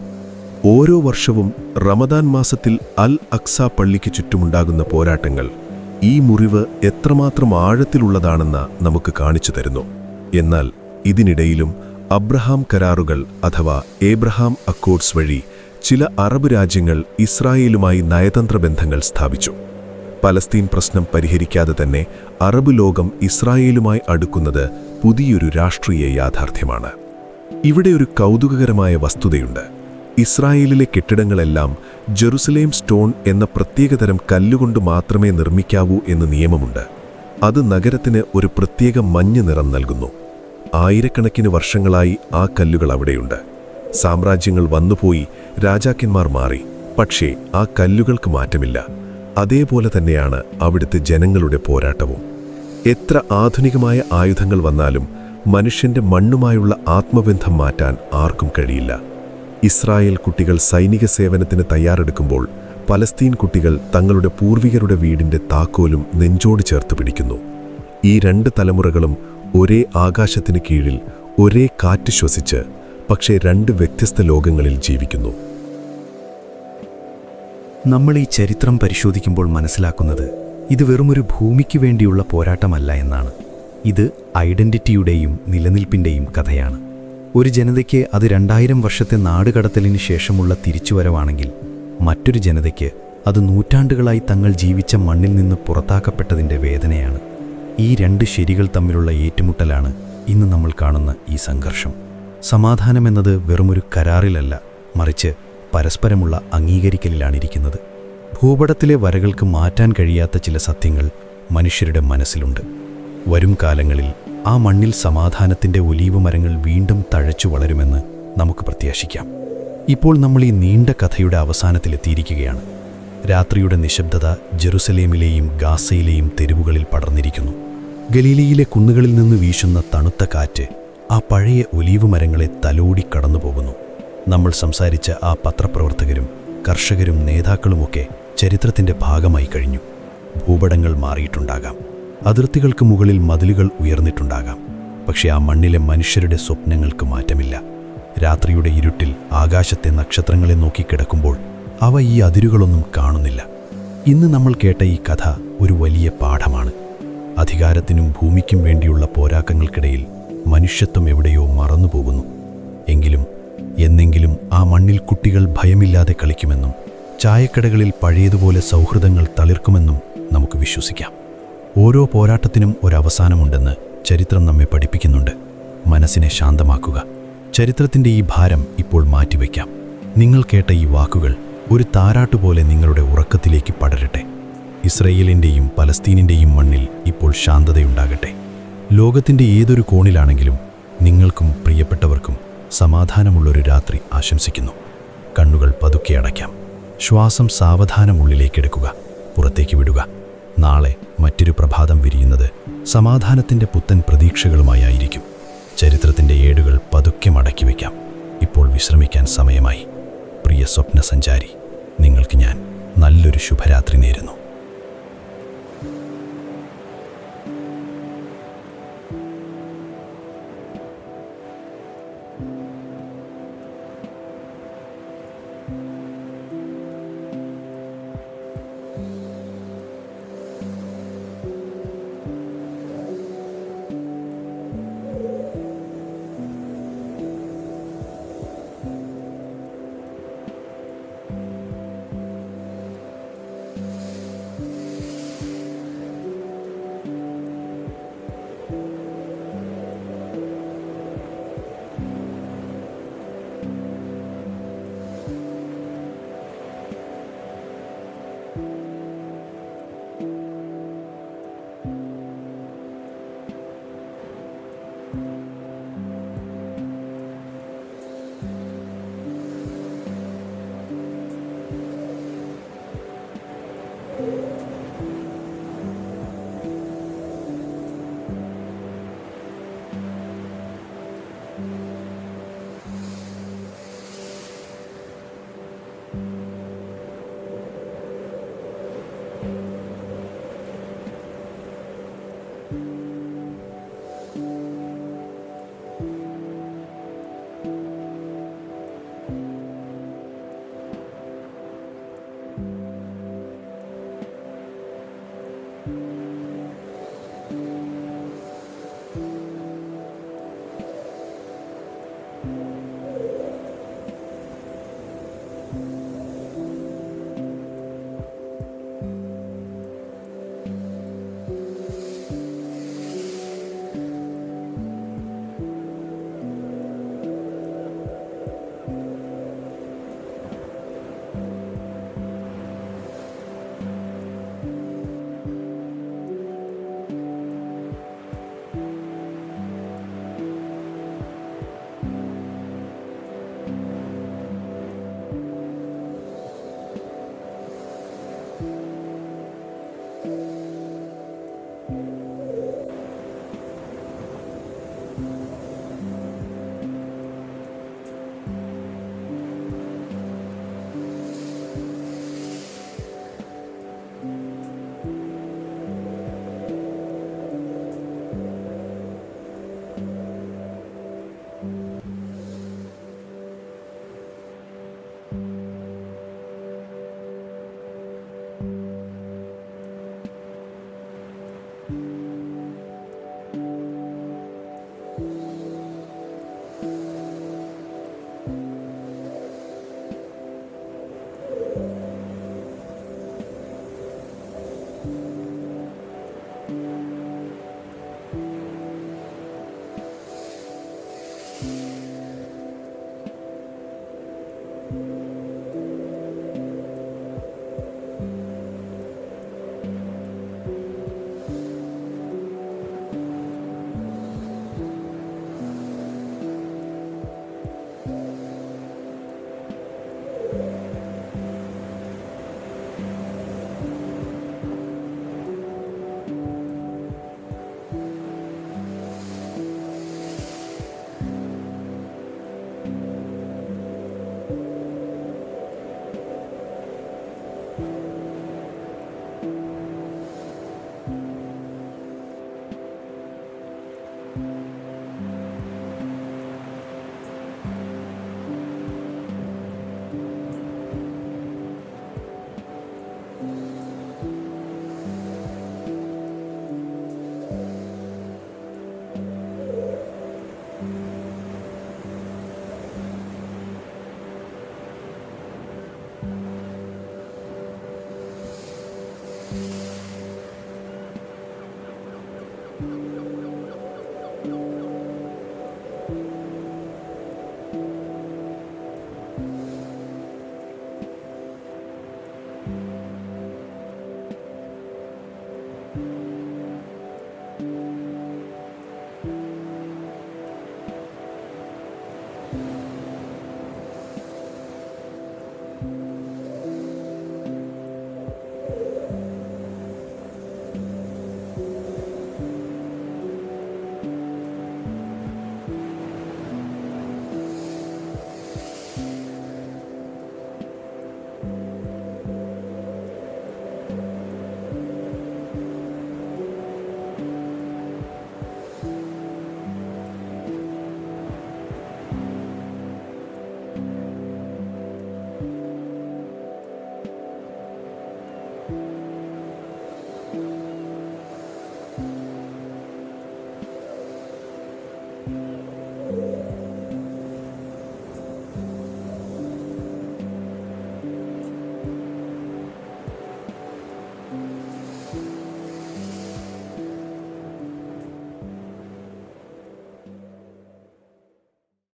ഓരോ വർഷവും റമദാൻ മാസത്തിൽ അൽ അക്സ പള്ളിക്ക് ചുറ്റുമുണ്ടാകുന്ന പോരാട്ടങ്ങൾ ഈ മുറിവ് എത്രമാത്രം ആഴത്തിലുള്ളതാണെന്ന് നമുക്ക് കാണിച്ചു തരുന്നു. എന്നാൽ ഇതിനിടയിലും അബ്രഹാം കരാറുകൾ അഥവാ ഏബ്രഹാം അക്കോർഡ്സ് വഴി ചില അറബ് രാജ്യങ്ങൾ ഇസ്രായേലുമായി നയതന്ത്ര ബന്ധങ്ങൾ സ്ഥാപിച്ചു. പലസ്തീൻ പ്രശ്നം പരിഹരിക്കാതെ തന്നെ അറബ് ലോകം ഇസ്രായേലുമായി അടുക്കുന്നത് പുതിയൊരു രാഷ്ട്രീയ യാഥാർത്ഥ്യമാണ്. ഇവിടെ ഒരു കൗതുകകരമായ വസ്തുതയുണ്ട്. ഇസ്രായേലിലെ കെട്ടിടങ്ങളെല്ലാം ജെറുസലേം സ്റ്റോൺ എന്ന പ്രത്യേകതരം കല്ലുകൊണ്ട് മാത്രമേ നിർമ്മിക്കാവൂ എന്ന് നിയമമുണ്ട്. അത് നഗരത്തിന് ഒരു പ്രത്യേക മഞ്ഞ നിറം നൽകുന്നു. ആയിരക്കണക്കിന് വർഷങ്ങളായി ആ കല്ലുകൾ അവിടെയുണ്ട്. സാമ്രാജ്യങ്ങൾ വന്നുപോയി, രാജാക്കന്മാർ മാറി, പക്ഷേ ആ കല്ലുകൾക്ക് മാറ്റമില്ല. അതേപോലെ തന്നെയാണ് അവിടുത്തെ ജനങ്ങളുടെ പോരാട്ടവും. എത്ര ആധുനികമായ ആയുധങ്ങൾ വന്നാലും മനുഷ്യന്റെ മണ്ണുമായുള്ള ആത്മബന്ധം മാറ്റാൻ ആർക്കും കഴിയില്ല. ഇസ്രായേൽ കുട്ടികൾ സൈനിക സേവനത്തിന് തയ്യാറെടുക്കുമ്പോൾ പലസ്തീൻ കുട്ടികൾ തങ്ങളുടെ പൂർവികരുടെ വീടിന്റെ താക്കോലും നെഞ്ചോട് ചേർത്ത് പിടിക്കുന്നു. ഈ 2 തലമുറകളും ഒരേ ആകാശത്തിന് കീഴിൽ ഒരേ കാറ്റ് ശ്വസിച്ച് പക്ഷേ 2 വ്യത്യസ്ത ലോകങ്ങളിൽ ജീവിക്കുന്നു. നമ്മൾ ഈ ചരിത്രം പരിശോധിക്കുമ്പോൾ മനസ്സിലാക്കുന്നത് ഇത് വെറുമൊരു ഭൂമിക്ക് വേണ്ടിയുള്ള പോരാട്ടമല്ല എന്നാണ്. ഇത് ഐഡന്റിറ്റിയുടെയും നിലനിൽപ്പിൻ്റെയും കഥയാണ്. ഒരു ജനതയ്ക്ക് അത് 2000 വർഷത്തെ നാടുകടത്തലിന് ശേഷമുള്ള തിരിച്ചുവരവാണെങ്കിൽ മറ്റൊരു ജനതയ്ക്ക് അത് നൂറ്റാണ്ടുകളായി തങ്ങൾ ജീവിച്ച മണ്ണിൽ നിന്ന് പുറത്താക്കപ്പെട്ടതിൻ്റെ വേദനയാണ്. ഈ 2 ശരികൾ തമ്മിലുള്ള ഏറ്റുമുട്ടലാണ് ഇന്ന് നമ്മൾ കാണുന്ന ഈ സംഘർഷം. സമാധാനമെന്നത് വെറുമൊരു കരാറിലല്ല, മറിച്ച് പരസ്പരമുള്ള അംഗീകരിക്കലിലാണിരിക്കുന്നത്. ഭൂപടത്തിലെ വരകൾക്ക് മാറ്റാൻ കഴിയാത്ത ചില സത്യങ്ങൾ മനുഷ്യരുടെ മനസ്സിലുണ്ട്. വരും കാലങ്ങളിൽ ആ മണ്ണിൽ സമാധാനത്തിൻ്റെ ഒലീവ് മരങ്ങൾ വീണ്ടും തഴച്ചു വളരുമെന്ന് നമുക്ക് പ്രത്യാശിക്കാം. ഇപ്പോൾ നമ്മൾ ഈ നീണ്ട കഥയുടെ അവസാനത്തിലെത്തിയിരിക്കുകയാണ്. രാത്രിയുടെ നിശബ്ദത ജെറുസലേമിലെയും ഗാസയിലെയും തെരുവുകളിൽ പടർന്നിരിക്കുന്നു. ഗലീലയിലെ കുന്നുകളിൽ നിന്ന് വീശുന്ന തണുത്ത കാറ്റ് ആ പഴയ ഒലീവ് മരങ്ങളെ തലോടി കടന്നുപോകുന്നു. നമ്മൾ സംസാരിച്ച ആ പത്രപ്രവർത്തകരും കർഷകരും നേതാക്കളുമൊക്കെ ചരിത്രത്തിൻ്റെ ഭാഗമായി കഴിഞ്ഞു. ഭൂപടങ്ങൾ മാറിയിട്ടുണ്ടാകാം, അതിർത്തികൾക്ക് മുകളിൽ മതിലുകൾ ഉയർന്നിട്ടുണ്ടാകാം, പക്ഷേ ആ മണ്ണിലെ മനുഷ്യരുടെ സ്വപ്നങ്ങൾക്ക് മാറ്റമില്ല. രാത്രിയുടെ ഇരുട്ടിൽ ആകാശത്തെ നക്ഷത്രങ്ങളെ നോക്കിക്കിടക്കുമ്പോൾ അവ ഈ അതിരുകളൊന്നും കാണുന്നില്ല. ഇന്ന് നമ്മൾ കേട്ട ഈ കഥ ഒരു വലിയ പാഠമാണ്. അധികാരത്തിനും ഭൂമിക്കും വേണ്ടിയുള്ള പോരാട്ടങ്ങൾക്കിടയിൽ മനുഷ്യത്വം എവിടെയോ മറന്നുപോകുന്നു. എങ്കിലും എന്നെങ്കിലും ആ മണ്ണിൽ കുട്ടികൾ ഭയമില്ലാതെ കളിക്കുമെന്നും ചായക്കടകളിൽ പഴയതുപോലെ സൗഹൃദങ്ങൾ തളിർക്കുമെന്നും നമുക്ക് വിശ്വസിക്കാം. ഓരോ പോരാട്ടത്തിനും ഒരവസാനമുണ്ടെന്ന് ചരിത്രം നമ്മെ പഠിപ്പിക്കുന്നുണ്ട്. മനസ്സിനെ ശാന്തമാക്കുക. ചരിത്രത്തിൻ്റെ ഈ ഭാരം ഇപ്പോൾ മാറ്റിവെക്കാം. നിങ്ങൾ കേട്ട ഈ വാക്കുകൾ ഒരു താരാട്ടുപോലെ നിങ്ങളുടെ ഉറക്കത്തിലേക്ക് പടരട്ടെ. ഇസ്രയേലിൻ്റെയും പലസ്തീനിൻ്റെയും മണ്ണിൽ ഇപ്പോൾ ശാന്തതയുണ്ടാകട്ടെ. ലോകത്തിൻ്റെ ഏതൊരു കോണിലാണെങ്കിലും നിങ്ങൾക്കും പ്രിയപ്പെട്ടവർക്കും സമാധാനമുള്ളൊരു രാത്രി ആശംസിക്കുന്നു. കണ്ണുകൾ പതുക്കെ അടയ്ക്കാം. ശ്വാസം സാവധാനം ഉള്ളിലേക്കെടുക്കുക, പുറത്തേക്ക് വിടുക. നാളെ മറ്റൊരു പ്രഭാതം വിരിയുന്നത് സമാധാനത്തിൻ്റെ പുത്തൻ പ്രതീക്ഷകളുമായിരിക്കും. ചരിത്രത്തിൻ്റെ ഏടുകൾ പതുക്കെ മടക്കി വയ്ക്കാം. ഇപ്പോൾ വിശ്രമിക്കാൻ സമയമായി. പ്രിയ സ്വപ്നസഞ്ചാരി, നിങ്ങൾക്ക് ഞാൻ നല്ലൊരു ശുഭരാത്രി നേരുന്നു.